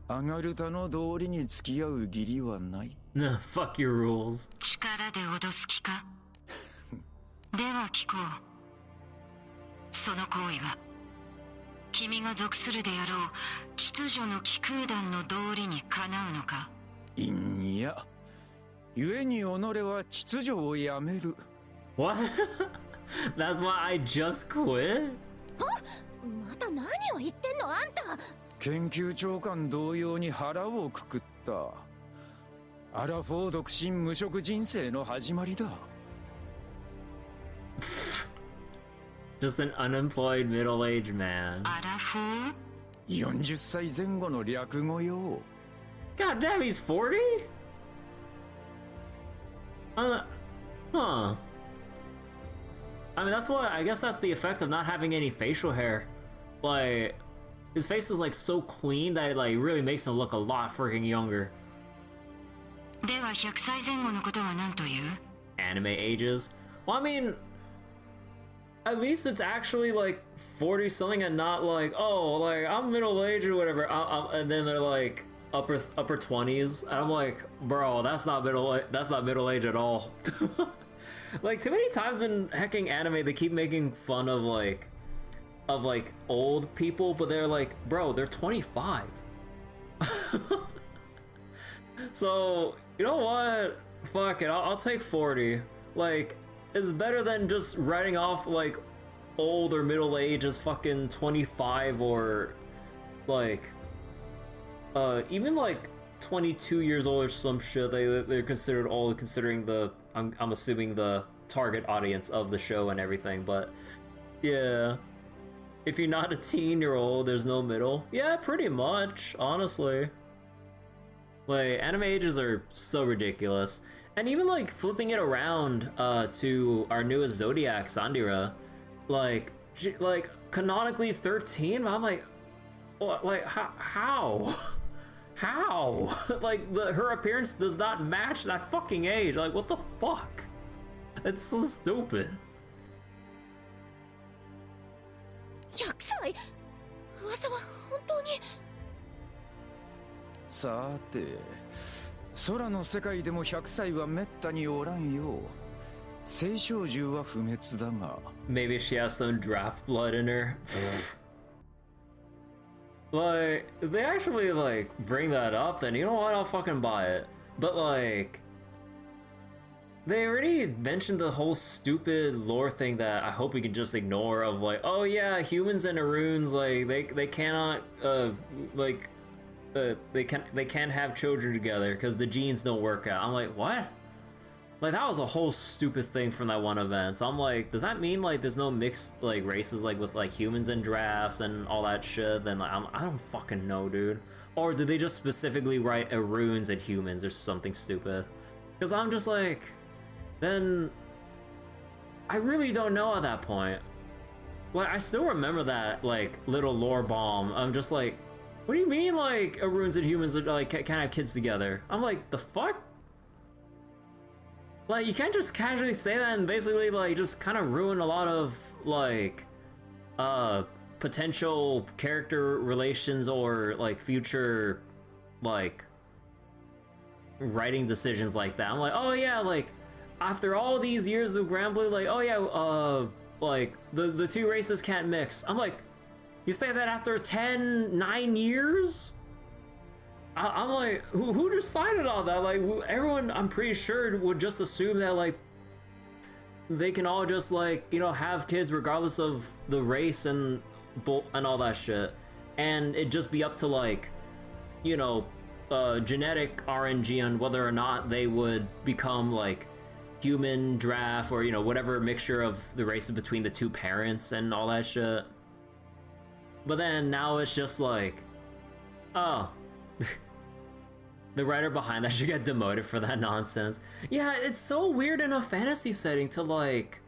アガルタの道理に付き合う義理はない。Nah, fuck your rules. 力で脅す気か。では聞こう。その行為は君が属するであろう秩序の気空団の道理にかなうのか。いんや、故に己は秩序をやめる。What? That's why I just quit? また何よあんた。研究長官同様に腹をくくった。アラフォー独身無職人生の始まりだ。Just an unemployed middle-aged man. アラフォー40歳前後の略語よ。God damn, he's 40? Huh. I mean, that's what, I guess that's the effect of not having any facial hair. Like, his face is like so clean that it like really makes him look a lot freaking younger. では100歳前後のことは何という？ Anime ages? Well, I mean, at least it's actually like 40 something and not like, oh, like I'm middle aged or whatever. And then they're like upper 20s. And I'm like, bro, that's not middle age at all. Like too many times in hecking anime, they keep making fun of like old people, but they're like, bro, they're 25. So you know what? Fuck it, I'll take 40. Like, it's better than just writing off like old or middle age as fucking 25 or like even like 22 years old or some shit. They're considered old considering the I'm assuming the target audience of the show and everything, but yeah. If you're not a teen-year-old, there's no middle. Yeah, pretty much, honestly. Like, anime ages are so ridiculous. And even like flipping it around to our newest Zodiac, Sandira, like canonically 13, I'm like, what, like how? How? Like her appearance does not match that fucking age. Like what the fuck? It's so stupid. 100歳？噂は本当に？さて、空の世界でも100歳はめったにおらんよ。青少獣は不滅だが。Maybe she has some draft blood in her. Like, if they actually like bring that up, then you know what? I'll fucking buy it. But like, they already mentioned the whole stupid lore thing that I hope we can just ignore of like, oh yeah, humans and Aruns, like they cannot they can't have children together because the genes don't work out. I'm like, what? Like that was a whole stupid thing from that one event. So I'm like, does that mean like there's no mixed like races like with like humans and drafts and all that shit? Then like, I don't fucking know, dude. Or did they just specifically write Aruns and humans or something stupid? Because I'm just like, then I really don't know at that point. Like I still remember that like little lore bomb. I'm just like, what do you mean like Aruns and humans are, like can't have kids together? I'm like, the fuck? Like you can't just casually say that and basically like just kind of ruin a lot of like potential character relations or like future like writing decisions like that. I'm like, oh yeah, like after all these years of Granblue, like, oh yeah, like the two races can't mix. I'm like, you say that after 9 years? I'm like, who decided on that? Like, everyone, I'm pretty sure, would just assume that, like, they can all just, like, you know, have kids regardless of the race and all that shit. And it'd just be up to, like, you know, genetic RNG on whether or not they would become, like, human, draft, or, you know, whatever mixture of the races between the two parents and all that shit. But then now it's just like, oh, the writer behind that should get demoted for that nonsense. Yeah, it's so weird in a fantasy setting to like,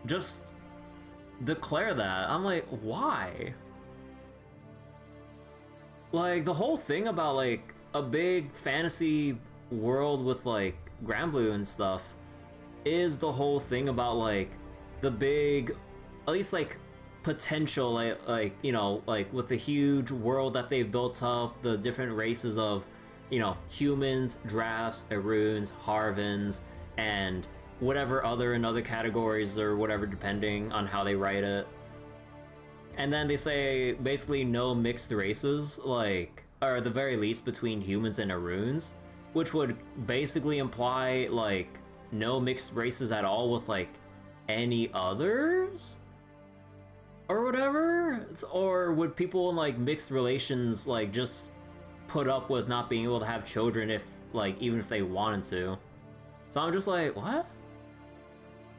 just declare that. I'm like, why? Like the whole thing about like a big fantasy world with like Granblue and stuff is the whole thing about like the big, at least like potential, like you know, like with the huge world that they've built up, the different races of, you know, humans, drafts, Aruns, Harvins, and whatever other in other categories or whatever depending on how they write it. And then they say basically no mixed races, like, or at the very least between humans and Aruns, which would basically imply like no mixed races at all with like any others. or whatever? Or would people in like mixed relations like just put up with not being able to have children if like even if they wanted to? So I'm just like, what?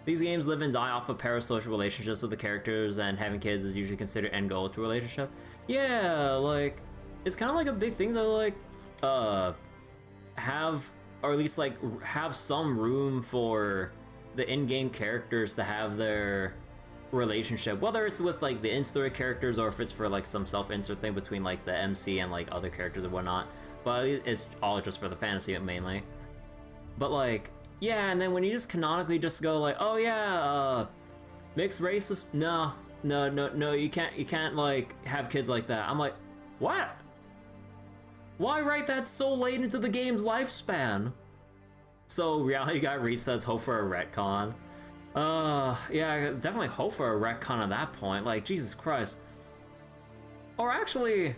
These games live and die off of parasocial relationships with the characters, and having kids is usually considered end goal to a relationship. Yeah, like it's kind of like a big thing to like have, or at least like have some room for the in-game characters to have their relationship, whether it's with like the in-story characters or if it's for like some self-insert thing between like the MC and like other characters and whatnot. But it's all just for the fantasy mainly. But like, yeah, and then when you just canonically just go like, oh yeah, mixed races, no, you can't like have kids like that. I'm like, what? Why write that so late into the game's lifespan? So reality got resets, hope for a retcon. Yeah, definitely hope for a retcon at that point. Like, Jesus Christ. Or actually,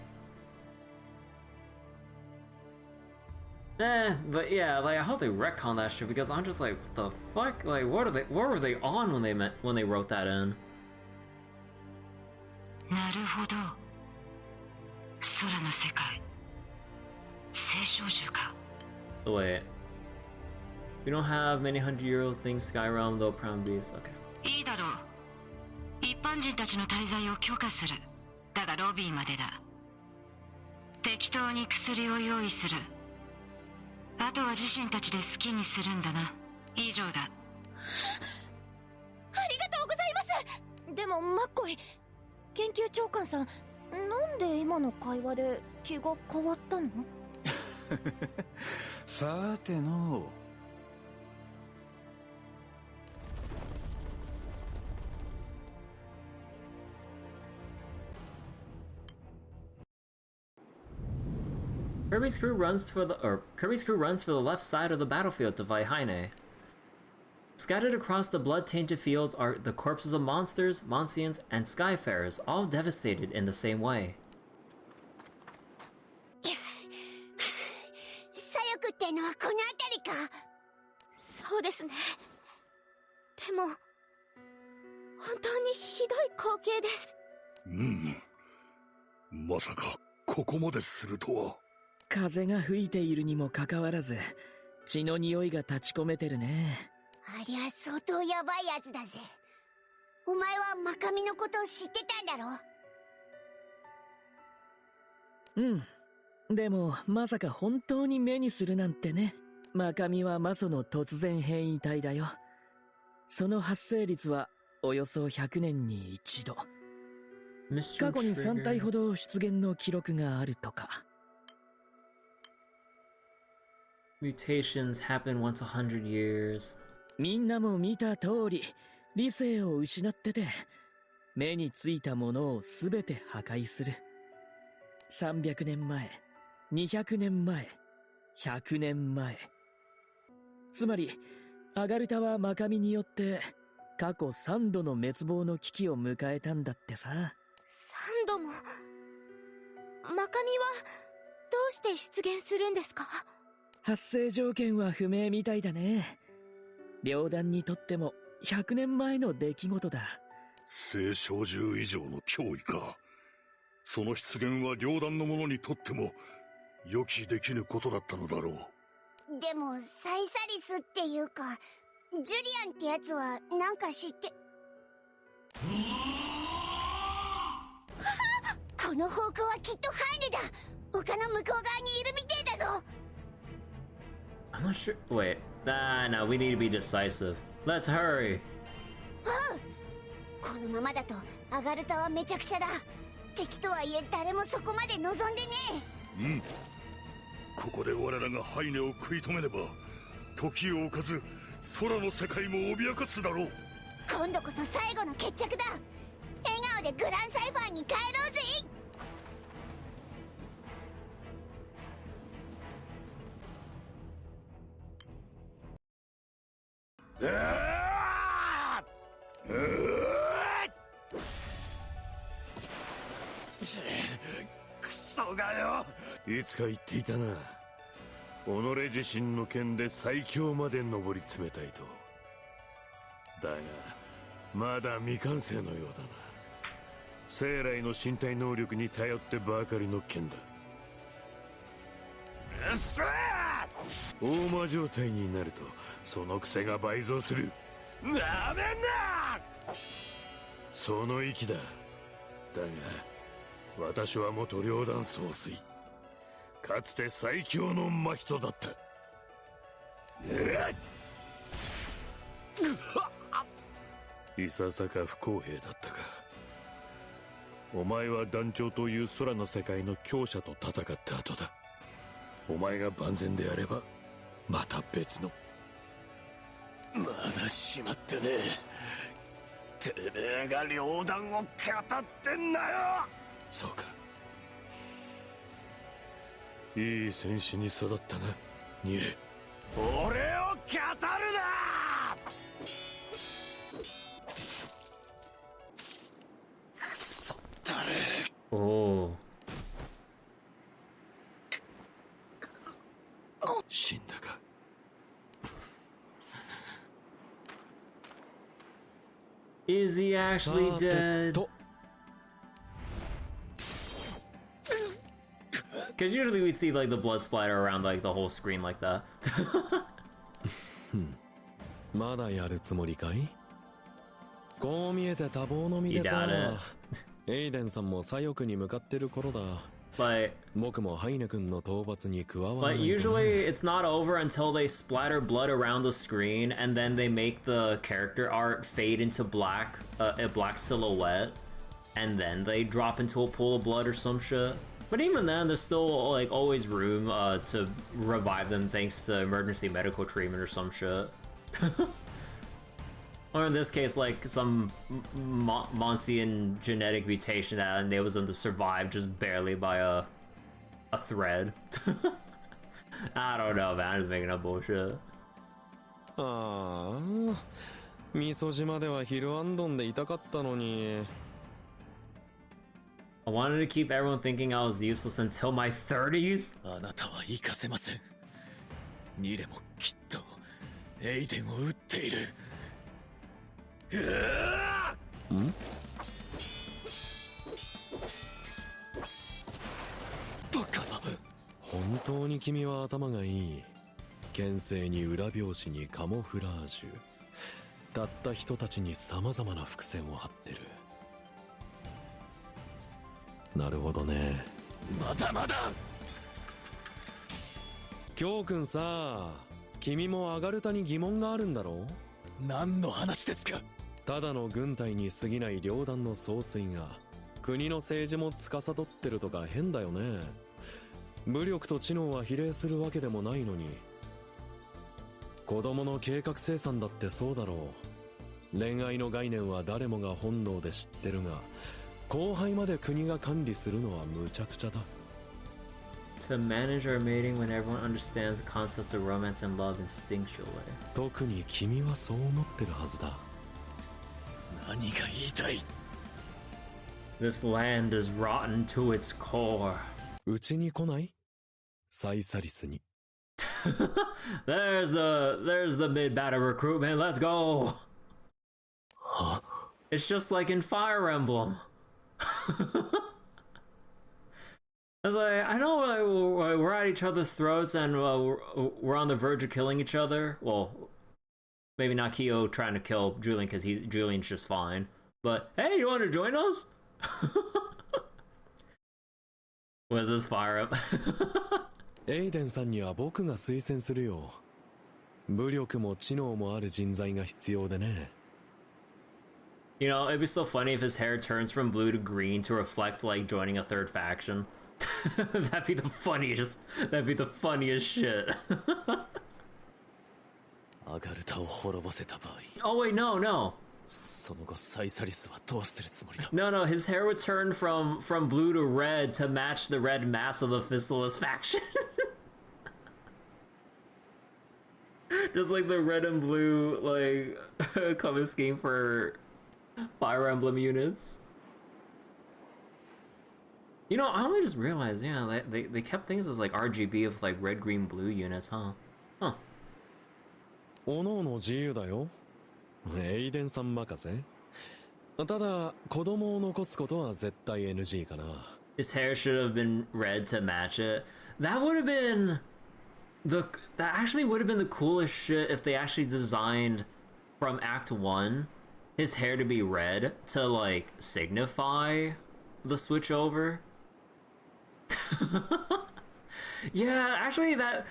but yeah, like I hope they retcon that shit because I'm just like, what the fuck? Like, what were they on when they wrote that in? なるほど。空の世界。聖少獣か。 Wait. We don't have many 100-year-old things Skyrealm though Crown Beast. Okay. いいだろう。一般人たちの滞在を許可する。だがロビーまでだ。適当に薬を用意する。あとは自身たちで好きにするんだな。以上だ。ありがとうございます。でもマッコイ、研究長官さん、なんで今の会話で気が変わったの？さての。Kirby's crew runs for the left side of the battlefield to fight Heine. Scattered across the blood-tainted fields are the corpses of monsters, Monscians, and Skyfarers, all devastated in the same way. 左翼ってのはこの辺りか。そうですね。でも本当にひどい光景です。まさかここまでするとは。風が吹いているにもかかわらず血の匂いが立ち込めてるね。ありゃ相当ヤバいやつだぜ。お前はマカミのことを知ってたんだろ？でもまさか本当に目にするなんてね。マカミは魔素の突然変異体だよ。その発生率はおよそ100年に一度。過去に3体ほど出現の記録があるとか。Mutations happen once 100 years. みんなも見た通り、理性を失ってて、目についたものをすべて破壊する。300年前、200年前、100年前。つまり、アガルタはマカミによって、過去3度の滅亡の危機を迎えたんだってさ。3度も。マカミは、どうして出現するんですか？発生条件は不明みたいだね。両団にとっても100年前の出来事だ。聖少獣以上の脅威か。その出現は両団の者にとっても予期できぬことだったのだろう。でもサイサリスっていうかジュリアンってやつはなんか知って。この方向はきっとハイネだ。丘の向こう側にいるみてえだぞ。I'm not sure. Wait. No, we need to be decisive. Let's hurry. このままだとアガルタはめちゃくちゃだ。敵とはいえ誰もそこまで望んでねえ。ここで我らがハイネを食い止めねば、時を置かず空の世界も脅かすだろう。今度こそ最後の決着だ。笑顔でグランサイファーに帰ろうぜ。クソがよ。いつか言っていたな。己自身の剣で最強まで上り詰めたいと。だがまだ未完成のようだな。生来の身体能力に頼ってばかりの剣だ。うっせー！大魔状態になるとその癖が倍増する。なめんな！その息だ。だが私は元両弾総帥、かつて最強の真人だった。いささか不公平だったか。お前は団長という空の世界の強者と戦った後だ。お前が万全であればまた別の。まだしまってねえ。てめえが両弾を語ってんなよ。そうか。いい戦士に育ったな、ニレ。俺を語るな！くそ誰。おお。死んだか。Is he actually dead? Because usually we see like the blood splatter around like the whole screen like that. まだやるつもりかい？こう見えて多忙の身でさ、エイデンさんも左翼に向かってる頃だ。僕もハイネ君の討伐に加わらないとね。But usually it's not over until they splatter blood around the screen and then they make the character art fade into black, a black silhouette, and then they drop into a pool of blood or some shit. But even then, there's still like always room to revive them thanks to emergency medical treatment or some shit. Or in this case, like some Monscian genetic mutation that enables them to survive just barely by a thread. I don't know, man. I'm just making up bullshit. ああ、味噌島ではヒルアンドンでいたかったのに。I wanted to keep everyone thinking I was useless until my 30s? あなたは行かせません。ニレもきっとエイデンを撃っている。ん？バカな。本当に君は頭がいい。牽制に裏拍子にカモフラージュ。たった人たちに様々な伏線を張ってる。なるほどね。まだまだ。京くんさ、君もアガルタに疑問があるんだろ？何の話ですか？ただの軍隊に過ぎない両弾の総帥が国の政治も司ってるとか変だよね。武力と知能は比例するわけでもないのに。子供の計画生産だってそうだろう。恋愛の概念は誰もが本能で知ってるが、後輩まで国が管理するのは無茶苦茶だ。To manage our mating when everyone understands the concepts of romance and love instinctually. 特に君はそう思ってるはずだ。何が言いたい？ This land is rotten to its core. うちに来ない？サイサリスに。there's the mid-battle recruitment. Let's go. Huh? It's just like in Fire Emblem. I was like, I know we're at each other's throats and we're on the verge of killing each other. Well, maybe not Kyo trying to kill Julian because Julian's just fine. But hey, you want to join us? Was this Fire Emblem? エイデンさんには僕が推薦するよ。武力も知能もある人材が必要でね。You know, it'd be so funny if his hair turns from blue to green to reflect like joining a third faction. That'd be the funniest. That'd be the funniest shit. アガルタを滅ぼせた場合。Oh wait, no. その後サイサリスはどうするつもりだ？ No, his hair would turn from blue to red to match the red mass of the Fistless faction. Just like the red and blue like color scheme for Fire Emblem units. You know, I only just realized, yeah, they kept things as like RGB of like red, green, blue units, huh? おのおの自由だよ。エイデンさん任せ。ただ子供を残すことは絶対 NG かな。 His hair should have been red to match it. That would have been that actually would have been the coolest shit if they actually designed from Act 1 his hair to be red to like signify the switch over. Yeah, actually that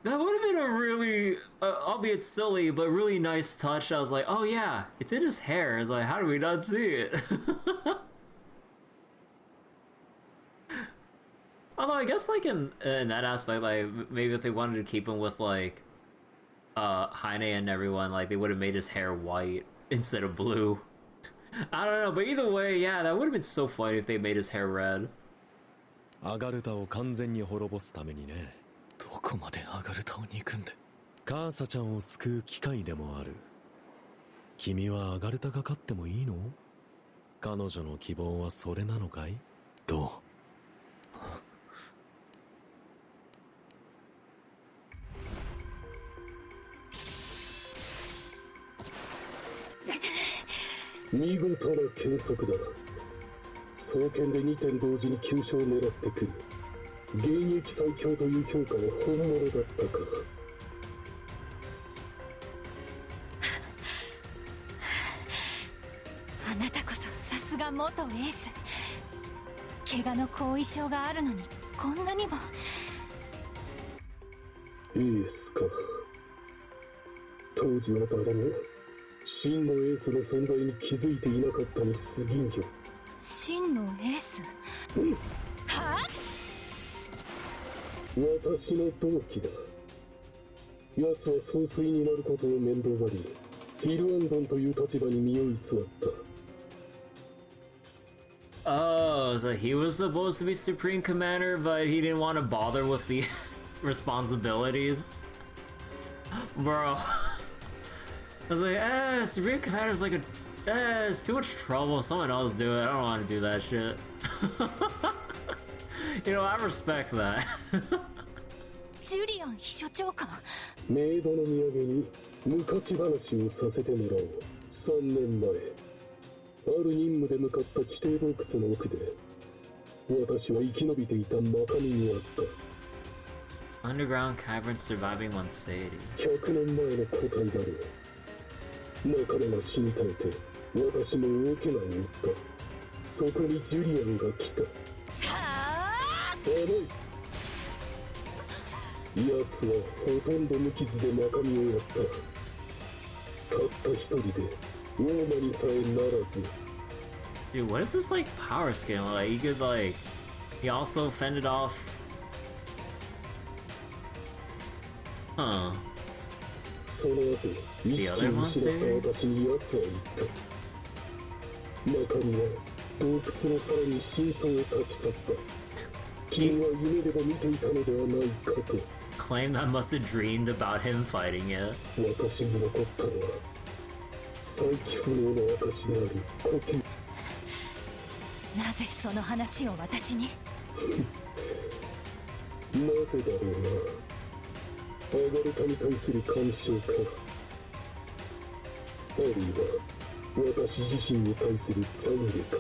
would have been a really, albeit silly, but really nice touch. I was like, oh yeah, it's in his hair. It's like, how do we not see it? Although I guess like in that aspect, like maybe if they wanted to keep him with like Heine and everyone, like they would have made his hair white instead of blue. I don't know, but either way, yeah, that would have been so funny if they made his hair red. アガルタを完全に滅ぼすためにね。どこまでアガルタを憎んで。カーサちゃんを救う機会でもある。君はアガルタが勝ってもいいの？彼女の希望はそれなのかい？どう？見事な検索だ。双剣で2点同時に急所を狙ってくる。現役最強という評価は本物だったか。あなたこそさすが元エース。怪我の後遺症があるのにこんなにも。エースか。当時は誰も真のエースの存在に気づいていなかったに過ぎんよ。真のエース？はあ？私の同期だ。奴は総帥になることを面倒がり、ヒルアンドンという立場に身を偽った。Oh, so he was supposed to be Supreme Commander, but he didn't want to bother with the responsibilities? Bro. I was like, Supreme Commander's like it's too much trouble, someone else do it, I don't want to do that shit. You know, I respect that. ジュリアン秘書長官。メイドの土産に昔話をさせてもらおう。3年前、ある任務で向かった地底洞窟の奥で、私は生き延びていた中身にあった。Underground cavern surviving 180. 100年前の個体だろう。仲間が死に絶えて、私も動けないに言った。そこにジュリアンが来た。甘い。奴はほとんど無傷で中身をやった。たった一人でオーマにさえならず。 Dude, what is this like power scale? Like he could like, he also fended off. Huh. その後、意識を失った私に奴は言った。中身は洞窟のさらに真相を立ち去った。君は夢でも見ていたのではないかと。Claim that must have dreamed about him fighting it. 私に残ったのは再起不能の証である呼吸。なぜその話を私に？なぜだろうな。アガルタに対する干渉か、あるいは私自身に対する懺悔か。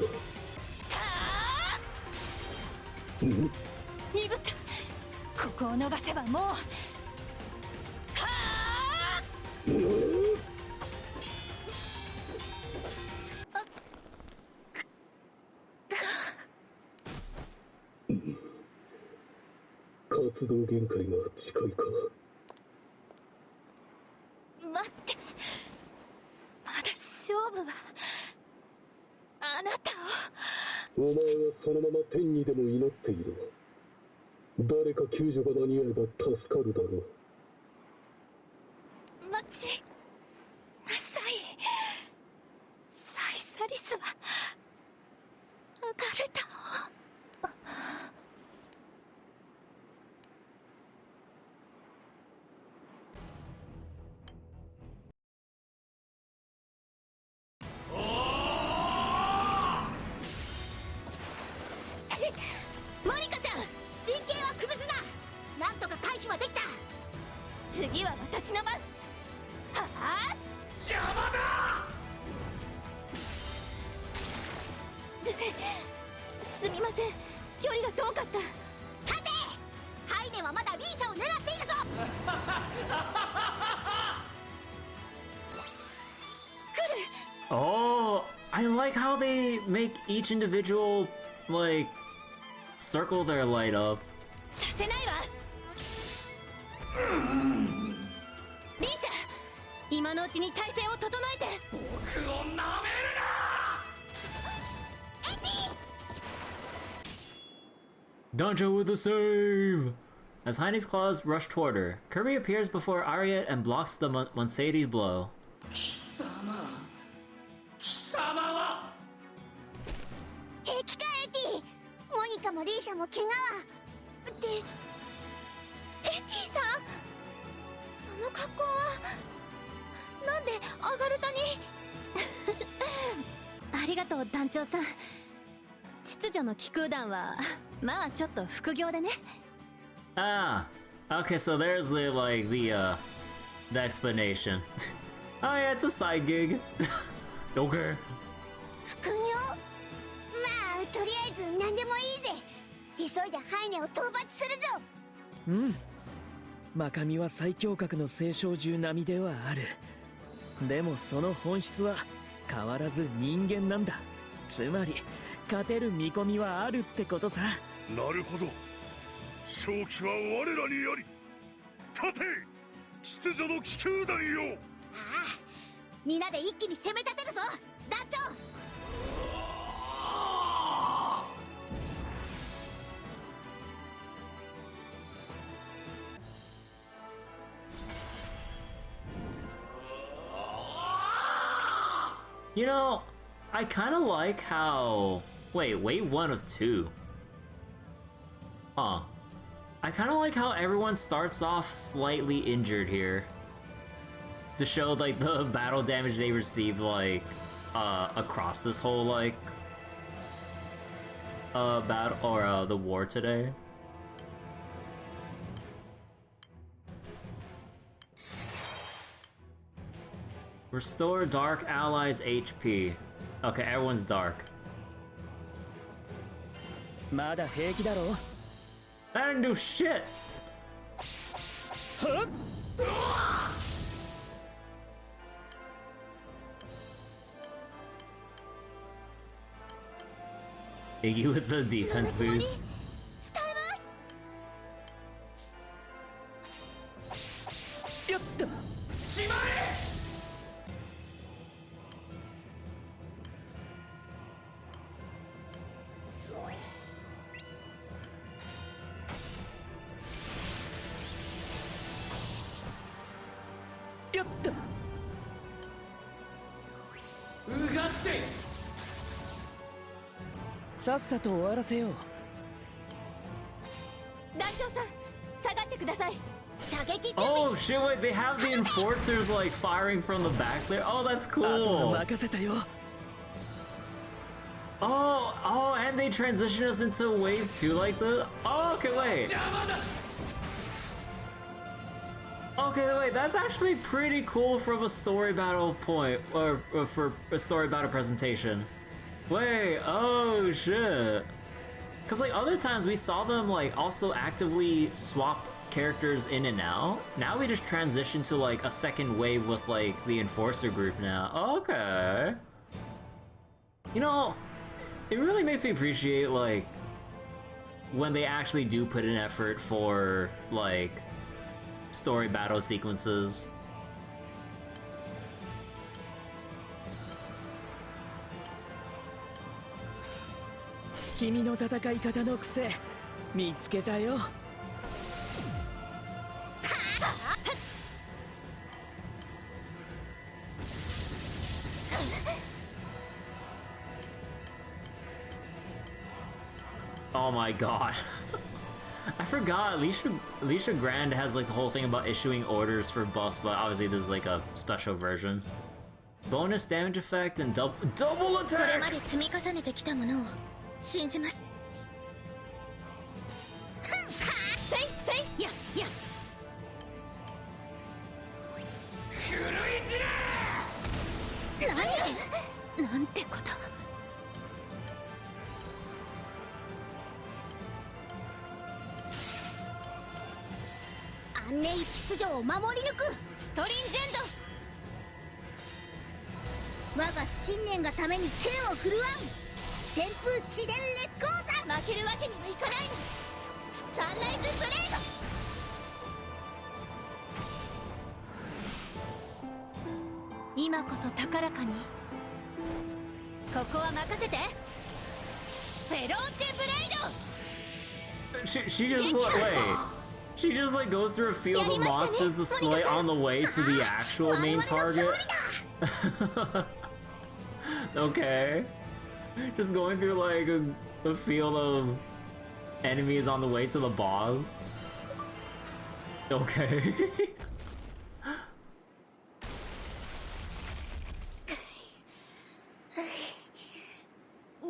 鈍った。ここを逃せばもう。はあ！活動限界が近いか。待って、まだ勝負は。あなたを。お前はそのまま天にでも祈っている。誰か救助が間に合えば助かるだろう。待ちなさい。サイサリスはアガルタを。モニカちゃん、陣形は崩すな。なんとか回避はできた。次は私の番。はあ？邪魔だ。すみません、距離が遠かった。立て。ハイネはまだリーシャを狙っているぞ。Oh, I like how they make each individual, like, circle their light up. させないわ。リーシャ、今のうちに体勢を整えて。僕を舐めるな。エティ。 Dancho with the save! As Heine's claws rush toward her, Kirby appears before Ariat and blocks the Monscian blow. 平気かエティ。モニカもリーシャも怪我は。ってエティさん、その格好はなんでアガルタに。ありがとう団長さん。秩序の気空団はまあちょっと副業でね。Ah, okay, so there's the explanation. Oh yeah, it's a side gig. Okay. 副業。まあとりあえず何でもいいぜ。急いでハイネを討伐するぞ。うん、マカミは最強格の聖少獣並みではある。でもその本質は変わらず人間なんだ。つまり勝てる見込みはあるってことさ。なるほど。勝機は我らにあり。立て、秩序の気球団よ。ああ、皆で一気に攻め立てるぞ団長。You know, I kind of like how... Wait, wave 1 of 2. Huh. I kind of like how everyone starts off slightly injured here. To show, like, the battle damage they received, like, across this whole, like, battle, or, the war today. Restore Dark Allies HP. Okay, everyone's dark. I didn't do shit! Huh? Iggy with the defense boost. Oh shit, wait, they have the enforcers like firing from the back there? Oh, that's cool! Oh, and they transition us into wave 2 like this? Oh, okay, wait. Okay, wait, that's actually pretty cool from a story battle point, or for a story battle presentation. Wait, oh shit. Cause like other times we saw them like also actively swap characters in and out. Now we just transition to like a second wave with like the enforcer group now. Okay. You know, it really makes me appreciate like when they actually do put in effort for like story battle sequences. Oh my god. I forgot, Alicia Grand has like the whole thing about issuing orders for buffs, but obviously this is like a special version. Bonus damage effect and double attack! 安寧秩序を守り抜くストリンジェンド。我が信念がために剣を振るわん旋風試練烈光弾。負けるわけにはいかない。サンライズブレイド。今こそ高らかに。ここは任せて。フェローチェブレイド。She just wait. She just like goes through a field of monsters to slay on the way to the actual main target. Okay. Just going through like a field of enemies on the way to the boss. Okay.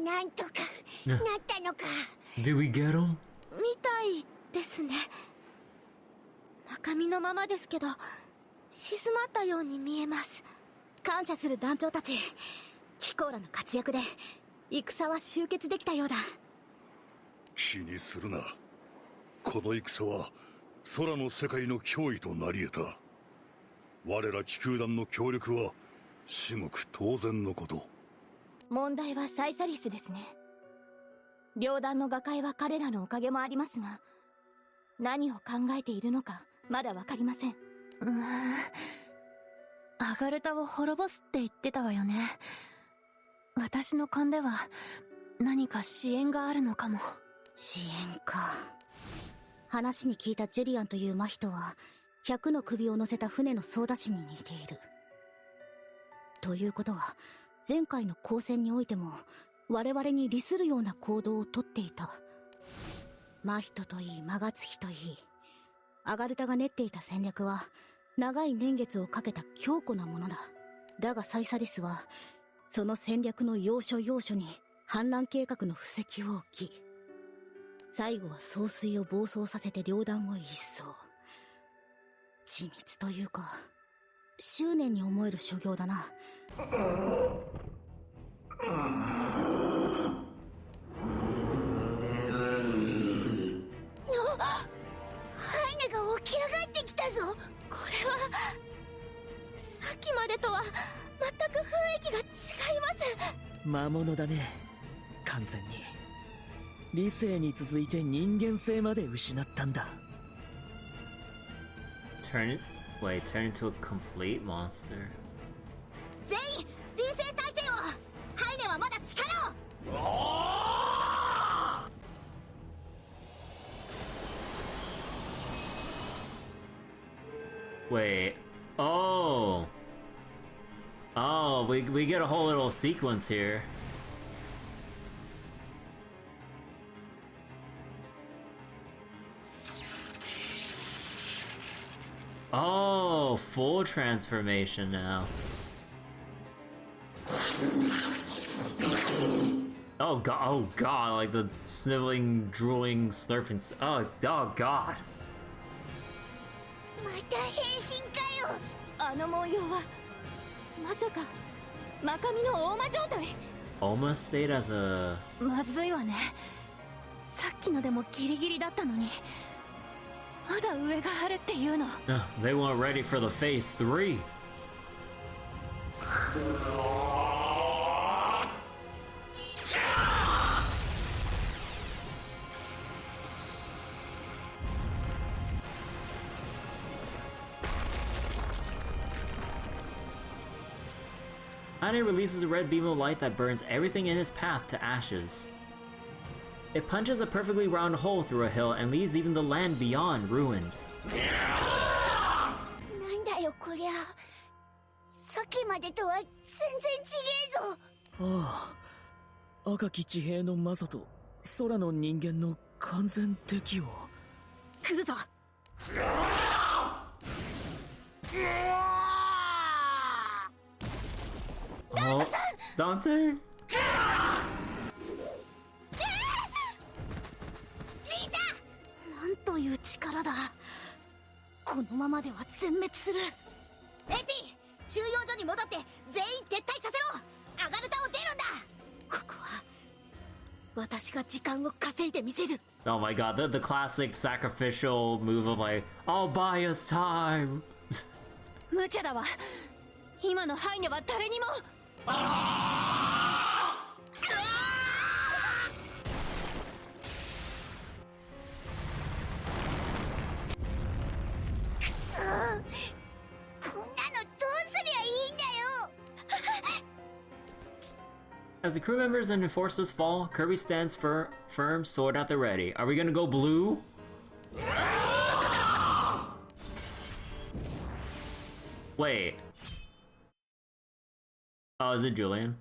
なんとかなったのか。Do we get him? みたいですね。中身のままですけど静まったように見えます。感謝する団長たち。キコーラの活躍で戦は終結できたようだ。気にするな。この戦は空の世界の脅威となり得た。我ら気空団の協力は至極当然のこと。問題はサイサリスですね。両団の瓦解は彼らのおかげもありますが、何を考えているのかまだわかりません。アガルタを滅ぼすって言ってたわよね。私の勘では何か支援があるのかも。支援か。話に聞いたジュリアンという真人は100の首を乗せた船の操舵士に似ている。ということは前回の交戦においても我々に利するような行動をとっていた。真人といいマガツヒといい、アガルタが練っていた戦略は長い年月をかけた強固なものだ。だがサイサリスはその戦略の要所要所に反乱計画の布石を置き、最後は総帥を暴走させて両団を一掃。緻密というか執念に思える所業だな。ハイネが起き上がってきたぞ。これはさっきまでとは全く雰囲気が違います。魔物だね。完全に理性に続いて人間性まで失ったんだ。Turn into a complete monster. 全員臨戦態勢を。ハイネはまだ力を。Wait. Oh. Oh, we get a whole little sequence here. Oh, full transformation now. Oh god, like the sniveling, drooling, slurping. Oh god. また変身かよ。あの模様はまさかマカミの大魔状態。 Almost stayed as a... まずいわね。さっきのでもギリギリだったのにまだ上があるっていうの。They weren't ready for the phase 3. Ane releases a red beam of light that burns everything in its path to ashes. It punches a perfectly round hole through a hill and leaves even the land beyond ruined. なんだよこりゃ。さっきまでとは全然違えぞ。ああ、赤き地平の魔素と空の人間の完全適応。来るぞ。Oh, Dante? なんという力だ。このままでは全滅する。エティ、収容所に戻って全員撤退させろ。アガルタを出るんだ。ここは私が時間を稼いでみせる。 Oh my god, the classic sacrificial move of like, I'll buy us time. 無茶だわ。今のハイネは誰にも。くそー、こんなのどうすりゃいいんだよ。 As the crew members and enforcers fall, Kirby stands firm, sword at the ready. Are we gonna go blue? Wait. Oh, is it Julian?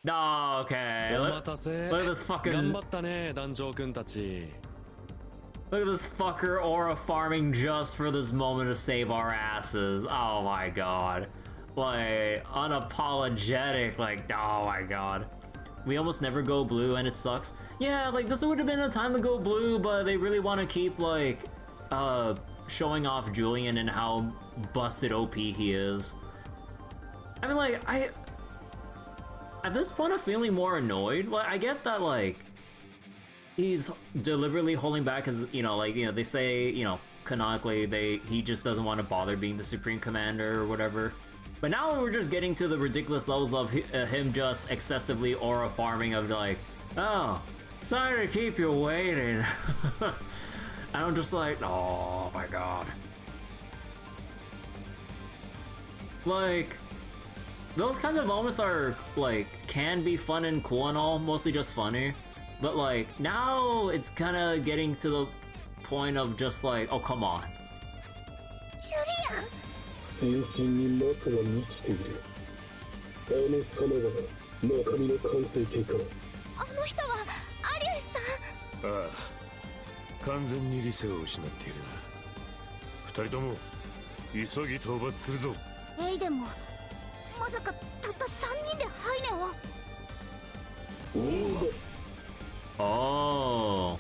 No, okay. Look at this fucking... Look at this fucker aura farming just for this moment to save our asses. Oh my god. Like, unapologetic, like, oh my god. We almost never go blue and it sucks. Yeah, like, this would have been a time to go blue, but they really want to keep, like, showing off Julian and how busted OP he is. I mean, like, at this point, I'm feeling more annoyed. Like, I get that, like, he's deliberately holding back because, you know, like, you know, they say, you know, canonically, he just doesn't want to bother being the Supreme Commander or whatever. But now we're just getting to the ridiculous levels of him just excessively aura farming of like, oh, sorry to keep you waiting. And I'm just like, oh my god. Like, those kinds of moments are like, can be fun and cool and all, mostly just funny. But like, now it's kind of getting to the point of just like, oh come on. Julian! 全身にマサが満ちている。あの様が中身の完成形か。あの人はアリウスさん。ああ、完全に理性を失っているな。二人とも急ぎ討伐するぞ。エイデンもまさかたった3人でハイネを。Oh,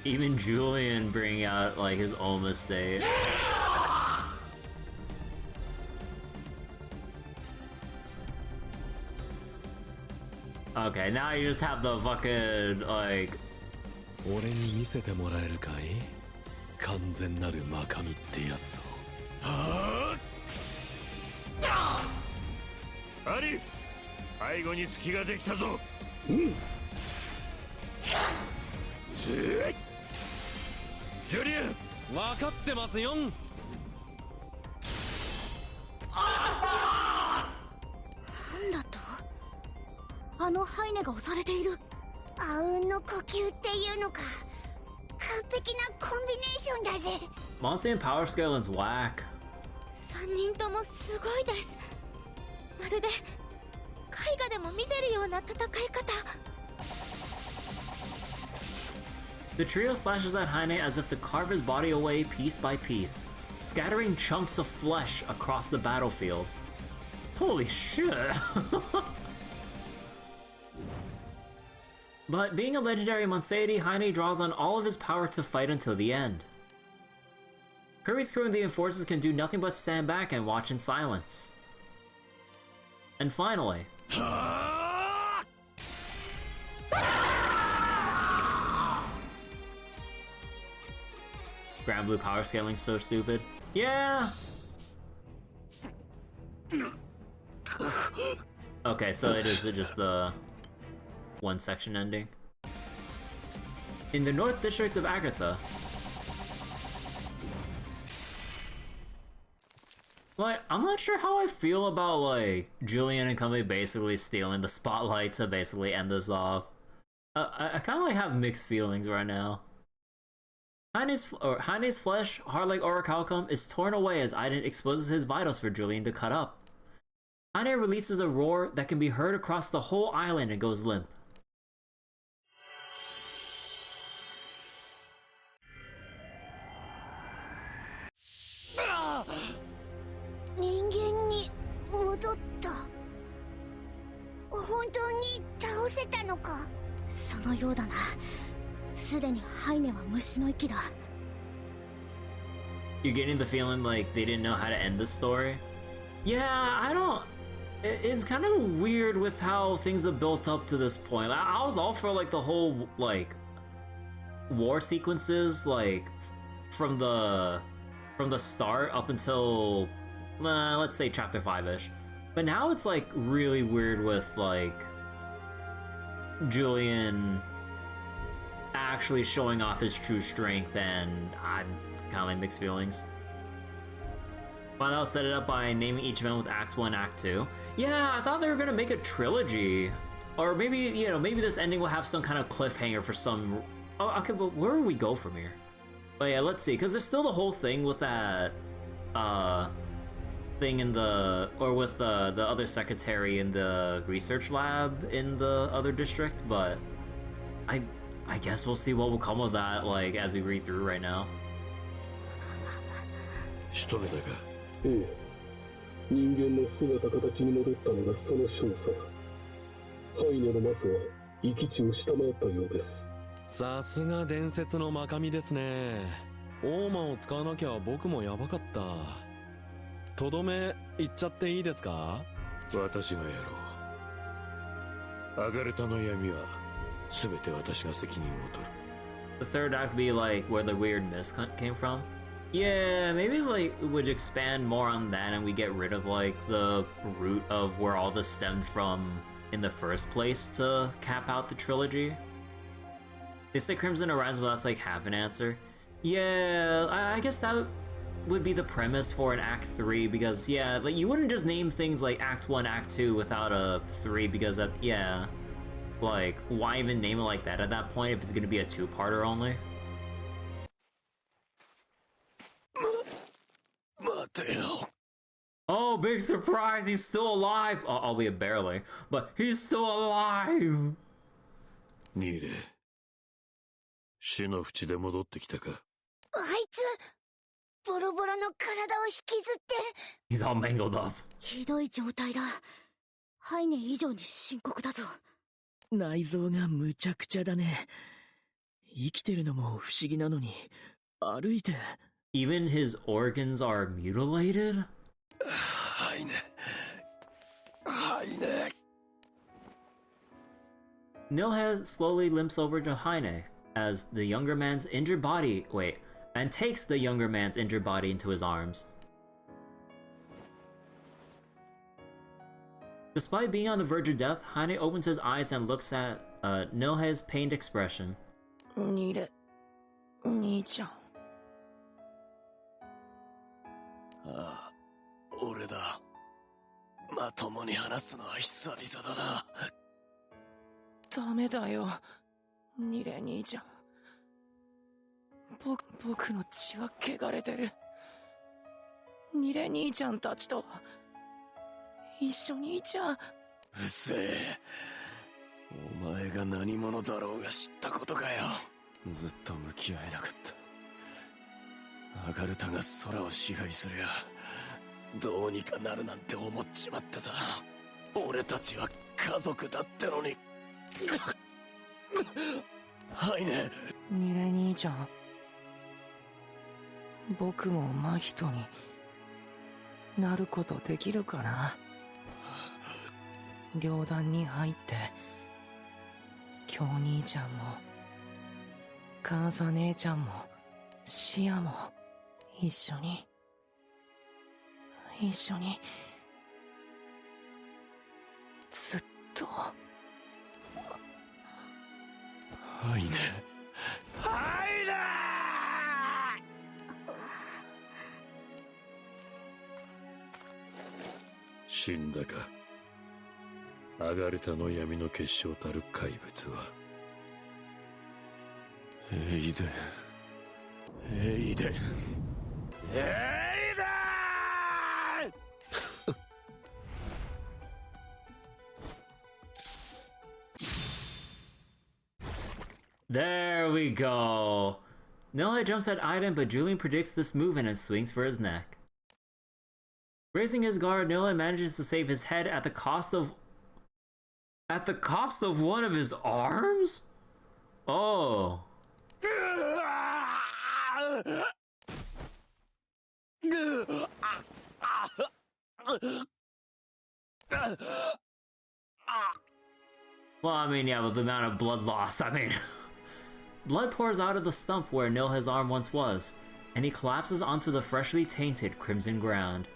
even Julian bringing out like his own mistake. Okay, now you just have the fucking like. 俺に見せてもらえるかい？完全なるマカミってやつを。はあ！アリス、背後に隙ができたぞ。うん。ジュリアン、分かってますよ。なんだと？あのハイネが押されている。あうんの呼吸っていうのか。完璧なコンビネーションだぜ。Monscian power scalen's whack. 3人ともすごいです。まるで絵画でも見てるような戦い方。The trio slashes at Heine as if to carve his body away piece by piece, scattering chunks of flesh across the battlefield. Holy shit! But being a legendary Monscian, Heine draws on all of his power to fight until the end. Kirby's crew and the Enforcers can do nothing but stand back and watch in silence. And finally... Granblue power scaling's so stupid. Yeah! Okay, so it is just the one section ending. In the North District of Agartha, like, I'm not sure how I feel about, like, Julian and company basically stealing the spotlight to basically end this off. I kind of, like, have mixed feelings right now. Heine's flesh, hard like orichalcum, is torn away as Aiden exposes his vitals for Julian to cut up. Heine releases a roar that can be heard across the whole island and goes limp. You're getting the feeling like they didn't know how to end the story? Yeah, it's kind of weird with how things have built up to this point. I was all for like the whole like war sequences, like from the start up until let's say chapter 5-ish. But now it's like really weird with like Julian actually showing off his true strength, and I'm kind of like mixed feelings. But I'll set it up by naming each event with Act 1, Act 2. Yeah, I thought they were gonna make a trilogy. Or maybe, you know, maybe this ending will have some kind of cliffhanger for some... Oh, okay, but where do we go from here? But yeah, let's see, because there's still the whole thing with that, thing in the... Or with the other secretary in the research lab in the other district, but... I guess we'll see what will come of that, like, as we read through right now. ええ、人間の姿形に戻ったのがその少佐。ハイネのマスは域地を下回ったようです。さすが伝説のマカミですね。オーマンを使わなきゃ僕もやばかった。とどめ言っちゃっていいですか？私がやろう。アガルタの闇は全て私が責任を取る。 The third act would be like where the weird mist came from. Yeah, maybe like it would expand more on that and we get rid of like the root of where all this stemmed from in the first place to cap out the trilogy. They say Crimson Horizon, but that's like half an answer. Yeah, I guess that would be the premise for an Act 3, because yeah, like you wouldn't just name things like Act 1, Act 2 without a 3, because that, yeah, like why even name it like that at that point if it's gonna be a two-parter only? Oh, big surprise, he's still alive! Albeit barely, but he's still alive! ニーレ、死の淵で戻ってきたか。あいつ、ボロボロの体を引きずって。He's all mangled up. ひどい状態だ。ハイネ以上に深刻だぞ。内臓がむちゃくちゃだね。生きてるのも不思議なのに、歩いて。Even his organs are mutilated? Nilhead slowly limps over to Heine as the younger man's injured body and takes the younger man's injured body into his arms. Despite being on the verge of death, Heine opens his eyes and looks at Nilhead's pained expression. 兄ちゃん。ああ、俺だ。まともに話すのは久々だな。ダメだよ、ニレ兄ちゃん。僕の血は汚れてる。ニレ兄ちゃんたちと一緒にいちゃ。うっせえ。お前が何者だろうが知ったことかよ。ずっと向き合えなかった。アガルタが空を支配すりゃどうにかなるなんて思っちまってた。俺たちは家族だってのに。はいね。ニレ兄ちゃん、僕も真人になることできるかな。両団に入って京兄ちゃんもカーザ姉ちゃんもシアも一緒にずっと。はいね。はいね。死んだか。アガルタの闇の結晶たる怪物は。エイデン。There we go. Nilhead jumps at Aiden, but Julian predicts this movement and swings for his neck. Raising his guard, Nilhead manages to save his head at the cost of one of his arms? Oh. Well, I mean, yeah, with the amount of blood loss, I mean... Blood pours out of the stump where Nilhe's arm once was, and he collapses onto the freshly tainted crimson ground.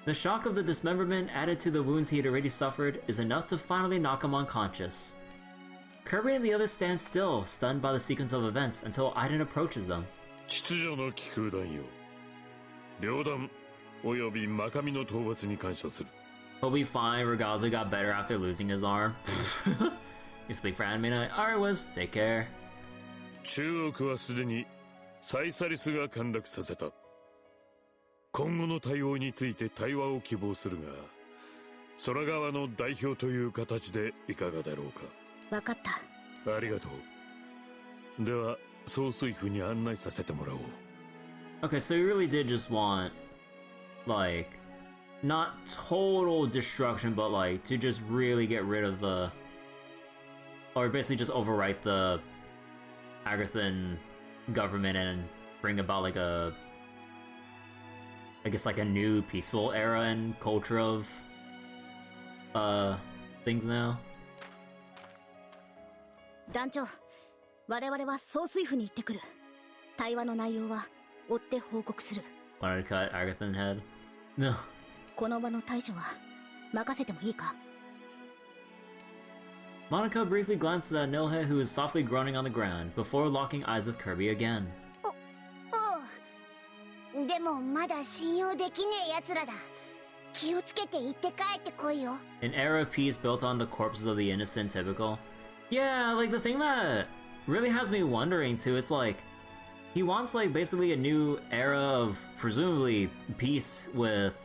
The shock of the dismemberment added to the wounds he had already suffered is enough to finally knock him unconscious. Kirby and the others stand still, stunned by the sequence of events, until Aiden approaches them. 秩序の気空団よ。両団およびマカミの討伐に感謝する。He'll be fine, Ragazu got better after losing his arm. You sleep for anime night? Alright, Wiz, take care. 中国はすでにサイサリスが陥落させた。今後の対応について対話を希望するが、空側の代表という形でいかがだろうか。わかった。ありがとう。では、総帥府に案内させてもらおう。Okay, so you really did just want, like, not total destruction, but like, to just really get rid of the... Or basically just overwrite the Agarthan government and bring about like a... I guess like a new peaceful era and culture of... things now. 団長、我々は総帥府に行ってくる。対話の内容は追って報告する。Wanted to cut Agarthan head? No. この場の対処は任せてもいいか? Monika briefly glances at Nilhe, who is softly groaning on the ground, before locking eyes with Kirby again. おう。でもまだ信用できねえ奴らだ。気をつけて行って帰ってこいよ。An era of peace built on the corpses of the innocent, typical. Yeah, like the thing that really has me wondering too, it's like, he wants like basically a new era of presumably peace with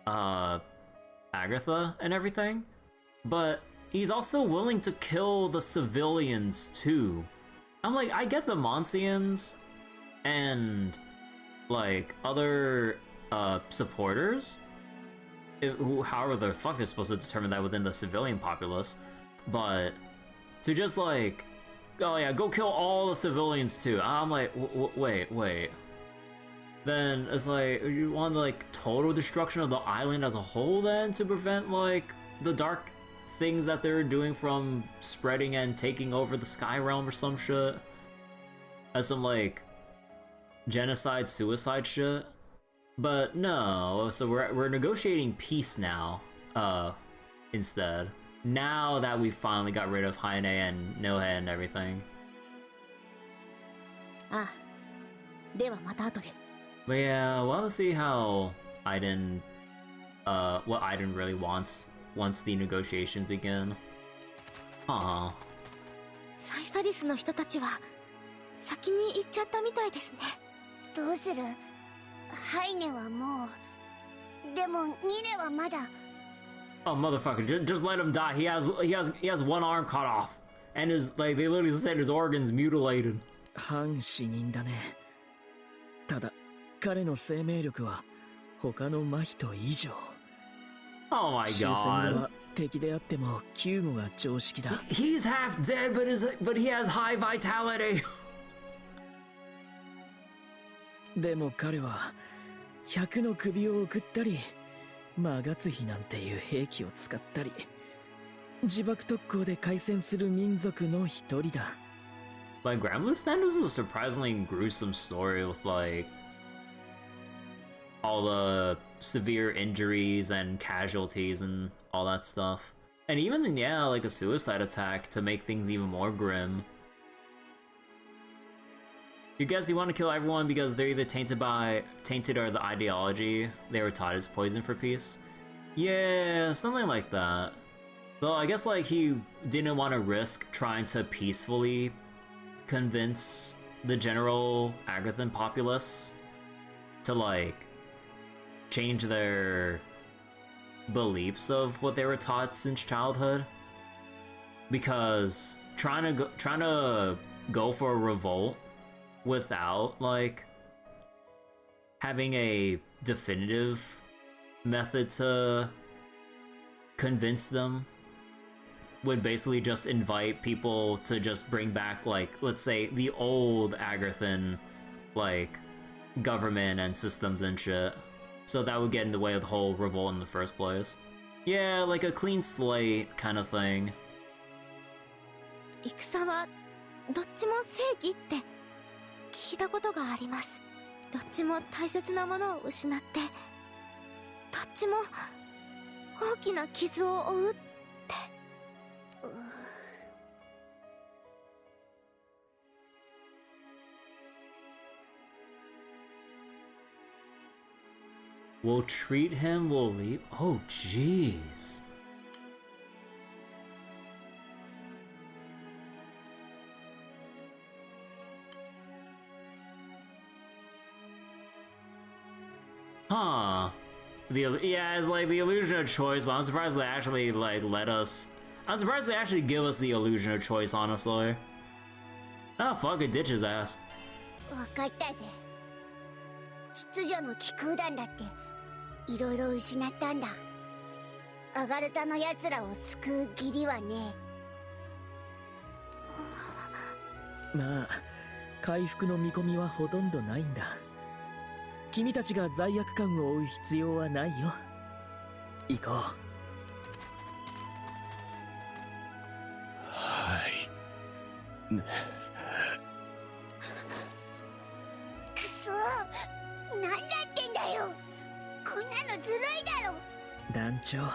Agartha and everything, but he's also willing to kill the civilians too. I'm like, I get the Monscians and like other supporters, who, however the fuck they're supposed to determine that within the civilian populace, but to just like, oh yeah, go kill all the civilians too. I'm like, wait. Then it's like, you want like total destruction of the island as a whole then to prevent like the dark things that they're doing from spreading and taking over the Sky Realm or some shit? As some like genocide, suicide shit? But no, so we're negotiating peace now, instead. Now that we finally got rid of Haine and Nohe and everything. Ah, ではまた後で。 But yeah, we'll have to see how Aiden, what Aiden really wants once the negotiations begin. Aww. サイサリスの人たちは先に行っちゃったみたいですね。どうする？ハイネはもう。でもニレはまだ。 Oh motherfucker! Just let him die. He has one arm cut off, and his like they literally said his organs mutilated. 半死人だね。ただ彼の生命力は他の真人以上。Oh my god! 終戦後は敵であっても救護が常識だ。He's half dead, but he has high vitality. でも彼は100の首を送ったり。マガツヒなんていう兵器を使ったり自爆特攻で開戦する民族の一人だ。Like Granblue standards is a surprisingly gruesome story with like all the severe injuries and casualties and all that stuff. And even yeah, like a suicide attack to make things even more grim. You guess you want to kill everyone because they're either tainted or the ideology they were taught is poison for peace? Yeah, something like that. So I guess like he didn't want to risk trying to peacefully convince the general Agarthan populace to like change their beliefs of what they were taught since childhood. Because trying to go for a revolt without like having a definitive method to convince them would basically just invite people to just bring back like, let's say, the old Agarthan like government and systems and shit. So that would get in the way of the whole revolt in the first place. Yeah, like a clean slate kind of thing. 戦はどっちも正義って聞いたことがあります。どっちも大切なものを失って、どっちも大きな傷を負うって。We'll treat him, we'll leave. Oh, jeez. Huh. Yeah, it's like the illusion of choice, but I'm surprised they actually like let us. I'm surprised they actually give us the illusion of choice, honestly. Ah, fuck it, ditch his ass. わかったぜ。秩序の気空団だっていろいろ失ったんだ。アガルタの奴らを救う義理はね。まあ回復の見込みはほとんどないんだ。君たちが罪悪感を負う必要はないよ。行こう。はい。ね。くそ、なんだってんだよ。こんなのずるいだろ。団長。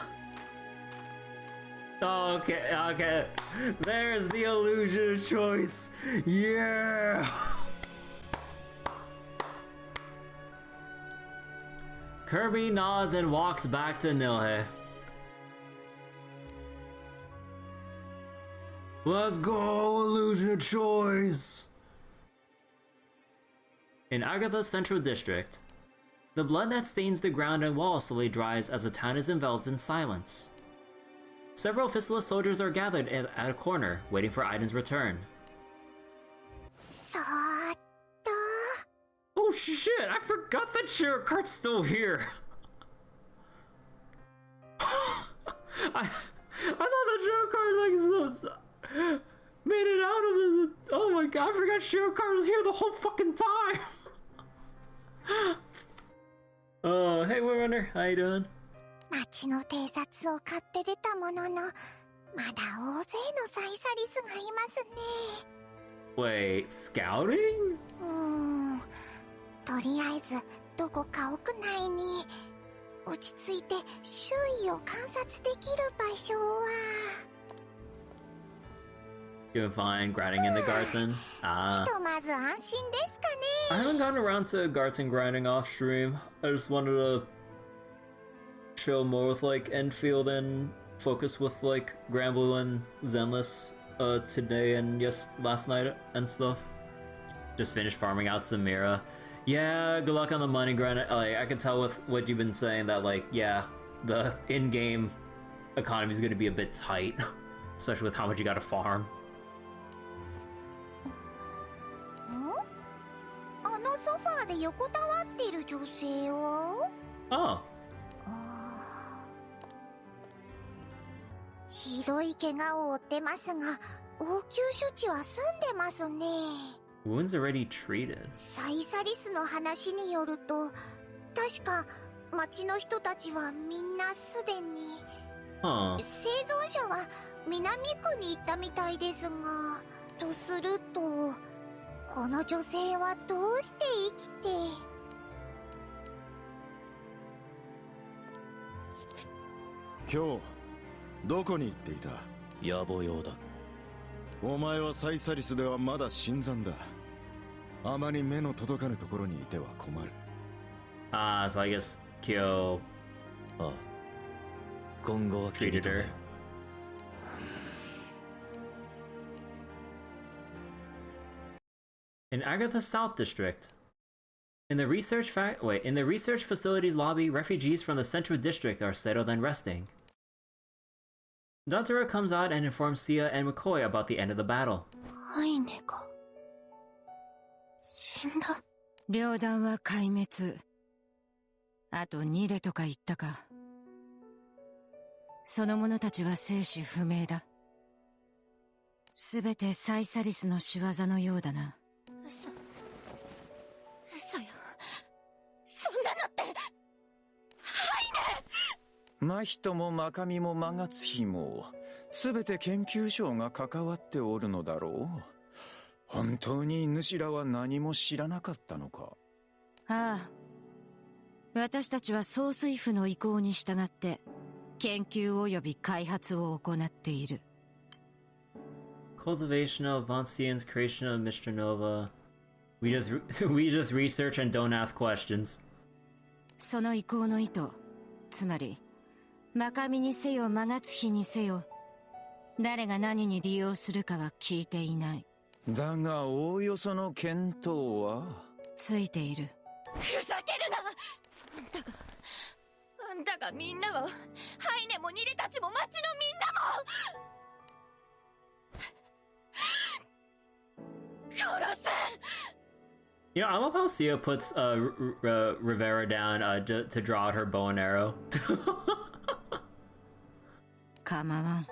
Okay, okay. There's the illusion of choice. Yeah. Kirby nods and walks back to Nilhe. Let's go, illusion of choice! In Agartha's central district, the blood that stains the ground and walls slowly dries as the town is enveloped in silence. Several Fistula soldiers are gathered at a corner, waiting for Aiden's return. Oh shit, I forgot that Shirokkart's still here! I thought that Shirokart like made it out of the... Oh my god, I forgot Shirokart was here the whole fucking time! Hey Windrunner, how you doing? 町の偵察を買って出たものの、まだ大勢のサイサリスがいますね。Wait, scouting? とりあえずどこか屋内に落ち着いて周囲を観察できる場所は。Doing fine, grinding in the Garten. ひとまず安心ですかね。I haven't gotten around to Garten grinding off stream. I just wanted to chill more with like Enfield and focus with like Granblue and Zenless today and last night and stuff. Just finished farming out Samira. Yeah, good luck on the money grind. Like I can tell with what you've been saying that like yeah, the in-game economy is going to be a bit tight, especially with how much you got to farm. あのソファーで横たわっている女性は？ Oh. ひどい怪我を負ってますが、応急処置は済んでますね。Wounds already treated. サイサリスの話によると、確か町の人たちはみんなすでに、生存者は南区に行ったみたいですが、とすると、この女性はどうして生きて。今日どこに行っていた？野暮用だ。お前はサイサリスではまだ新参だ。あまり目の届かぬところにいては困る。So I guess Kyo 今後は treated her. In Agartha South District. In the research facilities lobby, refugees from the Central District are settled and resting. Datura comes out and informs Sia and McCoy about the end of the battle. ハイネが死んだ。両団は壊滅。あと2レとか言ったか。その者たちは生死不明だ。すべてサイサリスの仕業のようだな。嘘よ。そんなのって。真人も真神も真月日も全て研究所が関わっておるのだろう。本当に主らは何も知らなかったのか。ああ、私たちは総帥府の意向に従って研究及び開発を行っている。Cultivation of Monscians, creation of Mr. Nova. We just research and don't ask questions. その意向の意図、つまり真神にせよ真月日にせよ、誰が何に利用するかは聞いていない。だがおおよその見当はついている。ふざけるな。あんたがみんなを、ハイネもニレたちも町のみんなも殺せ。You know, I love how Sia puts Rivera down to draw out her bow and arrow. 構わん。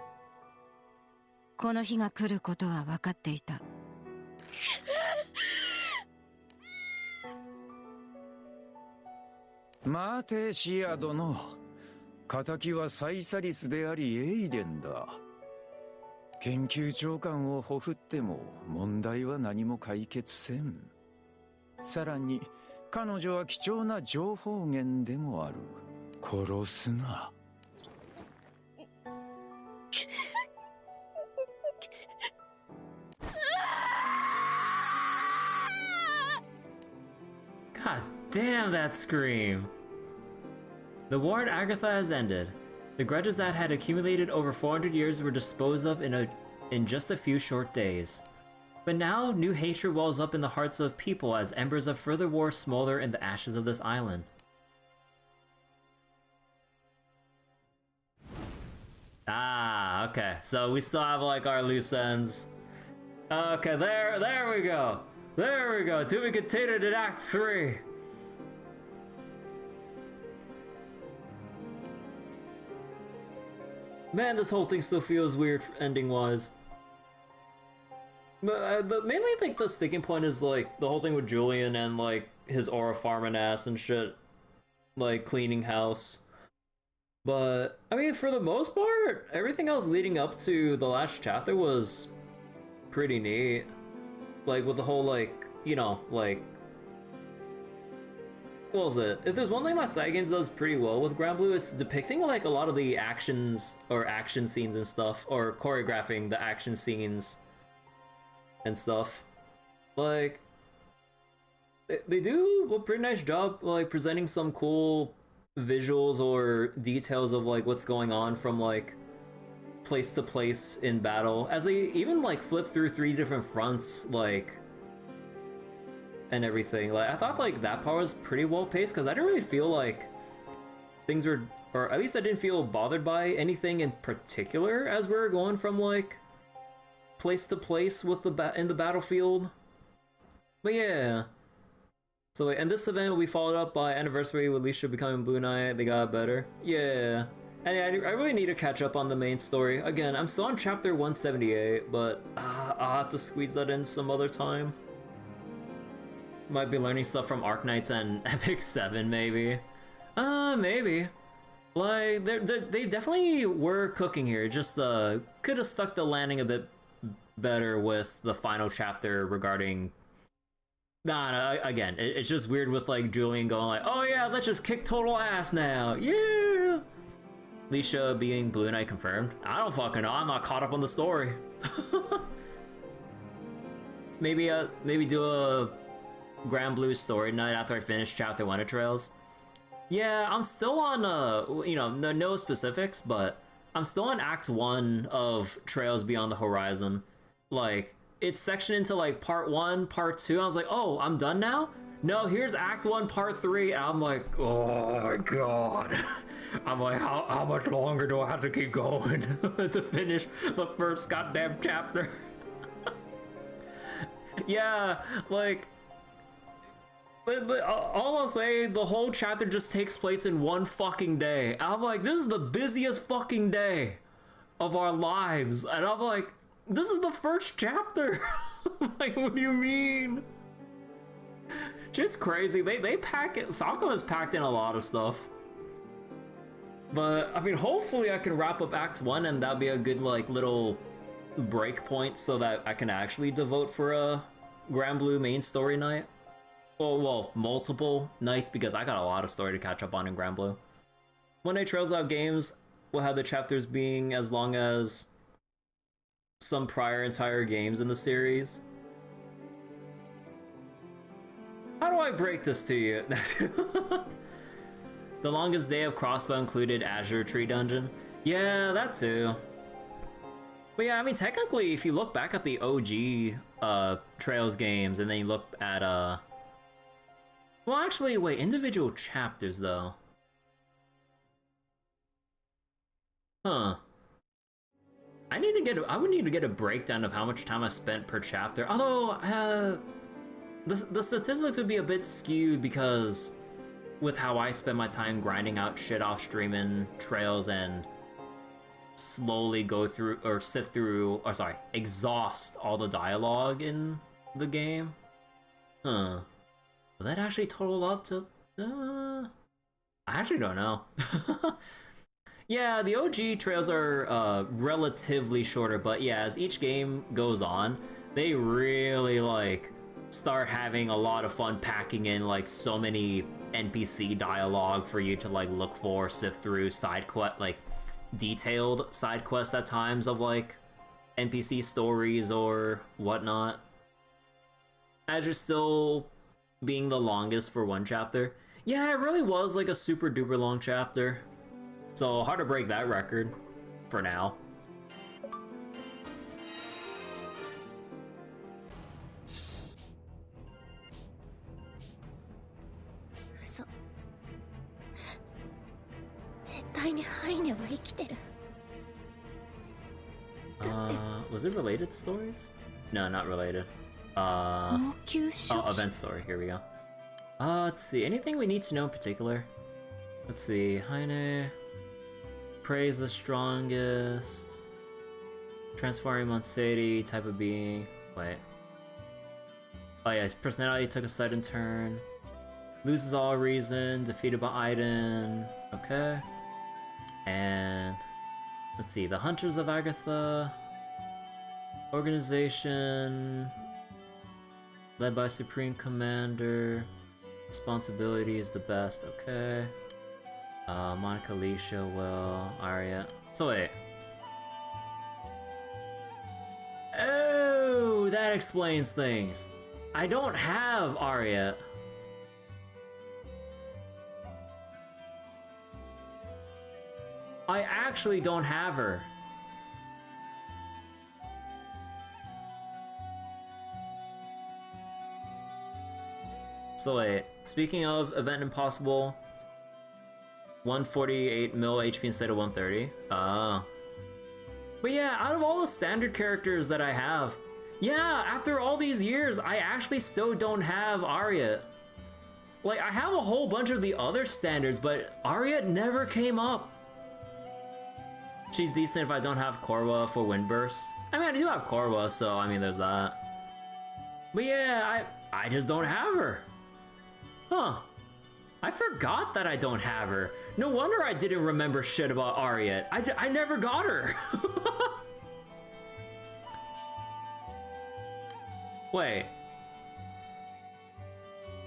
この日が来ることは分かっていた。待てシア殿、仇はサイサリスでありエイデンだ。研究長官をほふっても問題は何も解決せん。さらに彼女は貴重な情報源でもある。殺すな。God damn that scream! The war in Agartha has ended. The grudges that had accumulated over 400 years were disposed of in just a few short days. But now, new hatred wells up in the hearts of people as embers of further war smolder in the ashes of this island. Ah, okay. So we still have like our loose ends. Okay, there we go. There we go. To be continued in Act 3. Man, this whole thing still feels weird ending-wise. But mainly, like, the sticking point is, like, the whole thing with Julian and, like, his aura farming ass and shit. Like, cleaning house. But, I mean, for the most part, everything else leading up to the last chapter was pretty neat. Like, with the whole, like, you know, like... What was it? If there's one thing that side games does pretty well with Granblue, it's depicting, like, a lot of the actions, or action scenes and stuff, or choreographing the action scenes and stuff. Like, they do a pretty nice job, like, presenting some cool visuals or details of, like, what's going on from, like, place to place in battle, as they even, like, flip through 3 different fronts, like, and everything. Like, I thought, like, that part was pretty well paced, because I didn't really feel like things were, or at least I didn't feel bothered by anything in particular as we were going from, like, place to place with in the battlefield. But yeah. So, and this event will be followed up by Anniversary with Lisha becoming Blue Knight. They got better. Yeah. And yeah, I really need to catch up on the main story. Again, I'm still on chapter 178, but I'll have to squeeze that in some other time. Might be learning stuff from Arknights and Epic 7, maybe. Maybe. Like, they definitely were cooking here. Just could have stuck the landing a bit better with the final chapter regarding... Nah, again, it's just weird with, like, Julian going like, oh yeah, let's just kick total ass now, yeah! Lisha being Blue Knight confirmed? I don't fucking know, I'm not caught up on the story. Maybe do a Granblue story night after I finish chapter 1 of Trails. Yeah, I'm still on, you know, no specifics, but I'm still on Act 1 of Trails Beyond the Horizon. Like, it's sectioned into, like, Part 1, Part 2, I was like, oh, I'm done now? No, here's Act 1, Part 3, and I'm like, oh my god. I'm like, how much longer do I have to keep going to finish the first goddamn chapter? Yeah, like... But all I'll say, the whole chapter just takes place in one fucking day. I'm like, this is the busiest fucking day of our lives. And I'm like, this is the first chapter. Like, what do you mean? Shit's crazy. They pack it. Falcom has packed in a lot of stuff. But I mean, hopefully I can wrap up Act 1 and that'll be a good like little break point so that I can actually devote for a Granblue main story night. Well, multiple nights, because I got a lot of story to catch up on in Granblue. One day Trails of Games will have the chapters being as long as some prior entire games in the series. How do I break this to you? The longest day of Crossbow included Azure Tree Dungeon. Yeah, that too. But yeah, I mean, technically, if you look back at the OG Trails games and then you look at well, actually, wait, individual chapters though. Huh. I would need to get a breakdown of how much time I spent per chapter. Although, the statistics would be a bit skewed because with how I spend my time grinding out shit off streaming Trails and slowly go through or sift through, or sorry, exhaust all the dialogue in the game. Huh. Will that actually total up to... I actually don't know. Yeah, the OG Trails are relatively shorter, but yeah, as each game goes on, they really like start having a lot of fun packing in like so many NPC dialogue for you to like look for, sift through, side quest, like detailed side quests at times of like NPC stories or whatnot. Azure still being the longest for one chapter. Yeah, it really was like a super duper long chapter. So hard to break that record for now. Was it related stories? No, not related. Oh, event story, here we go. Let's see, anything we need to know in particular? Let's see, Heine, praise the strongest, transforming Monscian, type of being, wait. Oh yeah, his personality took a sudden turn, loses all reason, defeated by Aiden, okay. And, let's see, the Hunters of Agartha, organization, led by Supreme Commander, responsibility is the best, okay. Monika, Alicia, Will, Arya. So wait. Oh, that explains things. I don't have Arya. I actually don't have her. So wait, speaking of Event Impossible, 148 mil HP instead of 130. But yeah, out of all the standard characters that I have, yeah, after all these years, I actually still don't have Arya. Like, I have a whole bunch of the other standards, but Arya never came up. She's decent if I don't have Korwa for Windburst. I mean, I do have Korwa, so I mean, there's that. But yeah, I just don't have her. Huh. I forgot that I don't have her. No wonder I didn't remember shit about Arya. I never got her. Wait.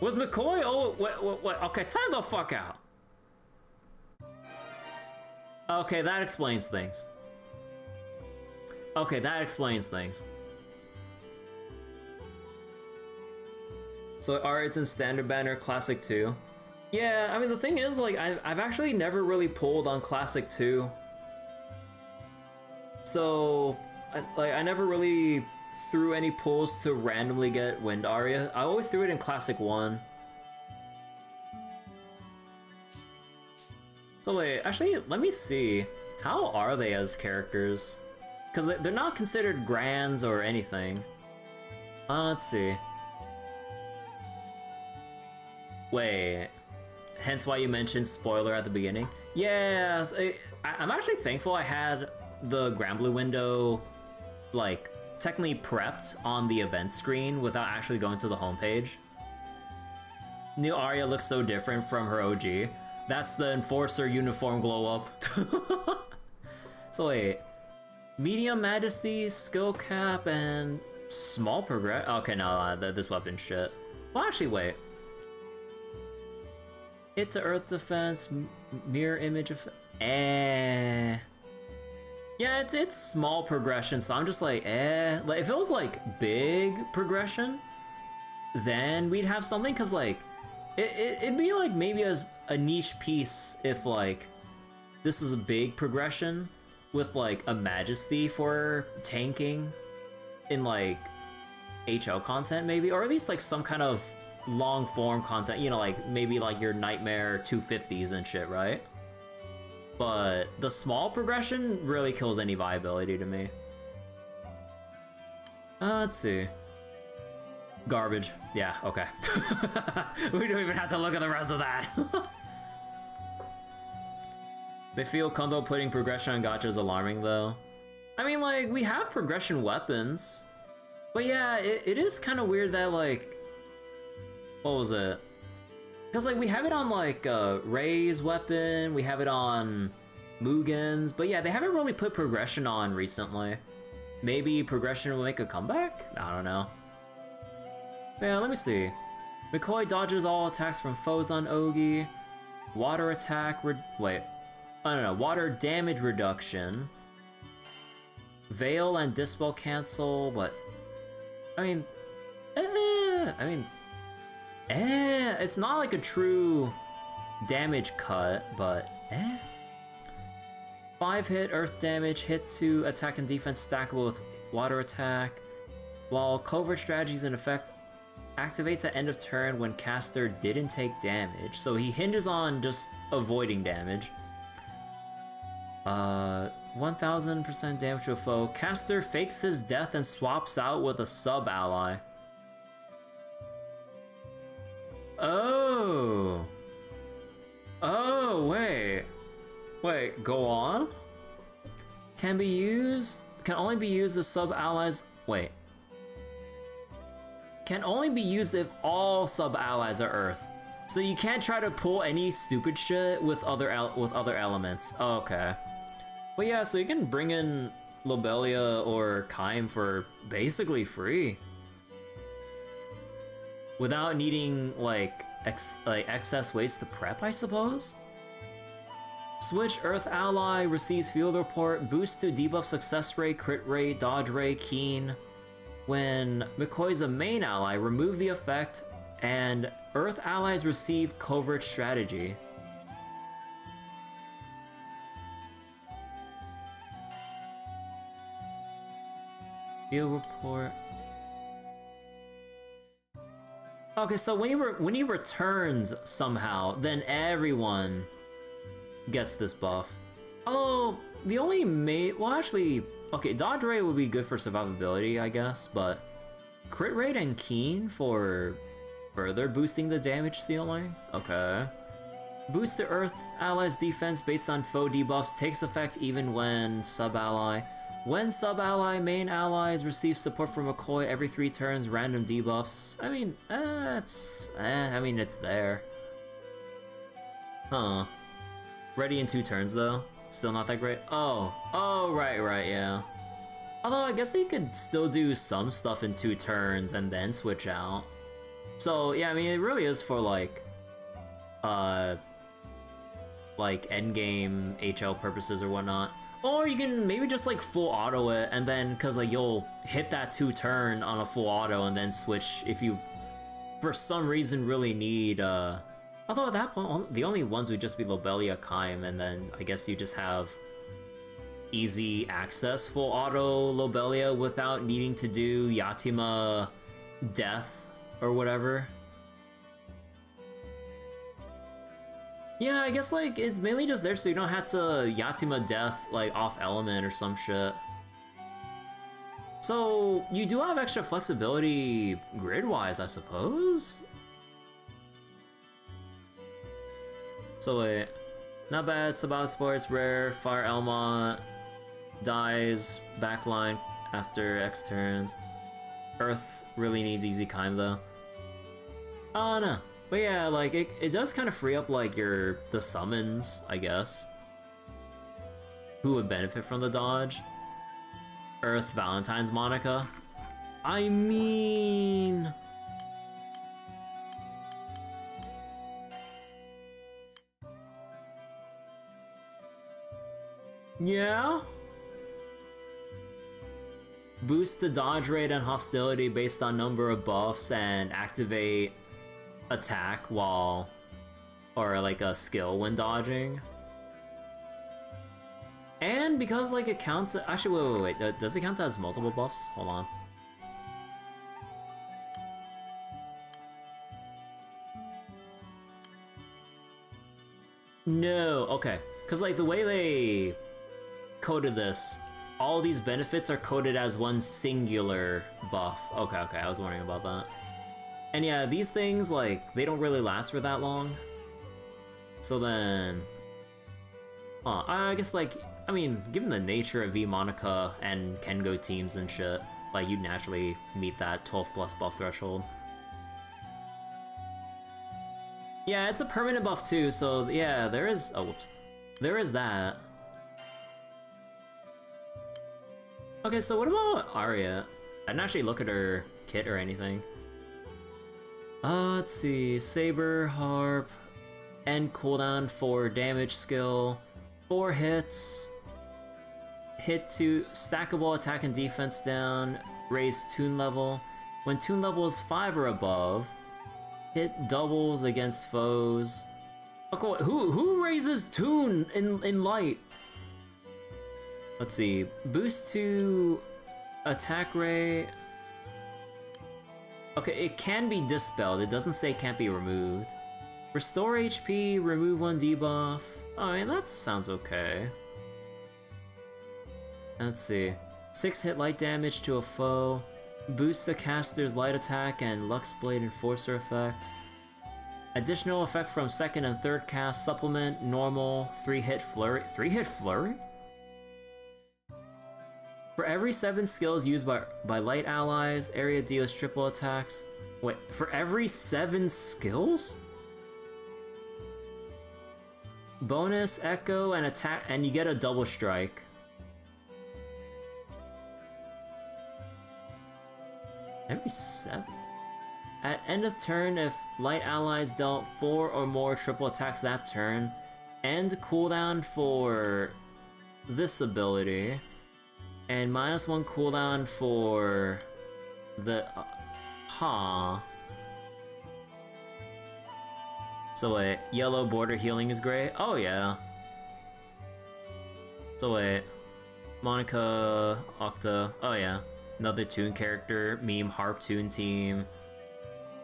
Was McCoy? Oh, wait. Okay, time the fuck out. Okay, that explains things. Okay, that explains things. So Arya's in Standard Banner Classic 2. Yeah, I mean, the thing is, like, I've actually never really pulled on Classic 2. So, I never really threw any pulls to randomly get Wind Arya. I always threw it in Classic 1. So wait, actually, let me see. How are they as characters? Because they're not considered grands or anything. Let's see. Wait. Hence why you mentioned spoiler at the beginning. Yeah, I'm actually thankful I had the Granblue window, like, technically prepped on the event screen without actually going to the homepage. New Arya looks so different from her OG. That's the Enforcer uniform glow up. So wait, medium majesty, skill cap, and small progress. Okay, no, this weapon shit. Well, actually, wait. Hit to earth defense, mirror image of. Yeah, it's small progression, so I'm just like, Like, if it was like big progression, then we'd have something, cause like, it'd be like maybe as a niche piece if like this is a big progression with like a majesty for tanking in like HL content maybe, or at least like some kind of long form content, you know, like maybe like your Nightmare 250s and shit, right? But the small progression really kills any viability to me. Let's see. Garbage. Yeah, okay. We don't even have to look at the rest of that. They feel comfortable putting progression on gachas alarming though. I mean, like, we have progression weapons. But yeah, it is kind of weird that like... What was it? Because like we have it on like Ray's weapon, we have it on Mugen's, but yeah, they haven't really put progression on recently. Maybe progression will make a comeback? I don't know. Yeah, let me see. McCoy dodges all attacks from foes on Ogi. Water attack, wait. I don't know, water damage reduction. Veil and Dispel cancel, but... it's not like a true damage cut, but 5 hit earth damage, hit 2 attack and defense stackable with water attack. While covert strategies in effect activates at end of turn when caster didn't take damage. So he hinges on just avoiding damage. 1000% damage to a foe. Caster fakes his death and swaps out with a sub-ally. Oh! Oh, wait. Wait, go on? Can only be used as sub-allies... Wait. Can only be used if all sub-allies are Earth. So you can't try to pull any stupid shit with other elements. Oh, okay. But yeah, so you can bring in Lobelia or Kaim for basically free. Without needing like excess waste to prep, I suppose? Switch Earth ally, receives field report, boost to debuff success rate, crit rate, dodge rate, keen. When McCoy's a main ally, remove the effect, and Earth allies receive covert strategy. Field report. Okay, so when he returns somehow, then everyone gets this buff. Although the only well, actually, okay, dodge rate would be good for survivability, I guess, but crit rate and keen for further boosting the damage ceiling. Okay. Boost to Earth allies defense based on foe debuffs takes effect even when sub-ally. When sub-ally main allies receive support from McCoy every 3 turns, random debuffs. I mean, it's there. Huh. Ready in 2 turns though? Still not that great? Oh, right, yeah. Although I guess he could still do some stuff in 2 turns and then switch out. So yeah, I mean, it really is for like endgame HL purposes or whatnot. Or you can maybe just like full auto it, and then cause like you'll hit that 2 turn on a full auto and then switch if you for some reason really need although at that point the only ones would just be Lobelia, Kaim, and then I guess you just have easy access full auto Lobelia without needing to do Yatima death or whatever. Yeah, I guess like it's mainly just there so you don't have to Yatima death like off element or some shit. So you do have extra flexibility grid-wise, I suppose? So wait, not bad, Sabah Sports, rare, Fire Elmont, dies, backline after X turns. Earth really needs easy Kaim though. Oh no. But yeah, like it does kind of free up like the summons, I guess. Who would benefit from the dodge? Earth, Valentine's, Monika. I mean, yeah. Boost the dodge rate and hostility based on number of buffs and activate attack while, or like a skill when dodging. And because like it counts, actually wait, does it count as multiple buffs? Hold on. No, okay. Because like the way they coded this, all these benefits are coded as one singular buff. Okay, I was wondering about that. And yeah, these things, like, they don't really last for that long. So then... I guess, like, I mean, given the nature of V Monika and Kengo teams and shit, like, you'd naturally meet that 12 plus buff threshold. Yeah, it's a permanent buff too, so yeah, there is... Oh, whoops. There is that. Okay, so what about Arya? I didn't actually look at her kit or anything. Let's see. Saber, Harp, end cooldown for damage skill, 4 hits, hit to stackable attack and defense down, raise tune level. When tune level is 5 or above, hit doubles against foes. Okay, who raises tune in light? Let's see. Boost to attack rate. Okay, it can be dispelled. It doesn't say it can't be removed. Restore HP, remove 1 debuff. Oh, I mean, that sounds okay. Let's see. 6 hit light damage to a foe. Boost the caster's light attack and Lux Blade Enforcer effect. Additional effect from second and third cast. Supplement, normal, 3 hit flurry. 3 hit flurry? For every 7 skills used by light allies, area deals triple attacks. Wait, for every 7 skills? Bonus, echo, and attack, and you get a double strike. Every 7? At end of turn, if light allies dealt 4 or more triple attacks that turn, end cooldown for this ability, and -1 cooldown for the... So wait, yellow border healing is great? Oh yeah. So wait, Monika, Octa, oh yeah. Another Toon character, meme Harp Toon team,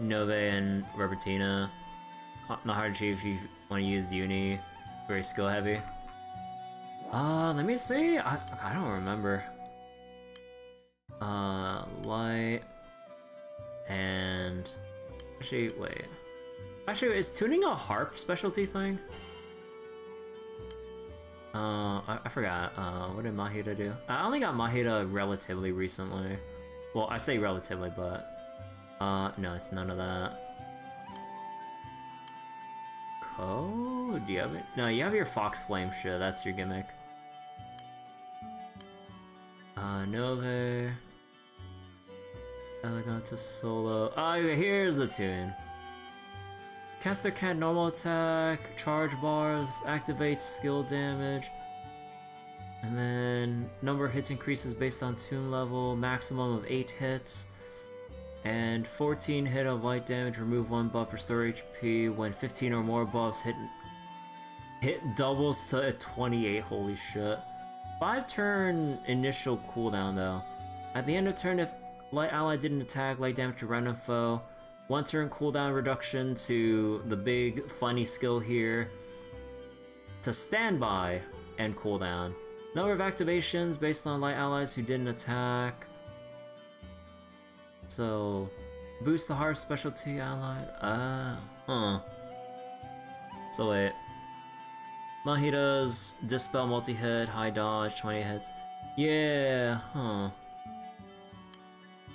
Nove and Robertina. Not hard to achieve if you want to use Uni, very skill heavy. Let me see, I don't remember. Light, and actually, wait. Actually, is tuning a harp specialty thing? I forgot. What did Mahita do? I only got Mahita relatively recently. Well, I say relatively, but no, it's none of that. Code? Do you have it? No, you have your Fox Flame shit. That's your gimmick. Nove. Eleganta solo. Oh, here's the tune. Caster can't normal attack, charge bars, activates skill damage, and then number of hits increases based on tune level, maximum of 8 hits, and 14 hit of light damage, remove 1 buff, restore HP when 15 or more buffs hit doubles to 28, holy shit. 5 turn initial cooldown though. At the end of turn, if light ally didn't attack, light damage to random foe. 1 turn cooldown reduction to the big funny skill here. To standby and cooldown. Number of activations based on light allies who didn't attack. So, boost the harp specialty ally. So wait. Mahita's dispel multi-hit, high dodge, 20 hits. Yeah,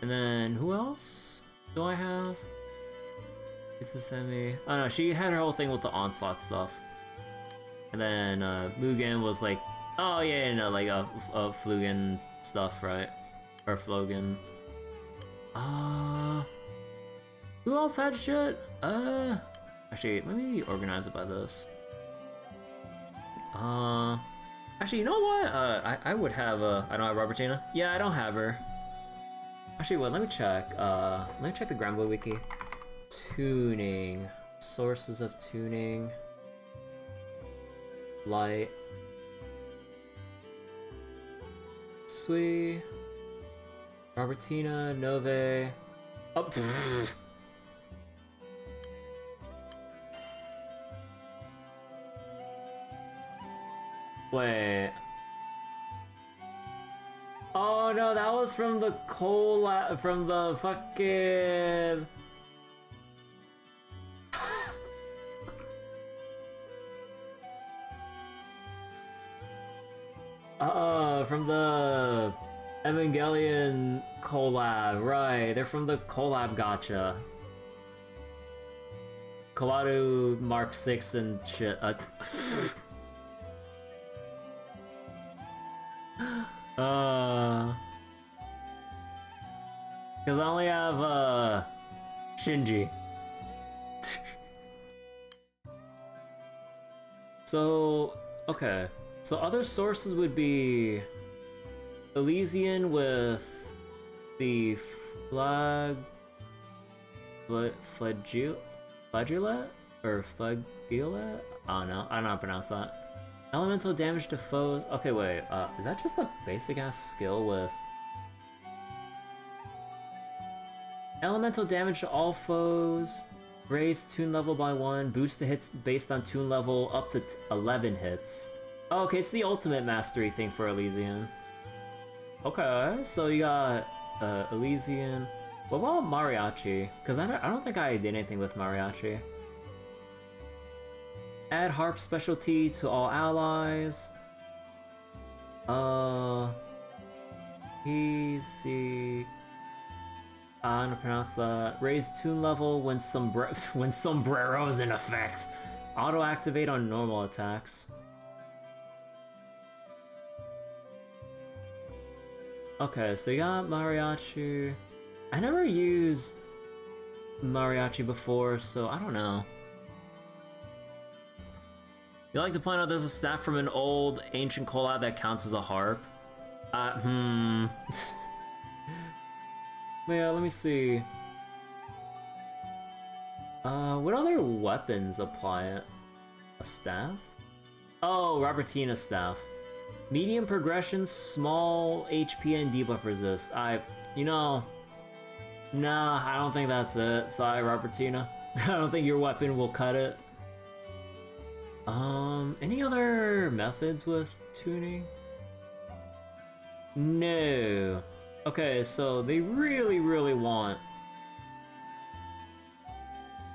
And then who else do I have? Itsusemi. Oh no, she had her whole thing with the onslaught stuff. And then Mugen was like, oh yeah, no, like Flugen stuff, right? Or Flogan. Who else had shit? Actually, let me organize it by this. Actually, you know what? I would have I don't have Robertina. Yeah, I don't have her. Actually, wait, let me check. Let me check the Granblue wiki. Tuning. Sources of tuning. Light. Sui. Robertina, Nove. Oh, wait. Oh no, that was from the cola, from the fucking... from the Evangelion collab, right? They're from the collab gacha. Kawaru Mark 6 and shit. Because I only have, Shinji. So, okay. So other sources would be Elysian with the flagellate? Or flagellate? I don't know. I don't know how to pronounce that. Elemental damage to foes. Okay, wait. Is that just a basic ass skill with elemental damage to all foes? Raise tune level by 1. Boost the hits based on tune level up to 11 hits. Oh, okay, it's the ultimate mastery thing for Elysian. Okay, so you got Elysian. What about Mariachi? Because I don't think I did anything with Mariachi. Add harp specialty to all allies. Easy. I'm gonna pronounce that. Raise tune level when sombrero's in effect. Auto activate on normal attacks. Okay, so you got Mariachi. I never used Mariachi before, so I don't know. You like to point out there's a staff from an old ancient collab that counts as a harp? Yeah, let me see. What other weapons apply it? A staff? Oh, Robertina's staff. Medium progression, small HP and debuff resist. You know, nah, I don't think that's it. Sorry, Robertina. I don't think your weapon will cut it. Any other methods with tuning? No. Okay, so they really, really want,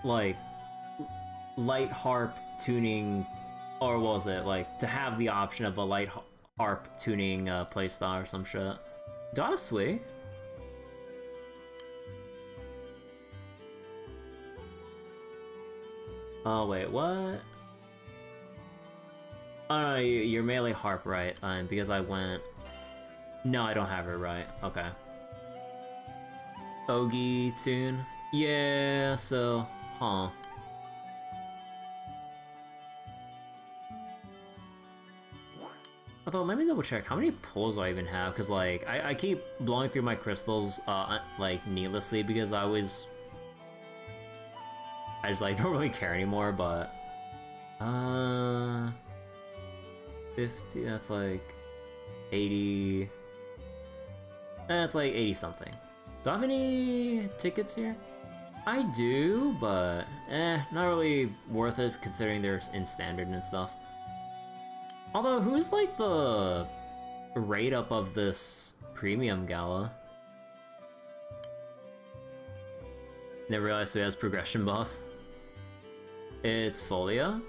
like, light harp tuning, or what was it, like, to have the option of a light harp tuning playstyle or some shit. Do I have Sway? Oh wait, what? Oh no, you're melee harp, right? Because I went... No, I don't have her right. Okay. Ogi tune? Yeah, so... Huh. Although, let me double check, how many pulls do I even have? Because, like, I keep blowing through my crystals, like, needlessly, because I just, like, don't really care anymore, but... 50, that's, like, 80... That's, like, 80-something. Do I have any tickets here? I do, but, not really worth it, considering they're in standard and stuff. Although, who's like the rate up of this premium gala? Never realized he has progression buff. It's Folia.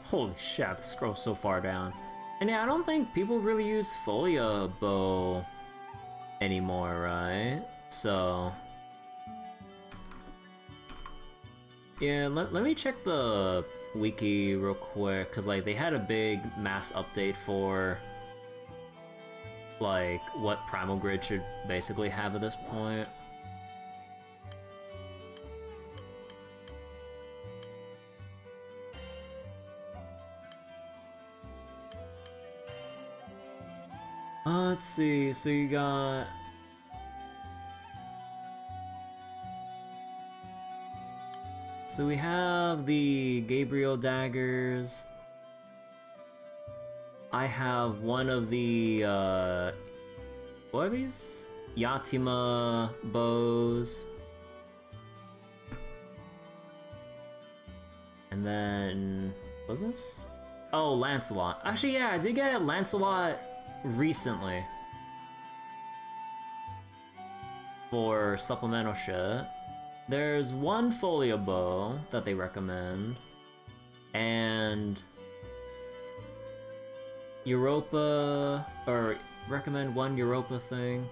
Holy shit, the scroll's so far down. And yeah, I don't think people really use Folia bow anymore, right? So yeah, let me check the wiki real quick, cause like they had a big mass update for like what Primal Grid should basically have at this point. Let's see, so you got... So we have the Gabriel daggers. I have one of the, what are these? Yatima bows. And then, what was this? Oh, Lancelot. Actually, yeah, I did get Lancelot recently. For supplemental shit. There's one folio bow that they recommend. And Europa, or recommend one Europa thing.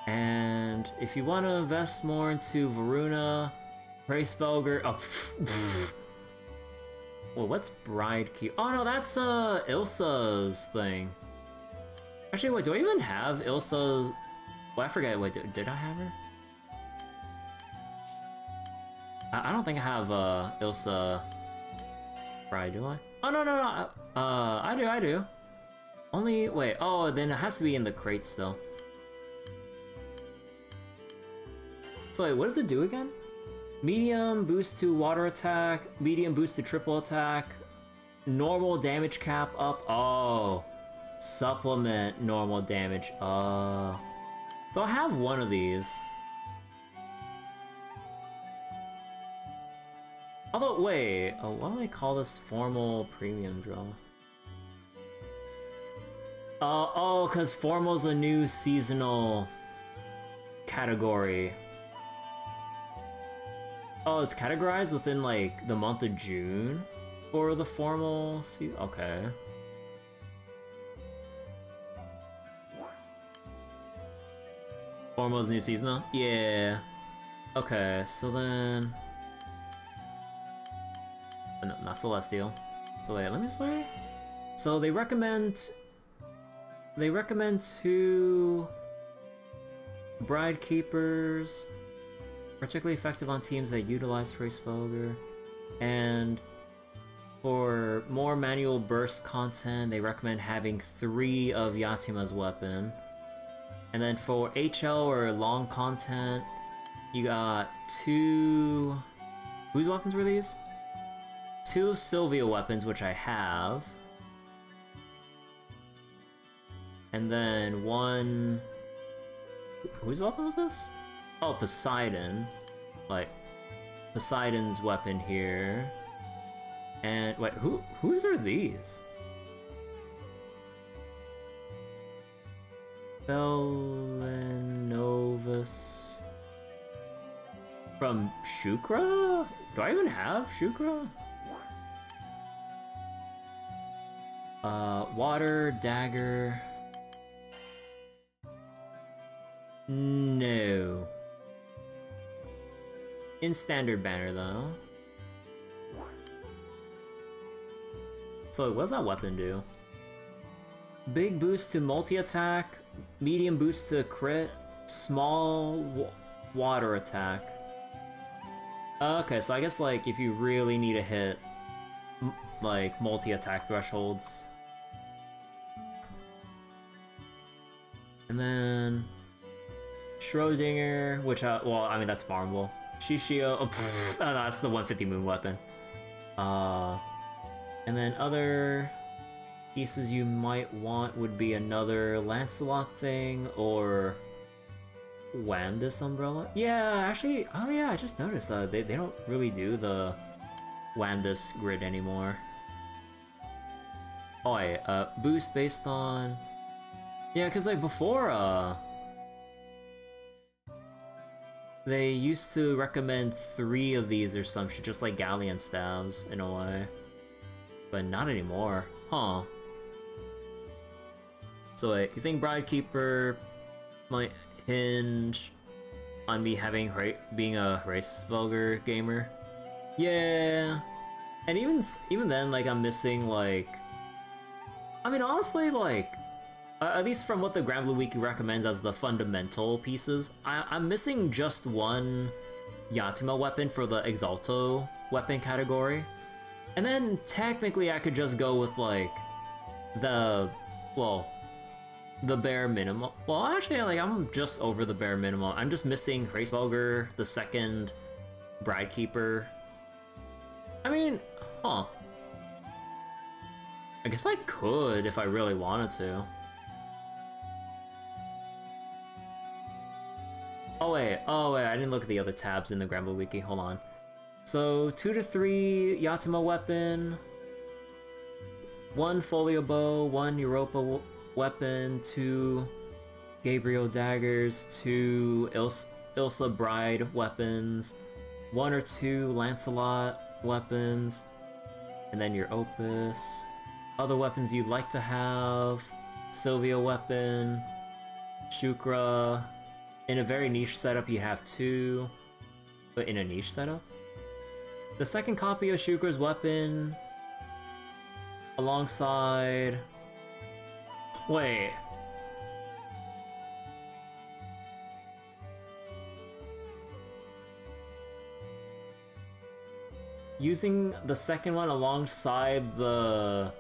And if you want to invest more into Varuna, Hraesvelgr, oh, well, what's Bride Key? Oh no, that's Ilsa's thing. Actually, wait, do I even have Ilsa? Well, I forget. Wait, did I have her? I don't think I have Ilsa Bride, do I? Oh no no no. I do. Only wait. Oh, then it has to be in the crate still. So wait, what does it do again? Medium boost to water attack, medium boost to triple attack, normal damage cap up. Oh, supplement normal damage. So I have one of these. Although, wait, why do they call this formal premium draw? Oh, because formal's the new seasonal category. Oh, it's categorized within, like, the month of June for the formal season? Okay. Formal's new seasonal? Yeah. Okay, so then... No, not Celestial. So wait, let me see. So they recommend 2 Bride Keepers, particularly effective on teams that utilize Hraesvelgr, and for more manual burst content, they recommend having 3 of Yatima's weapon. And then for HL or long content, you got 2... Whose weapons were these? 2 Sylvia weapons, which I have. And then 1... Whose weapon was this? Oh, Poseidon. Like, Poseidon's weapon here. And, wait, whose are these? Velenovus... From Shukra? Do I even have Shukra? Water, dagger... No. In standard banner, though. So what does that weapon do? Big boost to multi-attack, medium boost to crit, small water attack. Okay, so I guess like if you really need to hit like multi-attack thresholds. And then Schrodinger, which well, I mean that's farmable. Shishio, oh, that's the 150 moon weapon. And then other pieces you might want would be another Lancelot thing or Wandus umbrella. Yeah, actually, oh yeah, I just noticed that they don't really do the Wandus grid anymore. Oh wait, boost based on... Yeah, cause like before, they used to recommend 3 of these or some shit, just like Galleon staves in a way. But not anymore. Huh. So wait, you think Bridekeeper might hinge on me having being a Hraesvelgr gamer? Yeah, and even then, like, I'm missing, like, I mean, honestly, like, at least from what the Granblue Wiki recommends as the fundamental pieces, I'm missing just one Yatima weapon for the Exalto weapon category. And then technically I could just go with, like, the bare minimum. Well, actually, like, I'm just over the bare minimum. I'm just missing Hraesvelgr, the second Bridekeeper. I mean, I guess I could if I really wanted to. Oh wait, I didn't look at the other tabs in the Granblue Wiki, hold on. So, 2 to 3 Yatima weapon, 1 Folio bow, 1 Europa weapon, 2 Gabriel daggers, 2 Ilsa Bride weapons, 1 or 2 Lancelot weapons, and then your Opus. Other weapons you'd like to have: Sylvia weapon, Shukra. In a very niche setup, you have 2. But in a niche setup? The second copy of Shukra's weapon, alongside... Wait. Using the second one alongside the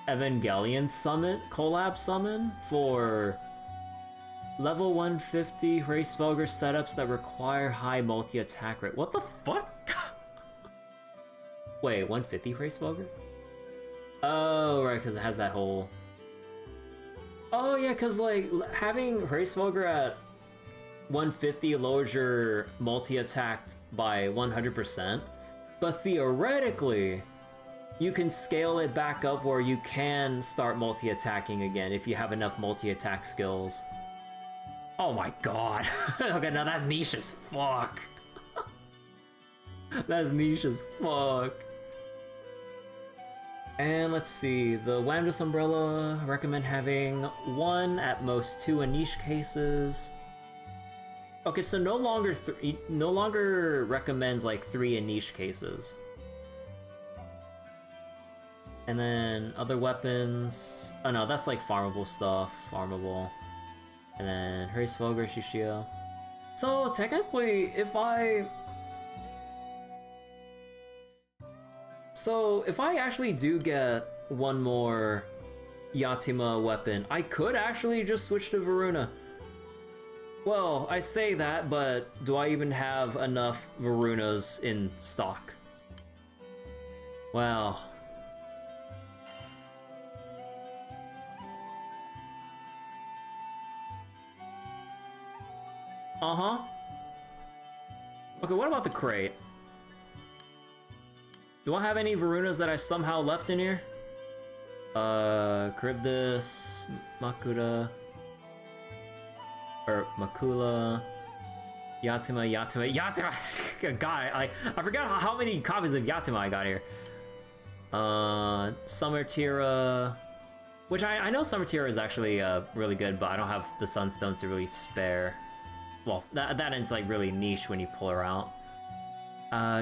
Evangelion summon, collab summon for level 150 Hraesvelgr setups that require high multi-attack rate. What the fuck? Wait, 150 Hraesvelgr? Oh, right, because it has that whole... Oh yeah, because, like, having Hraesvelgr at 150 lowers your multi-attack by 100%, but theoretically, you can scale it back up where you can start multi-attacking again if you have enough multi-attack skills. Oh my god. Okay, now that's niche as fuck. That's niche as fuck. And let's see, the Wamdus umbrella, I recommend having 1, at most 2 in niche cases. Okay, so no longer recommends like 3 in niche cases. And then other weapons. Oh no, that's like farmable stuff, farmable. And then Hraesvelgr, Shishio. So technically, if I actually do get one more Yatima weapon, I could actually just switch to Varuna. Well, I say that, but do I even have enough Varunas in stock? Well... Uh-huh. Okay, what about the crate? Do I have any Varunas that I somehow left in here? Charybdis, Makura... Or Makula... Yatima... God, I forgot how many copies of Yatima I got here. Summer Tira... Which I know Summer Tira is actually really good, but I don't have the Sunstones to really spare. Well, that end's like really niche when you pull her out.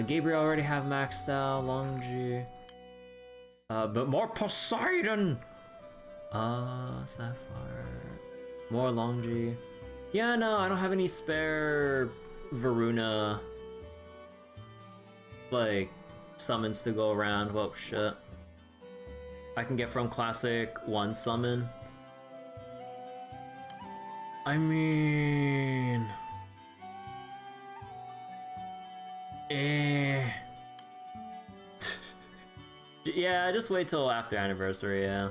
Gabriel already have maxed out, Longji. But more Poseidon! Sapphire. More Longji. Yeah, no, I don't have any spare Varuna, like, summons to go around. Whoa, shit. I can get from Classic 1 summon. I mean... Yeah, just wait till after anniversary, yeah.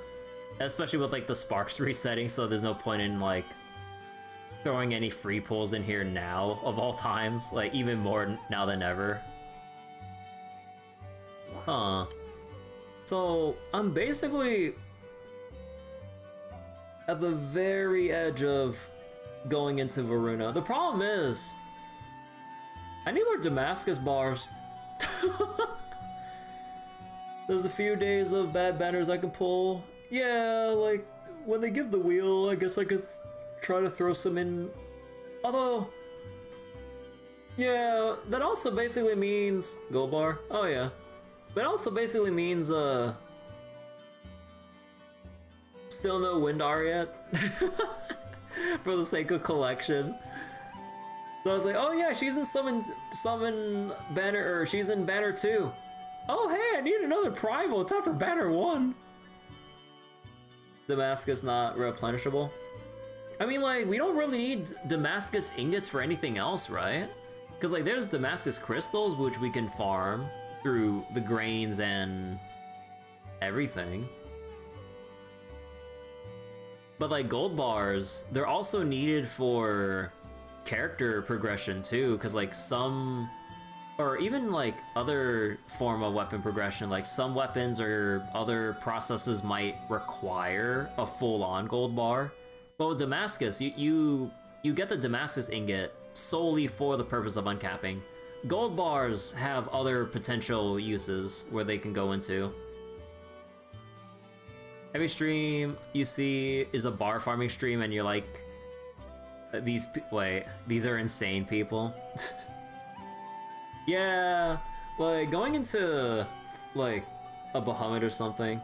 Especially with, like, the sparks resetting, so there's no point in, like, throwing any free pulls in here now, of all times. Like, even more now than ever. Huh. So, I'm basically at the very edge of going into Varuna. The problem is, I need more Damascus bars. There's a few days of bad banners I can pull, yeah, like, when they give the wheel, I guess I could try to throw some in. Although, yeah, that also basically means gold bar. Oh yeah, that also basically means still no Windar yet, for the sake of collection. So I was like, oh yeah, she's in summon banner, or she's in banner 2. Oh hey, I need another primal. Time for banner 1. Damascus not replenishable. I mean, like, we don't really need Damascus ingots for anything else, right? Because, like, there's Damascus crystals, which we can farm through the grains and everything. But, like, gold bars, they're also needed for character progression, too. Because, like, some... or even, like, other form of weapon progression, like, some weapons or other processes might require a full-on gold bar. But with Damascus, you get the Damascus ingot solely for the purpose of uncapping. Gold bars have other potential uses where they can go into. Every stream you see is a bar farming stream, and you're like, these are insane people. Yeah, like going into like a Bahamut or something.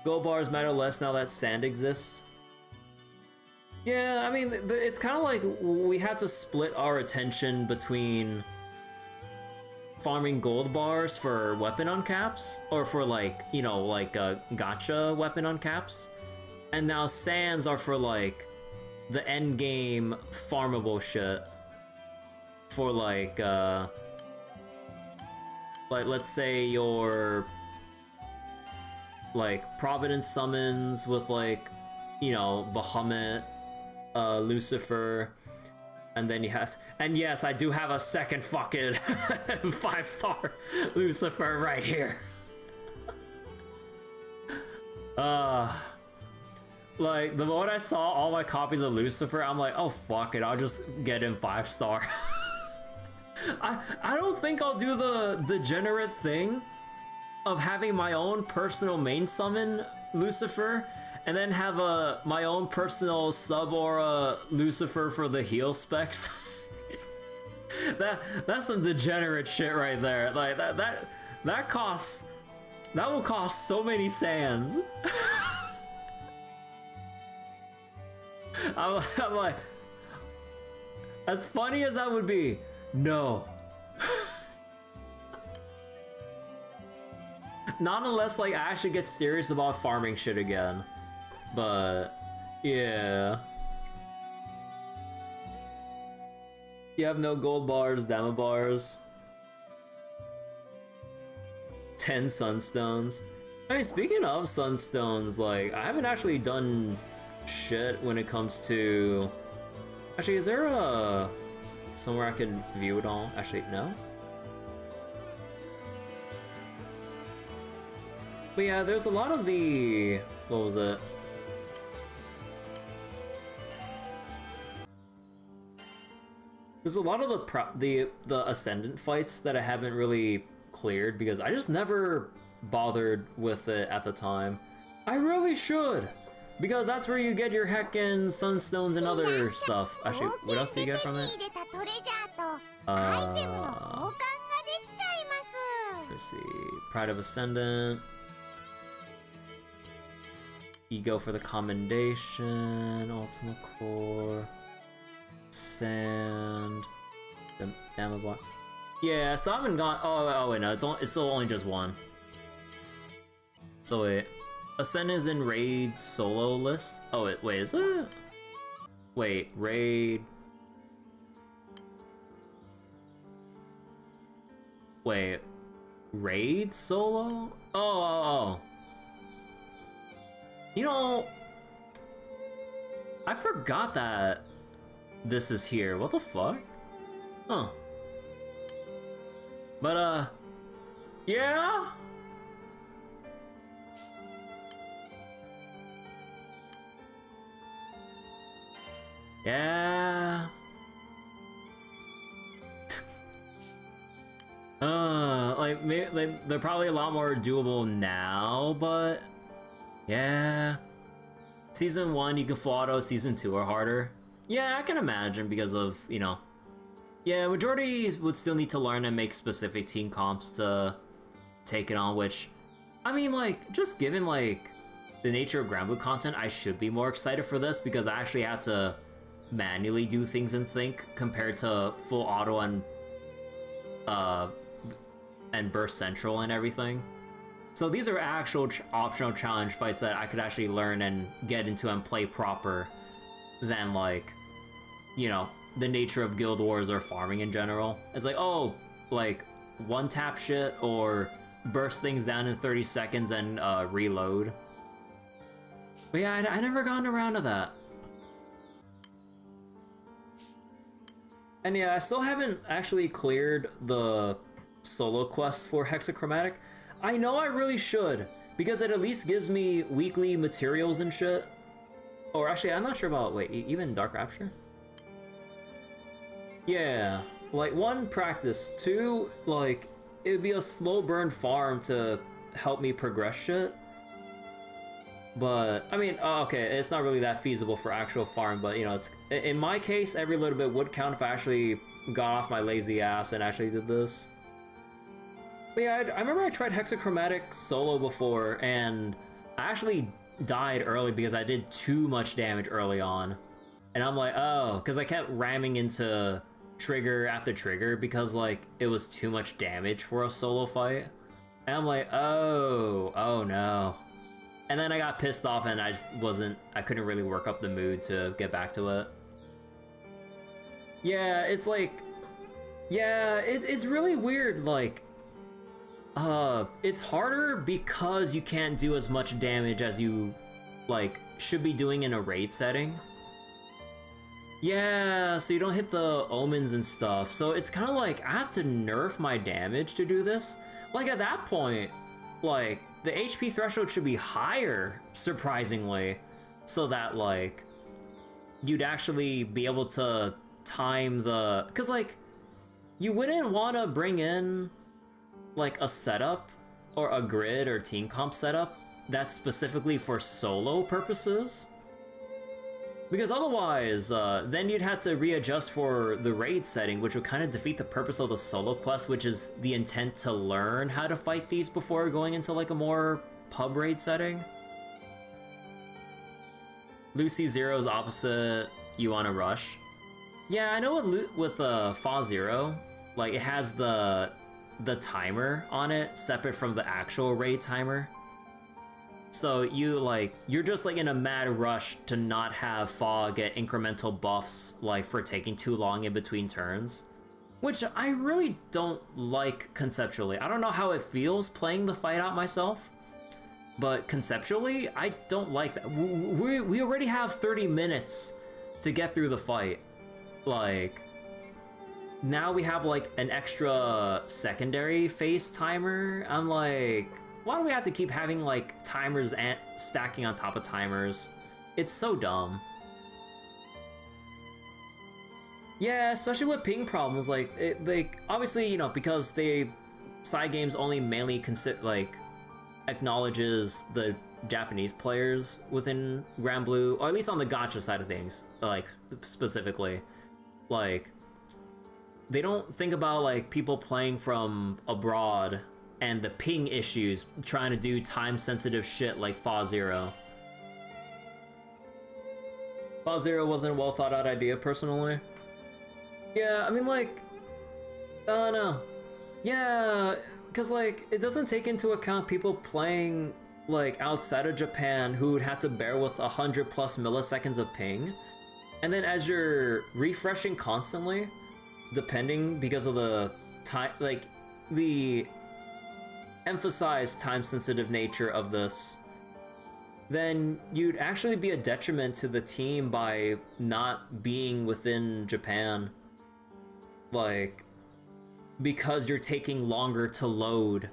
Gold bars matter less now that sand exists. Yeah, I mean, it's kind of like we have to split our attention between farming gold bars for weapon uncaps, or for like, you know, like gacha weapon uncaps, and now sands are for like the end game farmable shit. For like let's say your like Providence summons with like, you know, Bahamut, Lucifer, and then you have to, and yes, I do have a second fucking 5-star Lucifer right here. Like the moment I saw all my copies of Lucifer, I'm like, oh fuck it, I'll just get him 5-star. I don't think I'll do the degenerate thing of having my own personal main summon Lucifer and then have my own personal sub-aura Lucifer for the heal specs. That's some degenerate shit right there. Like that will cost so many sands. I'm like, as funny as that would be, no. Not unless like I actually get serious about farming shit again. But yeah. You have no gold bars, Dama bars. 10 sunstones. I mean, speaking of sunstones, like I haven't actually done shit when it comes to... Actually, is there a... somewhere I can view it all? Actually, no? But yeah, there's a lot of the... what was it? There's a lot of the Ascendant fights that I haven't really cleared because I just never bothered with it at the time. I really should! Because that's where you get your heckin' sunstones and other stuff. Actually, what else do you get from it? Let's see. Pride of Ascendant. You go for the Commendation, Ultima Core, Sand, Damabar. Yeah, so I haven't gone. Oh wait, no, it's still only just one. So wait. Ascend is in raid solo list. Oh wait, is it? Wait, raid. Wait, raid solo? Oh. You know, I forgot that this is here. What the fuck? Huh. But yeah. Yeah. Like maybe they're probably a lot more doable now, but Yeah. Season 1 you can full auto, Season 2 are harder. Yeah, I can imagine because of, you know... Yeah, majority would still need to learn and make specific team comps to take it on, which... I mean, like, just given, like, the nature of Granblue content, I should be more excited for this because I actually had to manually do things and think compared to full auto and burst central and everything. So these are actual optional challenge fights that I could actually learn and get into and play proper than, like, you know, the nature of guild wars or farming in general. It's like, oh, like, one tap shit or burst things down in 30 seconds and reload. But yeah, I never gotten around to that. And yeah, I still haven't actually cleared the solo quests for Hexachromatic. I know I really should, because it at least gives me weekly materials and shit. Or actually, I'm not sure about, wait, even Dark Rapture? Yeah, like, 1, practice, 2, like, it would be a slow burn farm to help me progress shit. But, I mean, okay, it's not really that feasible for actual farm, but, you know, it's, in my case, every little bit would count if I actually got off my lazy ass and actually did this. But yeah, I remember I tried Hexachromatic solo before, and I actually died early because I did too much damage early on. And I'm like, oh, because I kept ramming into trigger after trigger because, like, it was too much damage for a solo fight. And I'm like, oh no. And then I got pissed off and I couldn't really work up the mood to get back to it. Yeah, it's like, yeah, it's really weird, like, it's harder because you can't do as much damage as you, like, should be doing in a raid setting. Yeah, so you don't hit the omens and stuff, so it's kind of like, I have to nerf my damage to do this. Like, at that point, like, the HP threshold should be higher, surprisingly, so that, like, you'd actually be able to time the... Because, like, you wouldn't want to bring in, like, a setup or a grid or team comp setup that's specifically for solo purposes. Because otherwise, then you'd have to readjust for the raid setting, which would kind of defeat the purpose of the solo quest, which is the intent to learn how to fight these before going into, like, a more pub raid setting. Lucy Zero's opposite, you wanna rush. Yeah, I know with Fa Zero, like, it has the timer on it separate from the actual raid timer. So you're just, like, in a mad rush to not have Fa get incremental buffs, like, for taking too long in between turns. Which I really don't like conceptually. I don't know how it feels playing the fight out myself, but conceptually, I don't like that. We already have 30 minutes to get through the fight. Like, now we have, like, an extra secondary phase timer. I'm like... Why do we have to keep having, like, timers and stacking on top of timers? It's so dumb. Yeah, especially with ping problems, like, obviously, you know, because side games only mainly acknowledges the Japanese players within Granblue, or at least on the gacha side of things, like, specifically. Like, they don't think about, like, people playing from abroad and the ping issues trying to do time-sensitive shit like Fa Zero. Fa Zero wasn't a well-thought-out idea, personally. Yeah, I mean, like... I don't know. Yeah, because, like, it doesn't take into account people playing, like, outside of Japan who would have to bear with 100+ milliseconds of ping. And then as you're refreshing constantly, depending because of the time, like, the emphasized time-sensitive nature of this, then you'd actually be a detriment to the team by not being within Japan. Like, because you're taking longer to load,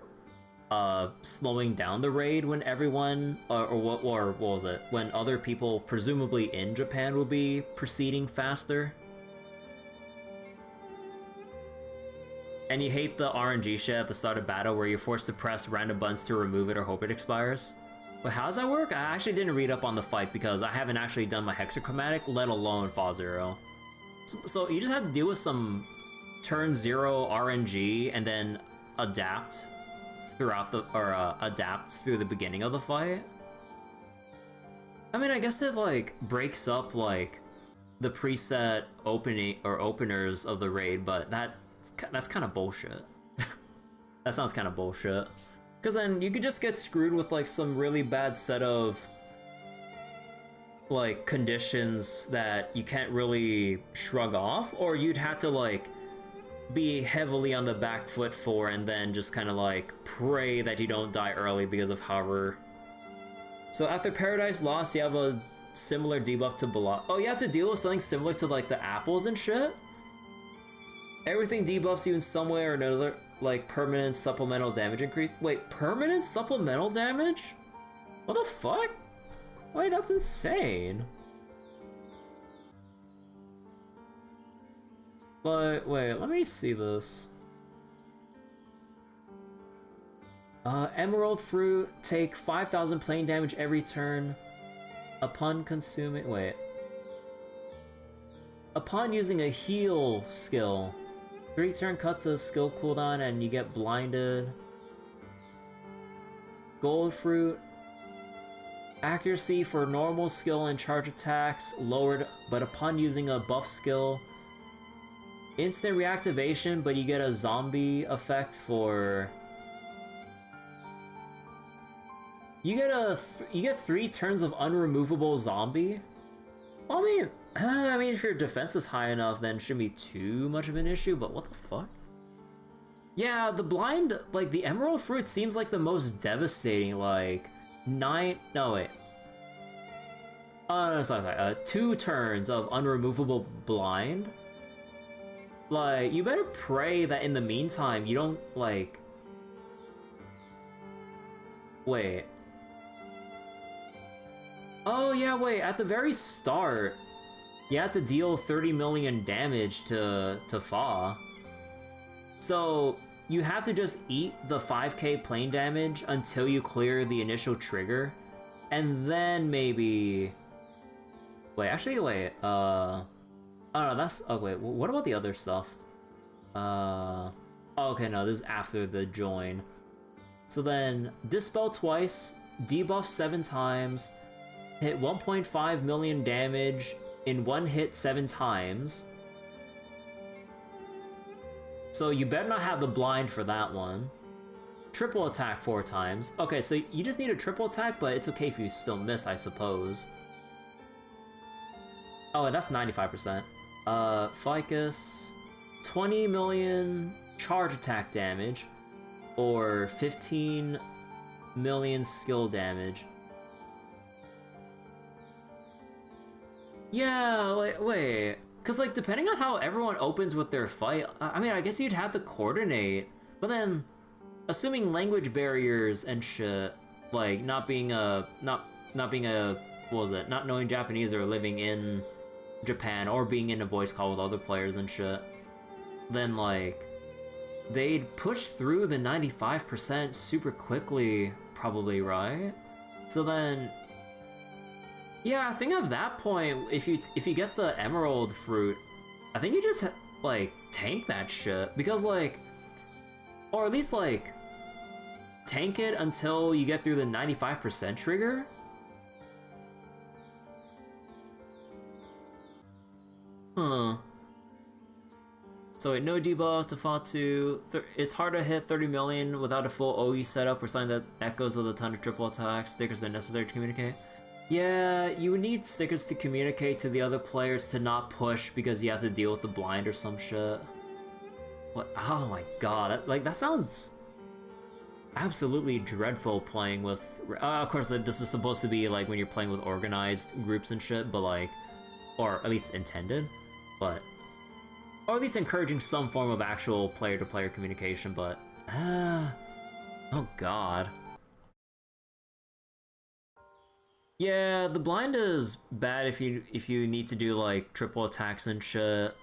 slowing down the raid when everyone, or what was it? When other people, presumably in Japan, will be proceeding faster. And you hate the RNG shit at the start of battle where you're forced to press random buttons to remove it or hope it expires? Wait, how does that work? I actually didn't read up on the fight because I haven't actually done my hexachromatic, let alone Fall Zero. So you just have to deal with some turn 0 RNG and then adapt throughout the, adapt through the beginning of the fight. I mean, I guess it like breaks up like the preset opening or openers of the raid, but that's kind of bullshit. That sounds kind of bullshit. Because then you could just get screwed with like some really bad set of like conditions that you can't really shrug off, or you'd have to like be heavily on the back foot for and then just kind of like pray that you don't die early because of hover. So after Paradise Lost, you have a similar debuff to Block. Oh, you have to deal with something similar to like the apples and shit? Everything debuffs you in some way or another, like permanent supplemental damage increase. Wait, permanent supplemental damage? What the fuck? Wait, that's insane. But wait, let me see this. Emerald Fruit, take 5,000 plain damage every turn upon consuming. Wait. Upon using a heal skill, 3-turn cut to skill cooldown and you get blinded. Gold Fruit, accuracy for normal skill and charge attacks lowered, but upon using a buff skill, instant reactivation, but you get a zombie effect for. You get 3 turns of unremovable zombie. Well, I mean, if your defense is high enough, then it shouldn't be too much of an issue. But what the fuck? Yeah, the blind, like the Emerald Fruit, seems like the most devastating. Like 9. No wait. Oh no, sorry. 2 turns of unremovable blind. Like, you better pray that in the meantime you don't like. Wait. Oh yeah, wait, at the very start, you have to deal 30 million damage to Fa. So, you have to just eat the 5k plane damage until you clear the initial trigger, and then maybe. Wait, actually, wait, oh no, that's. Oh, wait, what about the other stuff? Oh, okay, no, this is after the join. So then, Dispel twice, debuff 7 times, hit 1.5 million damage in 1 hit 7 times. So you better not have the blind for that one. Triple attack 4 times. Okay, so you just need a triple attack, but it's okay if you still miss, I suppose. Oh, and that's 95%. Ficus, 20 million charge attack damage, or 15 million skill damage. Yeah, wait, because like depending on how everyone opens with their fight, I mean, I guess you'd have to coordinate, but then assuming language barriers and shit, like not knowing Japanese or living in Japan or being in a voice call with other players and shit, then like they'd push through the 95% super quickly, probably, right? So then, yeah, I think at that point, if you get the Emerald Fruit, I think you just like tank that shit, because like, or at least like tank it until you get through the 95% trigger. Huh. So wait, no debuff to Fatu. It's hard to hit 30 million without a full OE setup or something that echoes with a ton of triple attacks. Stickers are necessary to communicate. Yeah, you would need stickers to communicate to the other players to not push because you have to deal with the blind or some shit. What? Oh my god, that sounds absolutely dreadful playing with. Of course, this is supposed to be like when you're playing with organized groups and shit, but like, or at least intended, but. Or at least encouraging some form of actual player-to-player communication, but oh god. Yeah, the blind is bad if you need to do like triple attacks and shit.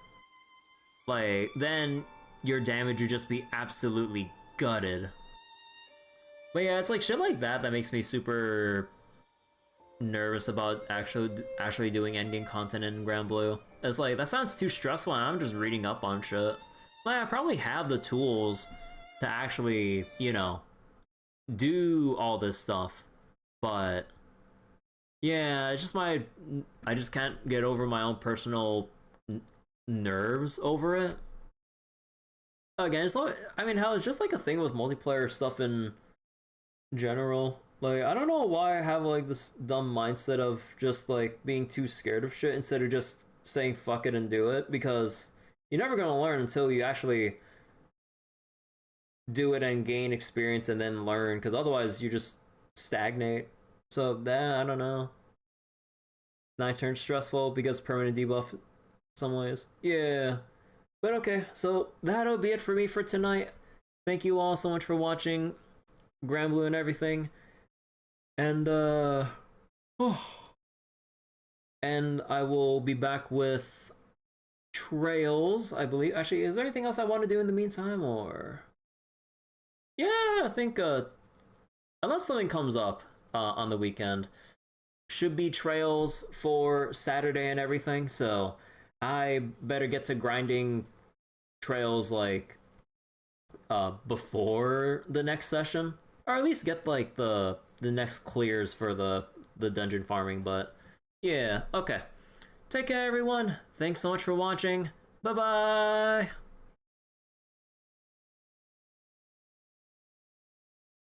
Like, then your damage would just be absolutely gutted. But yeah, it's like shit like that that makes me super nervous about actually doing endgame content in Granblue. It's like, that sounds too stressful and I'm just reading up on shit. Like, I probably have the tools to actually, you know, do all this stuff. But yeah, it's just I just can't get over my own personal nerves over it. Again, it's like, I mean, hell, it's just like a thing with multiplayer stuff in general. Like, I don't know why I have like this dumb mindset of just like being too scared of shit instead of just saying fuck it and do it, because you're never gonna learn until you actually do it and gain experience and then learn, because otherwise you just stagnate. So that, I don't know. Night turns stressful because permanent debuff in some ways. Yeah. But okay, so that'll be it for me for tonight. Thank you all so much for watching Granblue and everything. And and I will be back with Trails, I believe. Actually, is there anything else I want to do in the meantime, or? Yeah, I think unless something comes up on the weekend, should be Trails for Saturday and everything. So I better get to grinding Trails like before the next session, or at least get like the next clears for the dungeon farming. But yeah, okay, take care everyone, thanks so much for watching, bye bye.